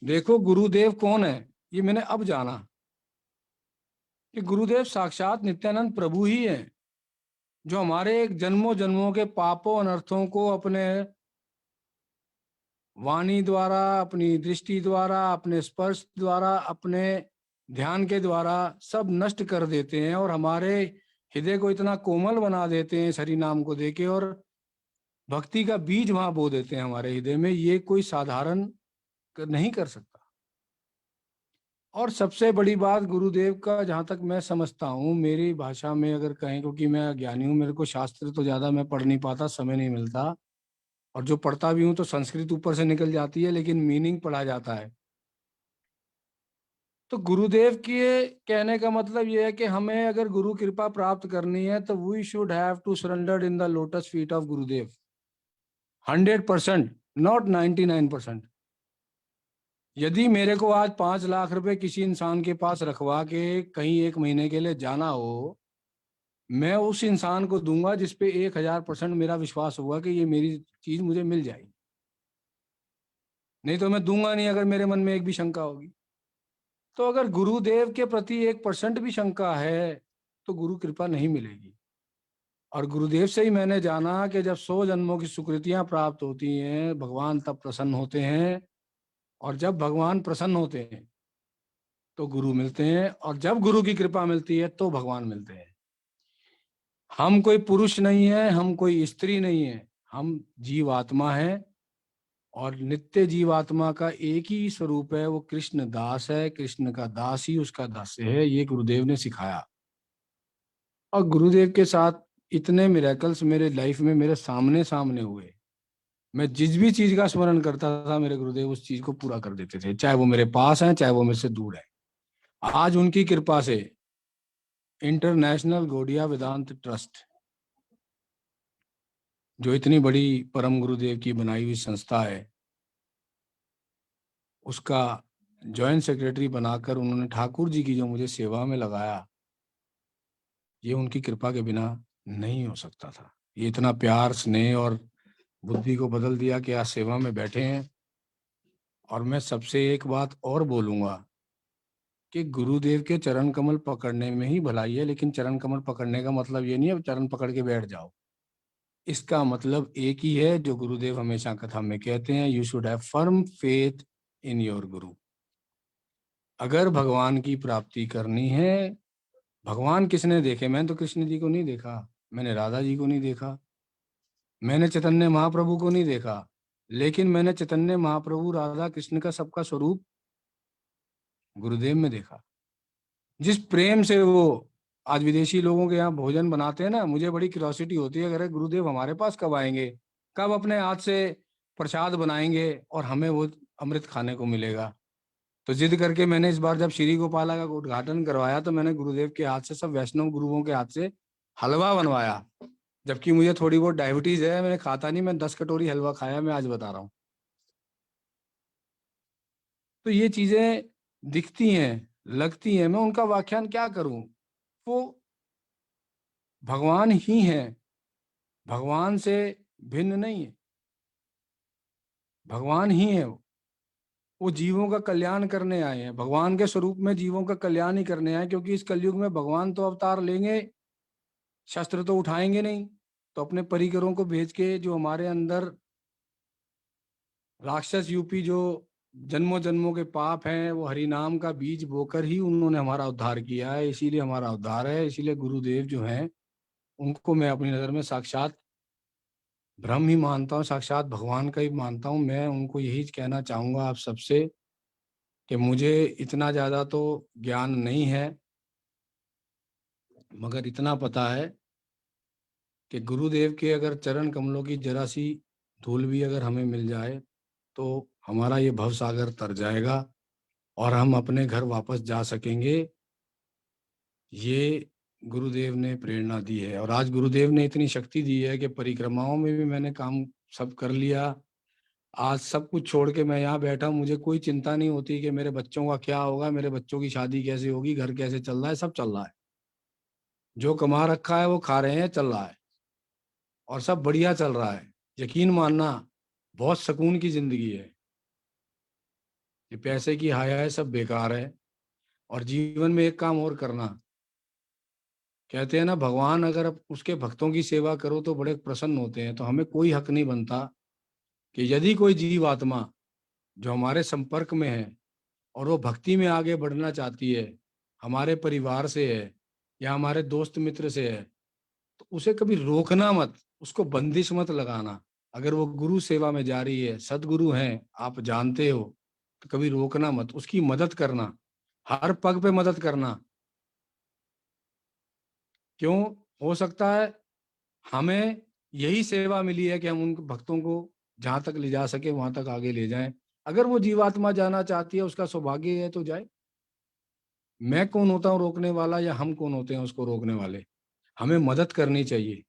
Speaker 3: देखो गुरुदेव कौन है, ये मैंने अब जाना कि गुरुदेव साक्षात नित्यानंद प्रभु ही है, जो हमारे जन्मों जन्मों के पापों अनर्थों को अपने वाणी द्वारा, अपनी दृष्टि द्वारा, अपने स्पर्श द्वारा, अपने ध्यान के द्वारा सब नष्ट कर देते हैं और हमारे हृदय को इतना कोमल बना देते हैं हरि नाम को देके, और भक्ति का बीज वहां बो देते हैं हमारे हृदय में। ये कोई साधारण नहीं कर सकता। और सबसे बड़ी बात गुरुदेव का, जहां तक मैं समझता हूँ मेरी भाषा में अगर कहें, क्योंकि मैं ज्ञानी हूँ, मेरे को शास्त्र तो ज्यादा मैं पढ़ नहीं पाता, समय नहीं मिलता, और जो पढ़ता भी हूँ तो संस्कृत ऊपर से निकल जाती है, लेकिन मीनिंग पढ़ा जाता है। तो गुरुदेव के कहने का मतलब यह है कि हमें अगर गुरु कृपा प्राप्त करनी है तो we should have to surrender in the lotus feet of Gurudev 100%, not 99%। यदि मेरे को आज 5 लाख रुपए किसी इंसान के पास रखवा के कहीं 1 महीने के लिए जाना हो, मैं उस इंसान को दूंगा जिसपे 1000% मेरा विश्वास होगा कि ये मेरी चीज मुझे मिल जाएगी। नहीं तो मैं दूंगा नहीं अगर मेरे मन में एक भी शंका होगी। तो अगर गुरुदेव के प्रति 1% भी शंका है तो गुरु कृपा नहीं मिलेगी। और गुरुदेव से ही मैंने जाना कि जब 100 जन्मों की सुकृतियां प्राप्त होती हैं, भगवान तब प्रसन्न होते हैं, और जब भगवान प्रसन्न होते हैं तो गुरु मिलते हैं, और जब गुरु की कृपा मिलती है तो भगवान मिलते हैं। हम कोई पुरुष नहीं है, हम कोई स्त्री नहीं है, हम जीवात्मा है, और नित्य जीवात्मा का एक ही स्वरूप है, वो कृष्ण दास है। कृष्ण का दास ही उसका दास्य है, ये गुरुदेव ने सिखाया। और गुरुदेव के साथ इतने मिरेकल्स मेरे लाइफ में मेरे सामने सामने हुए। मैं जिस भी चीज का स्मरण करता था मेरे गुरुदेव उस चीज को पूरा कर देते थे, चाहे वो मेरे पास है चाहे वो मेरे से दूर है। आज उनकी कृपा से इंटरनेशनल गौड़िया वेदांत ट्रस्ट, जो इतनी बड़ी परम गुरुदेव की बनाई हुई संस्था है, उसका जॉइंट सेक्रेटरी बनाकर उन्होंने ठाकुर जी की जो मुझे सेवा में लगाया, ये उनकी कृपा के बिना नहीं हो सकता था। ये इतना प्यार स्नेह और बुद्धि को बदल दिया कि आज सेवा में बैठे हैं। और मैं सबसे एक बात और बोलूंगा कि गुरुदेव के चरण कमल पकड़ने में ही भलाई है, लेकिन चरण कमल पकड़ने का मतलब ये नहीं है चरण पकड़ के बैठ जाओ। इसका मतलब एक ही है जो गुरुदेव हमेशा कथा में कहते हैं, you should have firm faith in your गुरु। अगर भगवान की प्राप्ति करनी है, भगवान किसने देखे? मैंने तो कृष्ण जी को नहीं देखा, मैंने राधा जी को नहीं देखा, मैंने चैतन्य महाप्रभु को नहीं देखा, लेकिन मैंने चैतन्य महाप्रभु राधा कृष्ण का सबका स्वरूप गुरुदेव में देखा। जिस प्रेम से वो आज विदेशी लोगों के यहाँ भोजन बनाते हैं ना, मुझे बड़ी क्यूरियोसिटी होती है, अगर गुरुदेव हमारे पास कब आएंगे, कब अपने हाथ से प्रसाद बनाएंगे और हमें वो अमृत खाने को मिलेगा। तो जिद करके मैंने इस बार जब श्री गोपाला का उद्घाटन करवाया तो मैंने गुरुदेव के हाथ से, सब वैष्णव गुरुओं के हाथ से हलवा बनवाया। जबकि मुझे थोड़ी बहुत डायबिटीज है, मैंने खाता नहीं, मैं 10 कटोरी हलवा खाया, मैं आज बता रहा हूँ। तो ये चीजें दिखती हैं, लगती हैं, मैं उनका व्याख्यान क्या करूं। वो भगवान ही है, भगवान से भिन्न नहीं है, भगवान ही है। वो जीवों का कल्याण करने आए हैं, भगवान के स्वरूप में जीवों का कल्याण ही करने आए, क्योंकि इस कलयुग में भगवान तो अवतार लेंगे, शस्त्र तो उठाएंगे नहीं, तो अपने परिकरों को भेज के जो हमारे अंदर राक्षस यूपी जो जन्मों जन्मों के पाप हैं, वो हरि नाम का बीज बोकर ही उन्होंने हमारा उद्धार किया है। इसीलिए हमारा उद्धार है। इसीलिए गुरुदेव जो हैं उनको मैं अपनी नजर में साक्षात ब्रह्म ही मानता हूँ, साक्षात भगवान का ही मानता हूँ। मैं उनको यही कहना चाहूंगा आप सबसे कि मुझे इतना ज्यादा तो ज्ञान नहीं है, मगर इतना पता है कि गुरुदेव के अगर चरण कमलों की जरा सी धूल भी अगर हमें मिल जाए तो हमारा ये भव सागर तर जाएगा और हम अपने घर वापस जा सकेंगे। ये गुरुदेव ने प्रेरणा दी है, और आज गुरुदेव ने इतनी शक्ति दी है कि परिक्रमाओं में भी मैंने काम सब कर लिया। आज सब कुछ छोड़ के मैं यहाँ बैठा हूँ, मुझे कोई चिंता नहीं होती कि मेरे बच्चों का क्या होगा, मेरे बच्चों की शादी कैसे होगी, घर कैसे चल रहा है, सब चल रहा है। जो कमा रखा है वो खा रहे हैं, चल रहा है और सब बढ़िया चल रहा है। यकीन मानना, बहुत सुकून की जिंदगी है। ये पैसे की हाय है सब बेकार है। और जीवन में एक काम और करना, कहते हैं ना भगवान अगर उसके भक्तों की सेवा करो तो बड़े प्रसन्न होते हैं। तो हमें कोई हक नहीं बनता कि यदि कोई जीव आत्मा जो हमारे संपर्क में है और वो भक्ति में आगे बढ़ना चाहती है, हमारे परिवार से है या हमारे दोस्त मित्र से है, तो उसे कभी रोकना मत, उसको बंदिश मत लगाना। अगर वो गुरु सेवा में जा रही है, सदगुरु हैं, आप जानते हो, तो कभी रोकना मत, उसकी मदद करना, हर पग पे मदद करना। क्यों? हो सकता है हमें यही सेवा मिली है कि हम उन भक्तों को जहां तक ले जा सके वहां तक आगे ले जाएं। अगर वो जीवात्मा जाना चाहती है, उसका सौभाग्य है तो जाए। मैं कौन होता हूँ रोकने वाला, या हम कौन होते हैं उसको रोकने वाले? हमें मदद करनी चाहिए।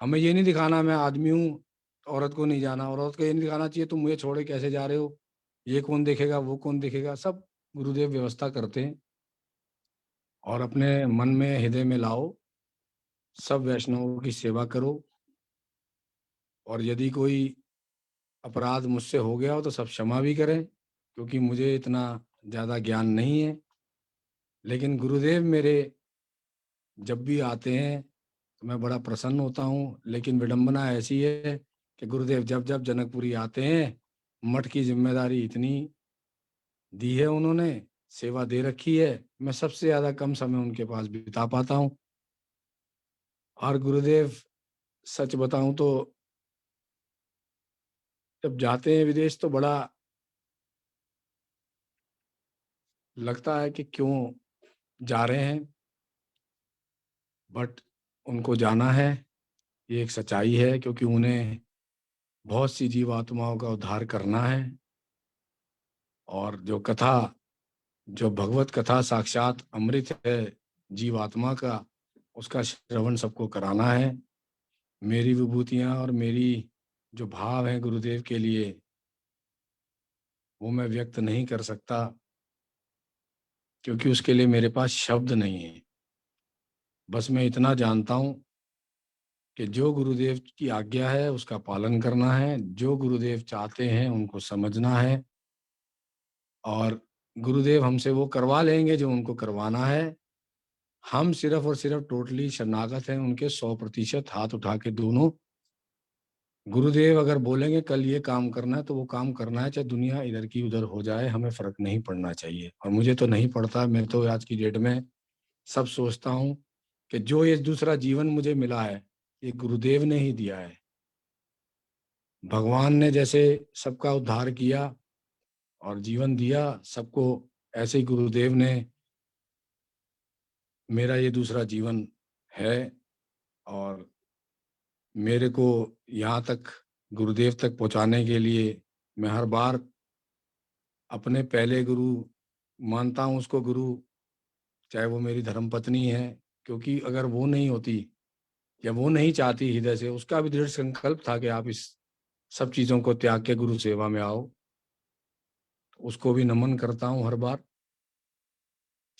Speaker 3: हमें ये नहीं दिखाना मैं आदमी हूँ, औरत को नहीं जाना, और औरत को ये नहीं दिखाना चाहिए तुम मुझे छोड़े कैसे जा रहे हो, ये कौन देखेगा वो कौन देखेगा। सब गुरुदेव व्यवस्था करते हैं। और अपने मन में हृदय में लाओ, सब वैष्णवों की सेवा करो। और यदि कोई अपराध मुझसे हो गया हो तो सब क्षमा भी करें, क्योंकि मुझे इतना ज़्यादा ज्ञान नहीं है। लेकिन गुरुदेव मेरे जब भी आते हैं तो मैं बड़ा प्रसन्न होता हूँ। लेकिन विडंबना ऐसी है कि गुरुदेव जब जब जनकपुरी आते हैं, मठ की जिम्मेदारी इतनी दी है उन्होंने, सेवा दे रखी है, मैं सबसे ज़्यादा कम समय उनके पास बिता पाता हूँ। और गुरुदेव सच बताऊं तो जब जाते हैं विदेश तो बड़ा लगता है कि क्यों जा रहे हैं, बट उनको जाना है, ये एक सच्चाई है। क्योंकि उन्हें बहुत सी जीवात्माओं का उद्धार करना है। और जो कथा, जो भगवत कथा साक्षात अमृत है जीवात्मा का, उसका श्रवण सबको कराना है। मेरी विभूतियाँ और मेरी जो भाव हैं गुरुदेव के लिए, वो मैं व्यक्त नहीं कर सकता, क्योंकि उसके लिए मेरे पास शब्द नहीं है। बस मैं इतना जानता हूँ कि जो गुरुदेव की आज्ञा है उसका पालन करना है, जो गुरुदेव चाहते हैं उनको समझना है। और गुरुदेव हमसे वो करवा लेंगे जो उनको करवाना है। हम सिर्फ और सिर्फ टोटली शरणागत हैं उनके, 100% हाथ उठा के दोनों। गुरुदेव अगर बोलेंगे कल ये काम करना है तो वो काम करना है, चाहे दुनिया इधर की उधर हो जाए, हमें फर्क नहीं पड़ना चाहिए। और मुझे तो नहीं पड़ता। मैं तो आज की डेट में सब सोचता हूँ कि जो ये दूसरा जीवन मुझे मिला है, ये गुरुदेव ने ही दिया है। भगवान ने जैसे सबका उद्धार किया और जीवन दिया सबको, ऐसे ही गुरुदेव ने मेरा ये दूसरा जीवन है। और मेरे को यहाँ तक, गुरुदेव तक पहुँचाने के लिए मैं हर बार अपने पहले गुरु मानता हूँ उसको गुरु, चाहे वो मेरी धर्मपत्नी है। क्योंकि अगर वो नहीं होती या वो नहीं चाहती हृदय से, उसका भी दृढ़ संकल्प था कि आप इस सब चीज़ों को त्याग के गुरु सेवा में आओ, उसको भी नमन करता हूँ हर बार।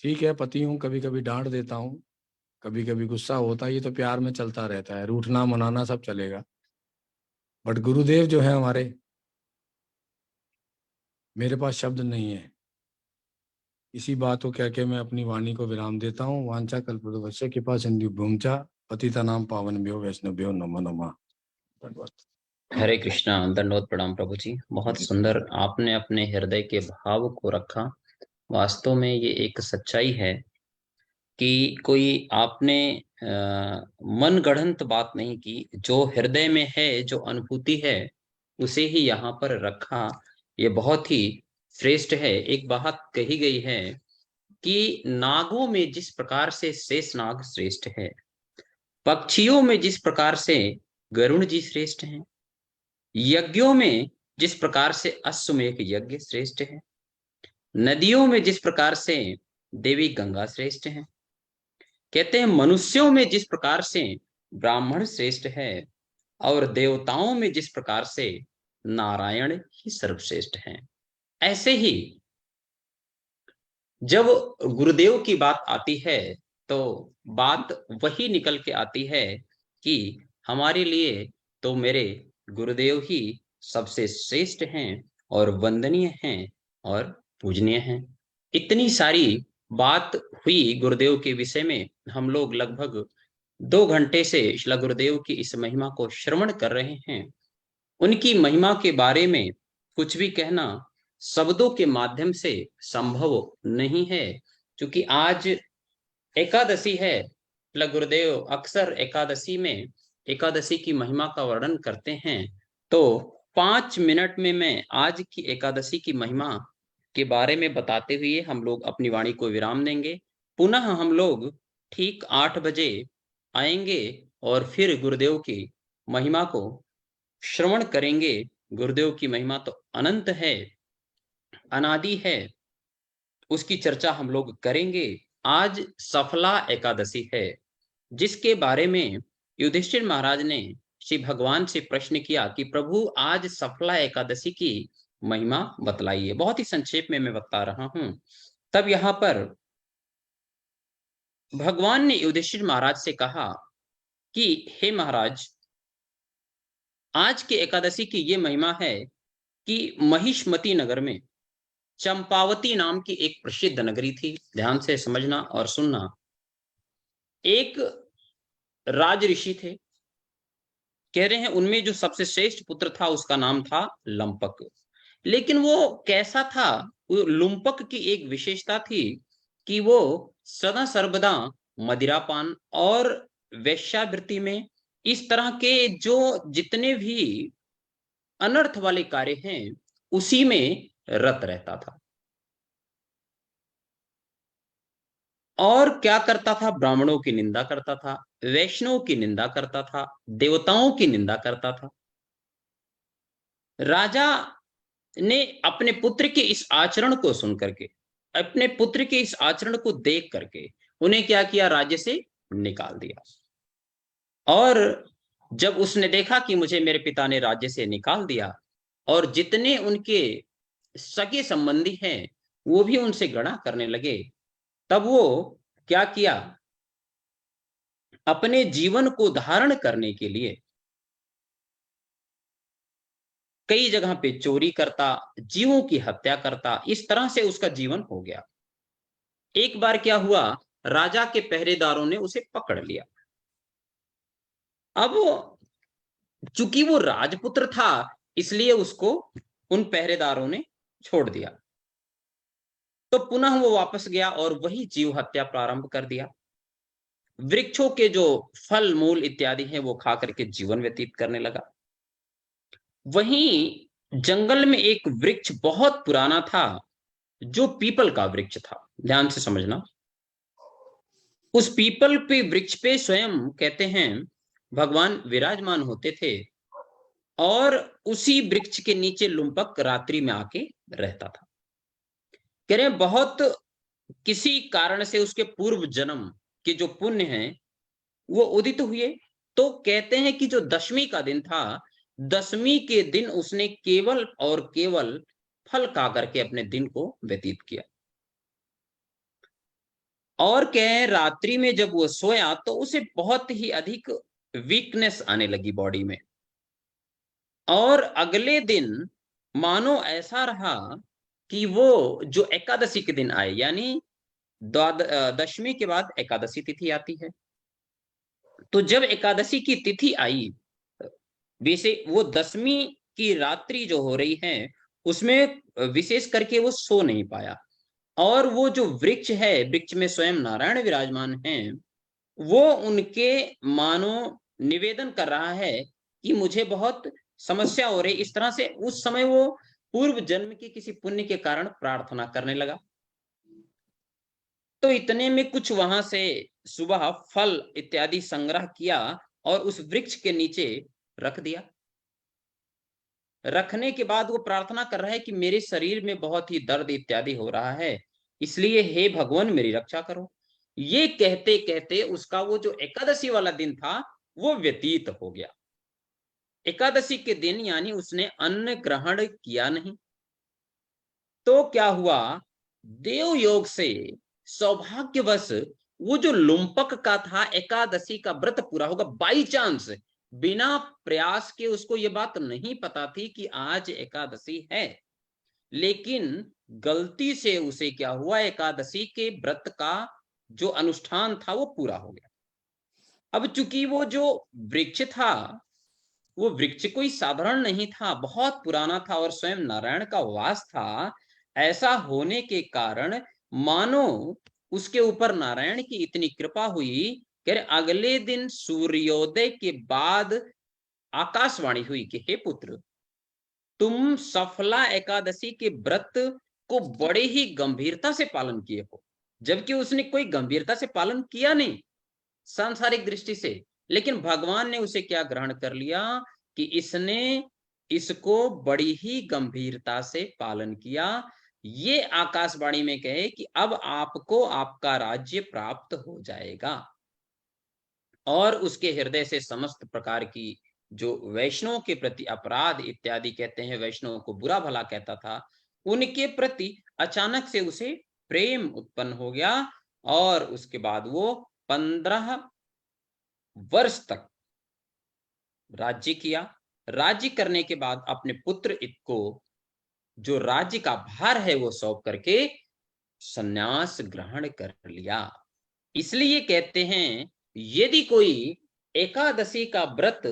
Speaker 3: ठीक है, पति हूँ, कभी कभी डांट देता हूँ, कभी कभी गुस्सा होता है, ये तो प्यार में चलता रहता है, रूठना मनाना सब चलेगा। बट गुरुदेव जो है हमारे, मेरे पास शब्द नहीं है। इसी बात को कह के मैं अपनी वाणी को विराम देता हूँ। वांछा कल्पतरुभ्यश्च कृपा सिंधुभ्यो पतितनां पावनेभ्यो वैष्णवेभ्यो नमो नमः। धन्यवाद।
Speaker 2: हरे कृष्णा, दंडवत प्रणाम प्रभु जी। बहुत सुंदर आपने अपने हृदय के भाव को रखा। वास्तव में ये एक सच्चाई है कि कोई आपने मन गढ़ंत बात नहीं की, जो हृदय में है, जो अनुभूति है, उसे ही यहाँ पर रखा। ये बहुत ही श्रेष्ठ है। एक बात कही गई है कि नागों में जिस प्रकार से शेषनाग श्रेष्ठ है, पक्षियों में जिस प्रकार से गरुण जी श्रेष्ठ हैं, यज्ञों में जिस प्रकार से अश्वमेध यज्ञ श्रेष्ठ है, नदियों में जिस प्रकार से देवी गंगा श्रेष्ठ है, कहते हैं मनुष्यों में जिस प्रकार से ब्राह्मण श्रेष्ठ है, और देवताओं में जिस प्रकार से नारायण ही सर्वश्रेष्ठ हैं। ऐसे ही जब गुरुदेव की बात आती है तो बात वही निकल के आती है कि हमारे लिए तो मेरे गुरुदेव ही सबसे श्रेष्ठ हैं और वंदनीय हैं और पूजनीय हैं। इतनी सारी बात हुई गुरुदेव के विषय में। हम लोग लगभग 2 घंटे से श्रील गुरुदेव की इस महिमा को श्रवण कर रहे हैं। उनकी महिमा के बारे में कुछ भी कहना शब्दों के माध्यम से संभव नहीं है, क्योंकि आज एकादशी है। गुरुदेव अक्सर एकादशी में एकादशी की महिमा का वर्णन करते हैं। तो 5 मिनट में मैं आज की एकादशी की महिमा के बारे में बताते हुए हम लोग अपनी वाणी को विराम देंगे। पुनः हम लोग ठीक 8 बजे आएंगे और फिर गुरुदेव की महिमा को श्रवण करेंगे। गुरुदेव की महिमा तो अनंत है, अनादि है, उसकी चर्चा हम लोग करेंगे। आज सफला एकादशी है, जिसके बारे में युधिष्ठिर महाराज ने श्री भगवान से प्रश्न किया कि प्रभु आज सफला एकादशी की महिमा बतलाइए। बहुत ही संक्षेप में मैं बता रहा हूं। तब यहाँ पर भगवान ने युधिष्ठिर महाराज से कहा कि हे महाराज, आज के एकादशी की ये महिमा है कि महिष्मती नगर में चंपावती नाम की एक प्रसिद्ध नगरी थी। ध्यान से समझना और सुनना। एक राज ऋषि थे, कह रहे हैं उनमें जो सबसे श्रेष्ठ पुत्र था उसका नाम था लंपक। लेकिन वो कैसा था? वो लुम्पक की एक विशेषता थी कि वो सदा सर्वदा मदिरापान और वेश्यावृत्ति में, इस तरह के जो जितने भी अनर्थ वाले कार्य हैं उसी में रत रहता था। और क्या करता था? ब्राह्मणों की निंदा करता था, वैष्णवों की निंदा करता था, देवताओं की निंदा करता था। राजा ने अपने पुत्र के इस आचरण को सुन करके, अपने पुत्र के इस आचरण को देख करके उन्हें क्या किया? राज्य से निकाल दिया। और जब उसने देखा कि मुझे मेरे पिता ने राज्य से निकाल दिया और जितने उनके सगे संबंधी हैं वो भी उनसे घृणा करने लगे, तब वो क्या किया? अपने जीवन को धारण करने के लिए कई जगह पे चोरी करता, जीवों की हत्या करता, इस तरह से उसका जीवन हो गया। एक बार क्या हुआ? राजा के पहरेदारों ने उसे पकड़ लिया। अब चूंकि वो राजपुत्र था इसलिए उसको उन पहरेदारों ने छोड़ दिया। तो पुनः वो वापस गया और वही जीव हत्या प्रारंभ कर दिया। वृक्षों के जो फल मूल इत्यादि हैं वो खा करके जीवन व्यतीत करने लगा। वहीं जंगल में एक वृक्ष बहुत पुराना था जो पीपल का वृक्ष था। ध्यान से समझना। उस पीपल पे वृक्ष पे स्वयं कहते हैं भगवान विराजमान होते थे और उसी वृक्ष के नीचे लुम्पक रात्रि में आके रहता था। कह रहे हैं बहुत किसी कारण से उसके पूर्व जन्म के जो पुण्य हैं वो उदित हुए। तो कहते हैं कि जो दशमी का दिन था, दशमी के दिन उसने केवल और केवल फल खा करके अपने दिन को व्यतीत किया। और कह रात्रि में जब वो सोया तो उसे बहुत ही अधिक वीकनेस आने लगी बॉडी में। और अगले दिन मानो ऐसा रहा कि वो जो एकादशी के दिन आए, यानी दशमी के बाद एकादशी तिथि आती है, तो जब एकादशी की तिथि आई, वैसे वो दशमी की रात्रि जो हो रही है उसमें विशेष करके वो सो नहीं पाया। और वो जो वृक्ष है, वृक्ष में स्वयं नारायण विराजमान हैं, वो उनके मानो निवेदन कर रहा है कि मुझे बहुत समस्या हो रही। इस तरह से उस समय वो पूर्व जन्म की किसी पुण्य के कारण प्रार्थना करने लगा। तो इतने में कुछ वहां से सुबह फल इत्यादि संग्रह किया और उस वृक्ष के नीचे रख दिया। रखने के बाद वो प्रार्थना कर रहा है कि मेरे शरीर में बहुत ही दर्द इत्यादि हो रहा है, इसलिए हे भगवान मेरी रक्षा करो। ये कहते कहते उसका वो जो एकादशी वाला दिन था वो व्यतीत हो गया। एकादशी के दिन यानी उसने अन्न ग्रहण किया नहीं। तो क्या हुआ, देव योग से सौभाग्यवश वो जो लुम्पक का था एकादशी का व्रत पूरा होगा, बाई चांस, बिना प्रयास के उसको ये बात नहीं पता थी कि आज एकादशी है, लेकिन गलती से उसे क्या हुआ, एकादशी के व्रत का जो अनुष्ठान था वो पूरा हो गया। अब चूंकि वो जो वृक्ष था वो वृक्ष कोई साधारण नहीं था, बहुत पुराना था और स्वयं नारायण का वास था। ऐसा होने के कारण मानो उसके ऊपर नारायण की इतनी कृपा हुई कि अगले दिन सूर्योदय के बाद आकाशवाणी हुई कि हे पुत्र, तुम सफला एकादशी के व्रत को बड़े ही गंभीरता से पालन किए हो, जबकि उसने कोई गंभीरता से पालन किया नहीं सांसारिक दृष्टि से, लेकिन भगवान ने उसे क्या ग्रहण कर लिया कि इसने इसको बड़ी ही गंभीरता से पालन किया। ये आकाशवाणी में कहे कि अब आपको आपका राज्य प्राप्त हो जाएगा। और उसके हृदय से समस्त प्रकार की जो वैष्णव के प्रति अपराध इत्यादि कहते हैं, वैष्णव को बुरा भला कहता था, उनके प्रति अचानक से उसे प्रेम उत्पन्न हो गया। और उसके बाद वो 15 वर्ष तक राज्य किया। राज्य करने के बाद अपने पुत्र को जो राज्य का भार है वो सौंप करके संन्यास ग्रहण कर लिया। इसलिए कहते हैं यदि कोई एकादशी का व्रत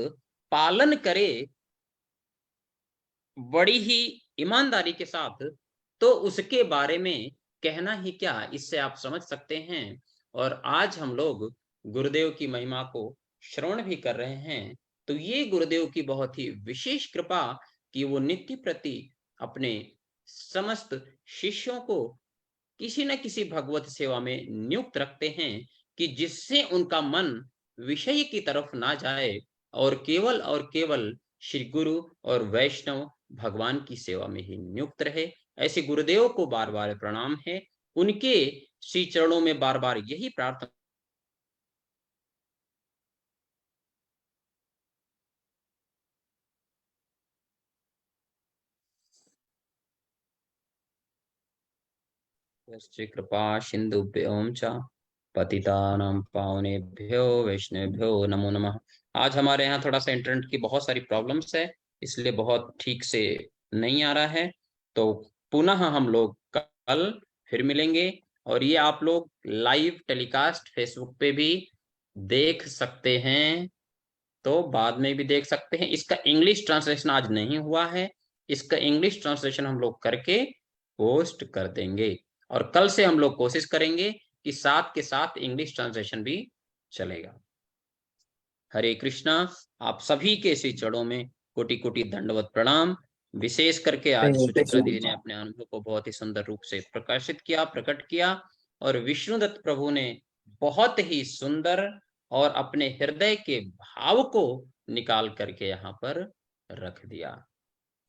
Speaker 2: पालन करे बड़ी ही ईमानदारी के साथ, तो उसके बारे में कहना ही क्या, इससे आप समझ सकते हैं। और आज हम लोग गुरुदेव की महिमा को श्रवण भी कर रहे हैं, तो ये गुरुदेव की बहुत ही विशेष कृपा कि वो नित्य प्रति अपने समस्त शिष्यों को किसी न किसी भगवत सेवा में नियुक्त रखते हैं कि जिससे उनका मन विषय की तरफ ना जाए और केवल श्री गुरु और वैष्णव भगवान की सेवा में ही नियुक्त रहे। ऐसे गुरुदेव को बार बार प्रणाम है, उनके श्री चरणों में बार बार यही प्रार्थना। कृपा सिंधुभ्यो च पतितानां पावनेभ्यो वैष्णवेभ्यो नमो नमः। आज हमारे यहाँ थोड़ा सा इंटरनेट की बहुत सारी प्रॉब्लम्स है, इसलिए बहुत ठीक से नहीं आ रहा है। तो पुनः हम लोग कल फिर मिलेंगे, और ये आप लोग लाइव टेलीकास्ट फेसबुक पे भी देख सकते हैं, तो बाद में भी देख सकते हैं। इसका इंग्लिश ट्रांसलेशन आज नहीं हुआ है, इसका इंग्लिश ट्रांसलेशन हम लोग करके पोस्ट कर देंगे, और कल से हम लोग कोशिश करेंगे कि साथ के साथ इंग्लिश ट्रांसलेशन भी चलेगा। हरे कृष्णा। आप सभी के श्री चरणों में कोटि कोटि दंडवत प्रणाम। विशेष करके आज सुचित्रा दीदी ने अपने अनुभव को बहुत ही सुंदर रूप से प्रकाशित किया, प्रकट किया, और विष्णुदत्त प्रभु ने बहुत ही सुंदर और अपने हृदय के भाव को निकाल करके यहाँ पर रख दिया।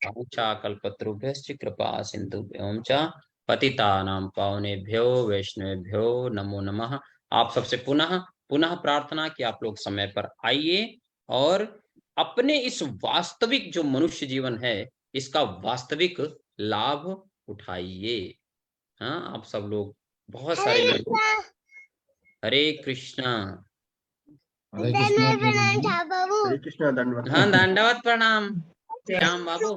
Speaker 2: कल्पतरुभ्यश्च कृपा सिंधुभ्यो च पतितानां पावनेभ्यो वैष्णवेभ्यो नमो नमः। आप सबसे पुनः प्रार्थना कि आप लोग समय पर आइए और अपने इस वास्तविक जो मनुष्य जीवन है इसका वास्तविक लाभ उठाइए। हाँ, आप सब लोग बहुत सारे लोग। हरे कृष्णा।
Speaker 3: हरे कृष्णा।
Speaker 6: हरे कृष्णा दंडवत।
Speaker 2: हाँ, दंडवत प्रणाम श्याम बाबू।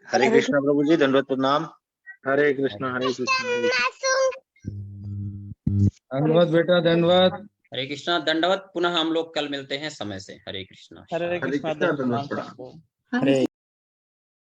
Speaker 6: हरे कृष्णा प्रभु जी, दंडवत प्रणाम।
Speaker 5: हरे कृष्णा हरे कृष्णा।
Speaker 3: दंडवत बेटा, दंडवत।
Speaker 2: हरे कृष्णा दंडवत। पुनः हम लोग कल मिलते हैं समय से। हरे कृष्णा।
Speaker 4: हरे कृष्णा
Speaker 6: दंडवत
Speaker 4: दंडवत
Speaker 6: प्रणाम।
Speaker 4: प्रणाम।
Speaker 6: हरे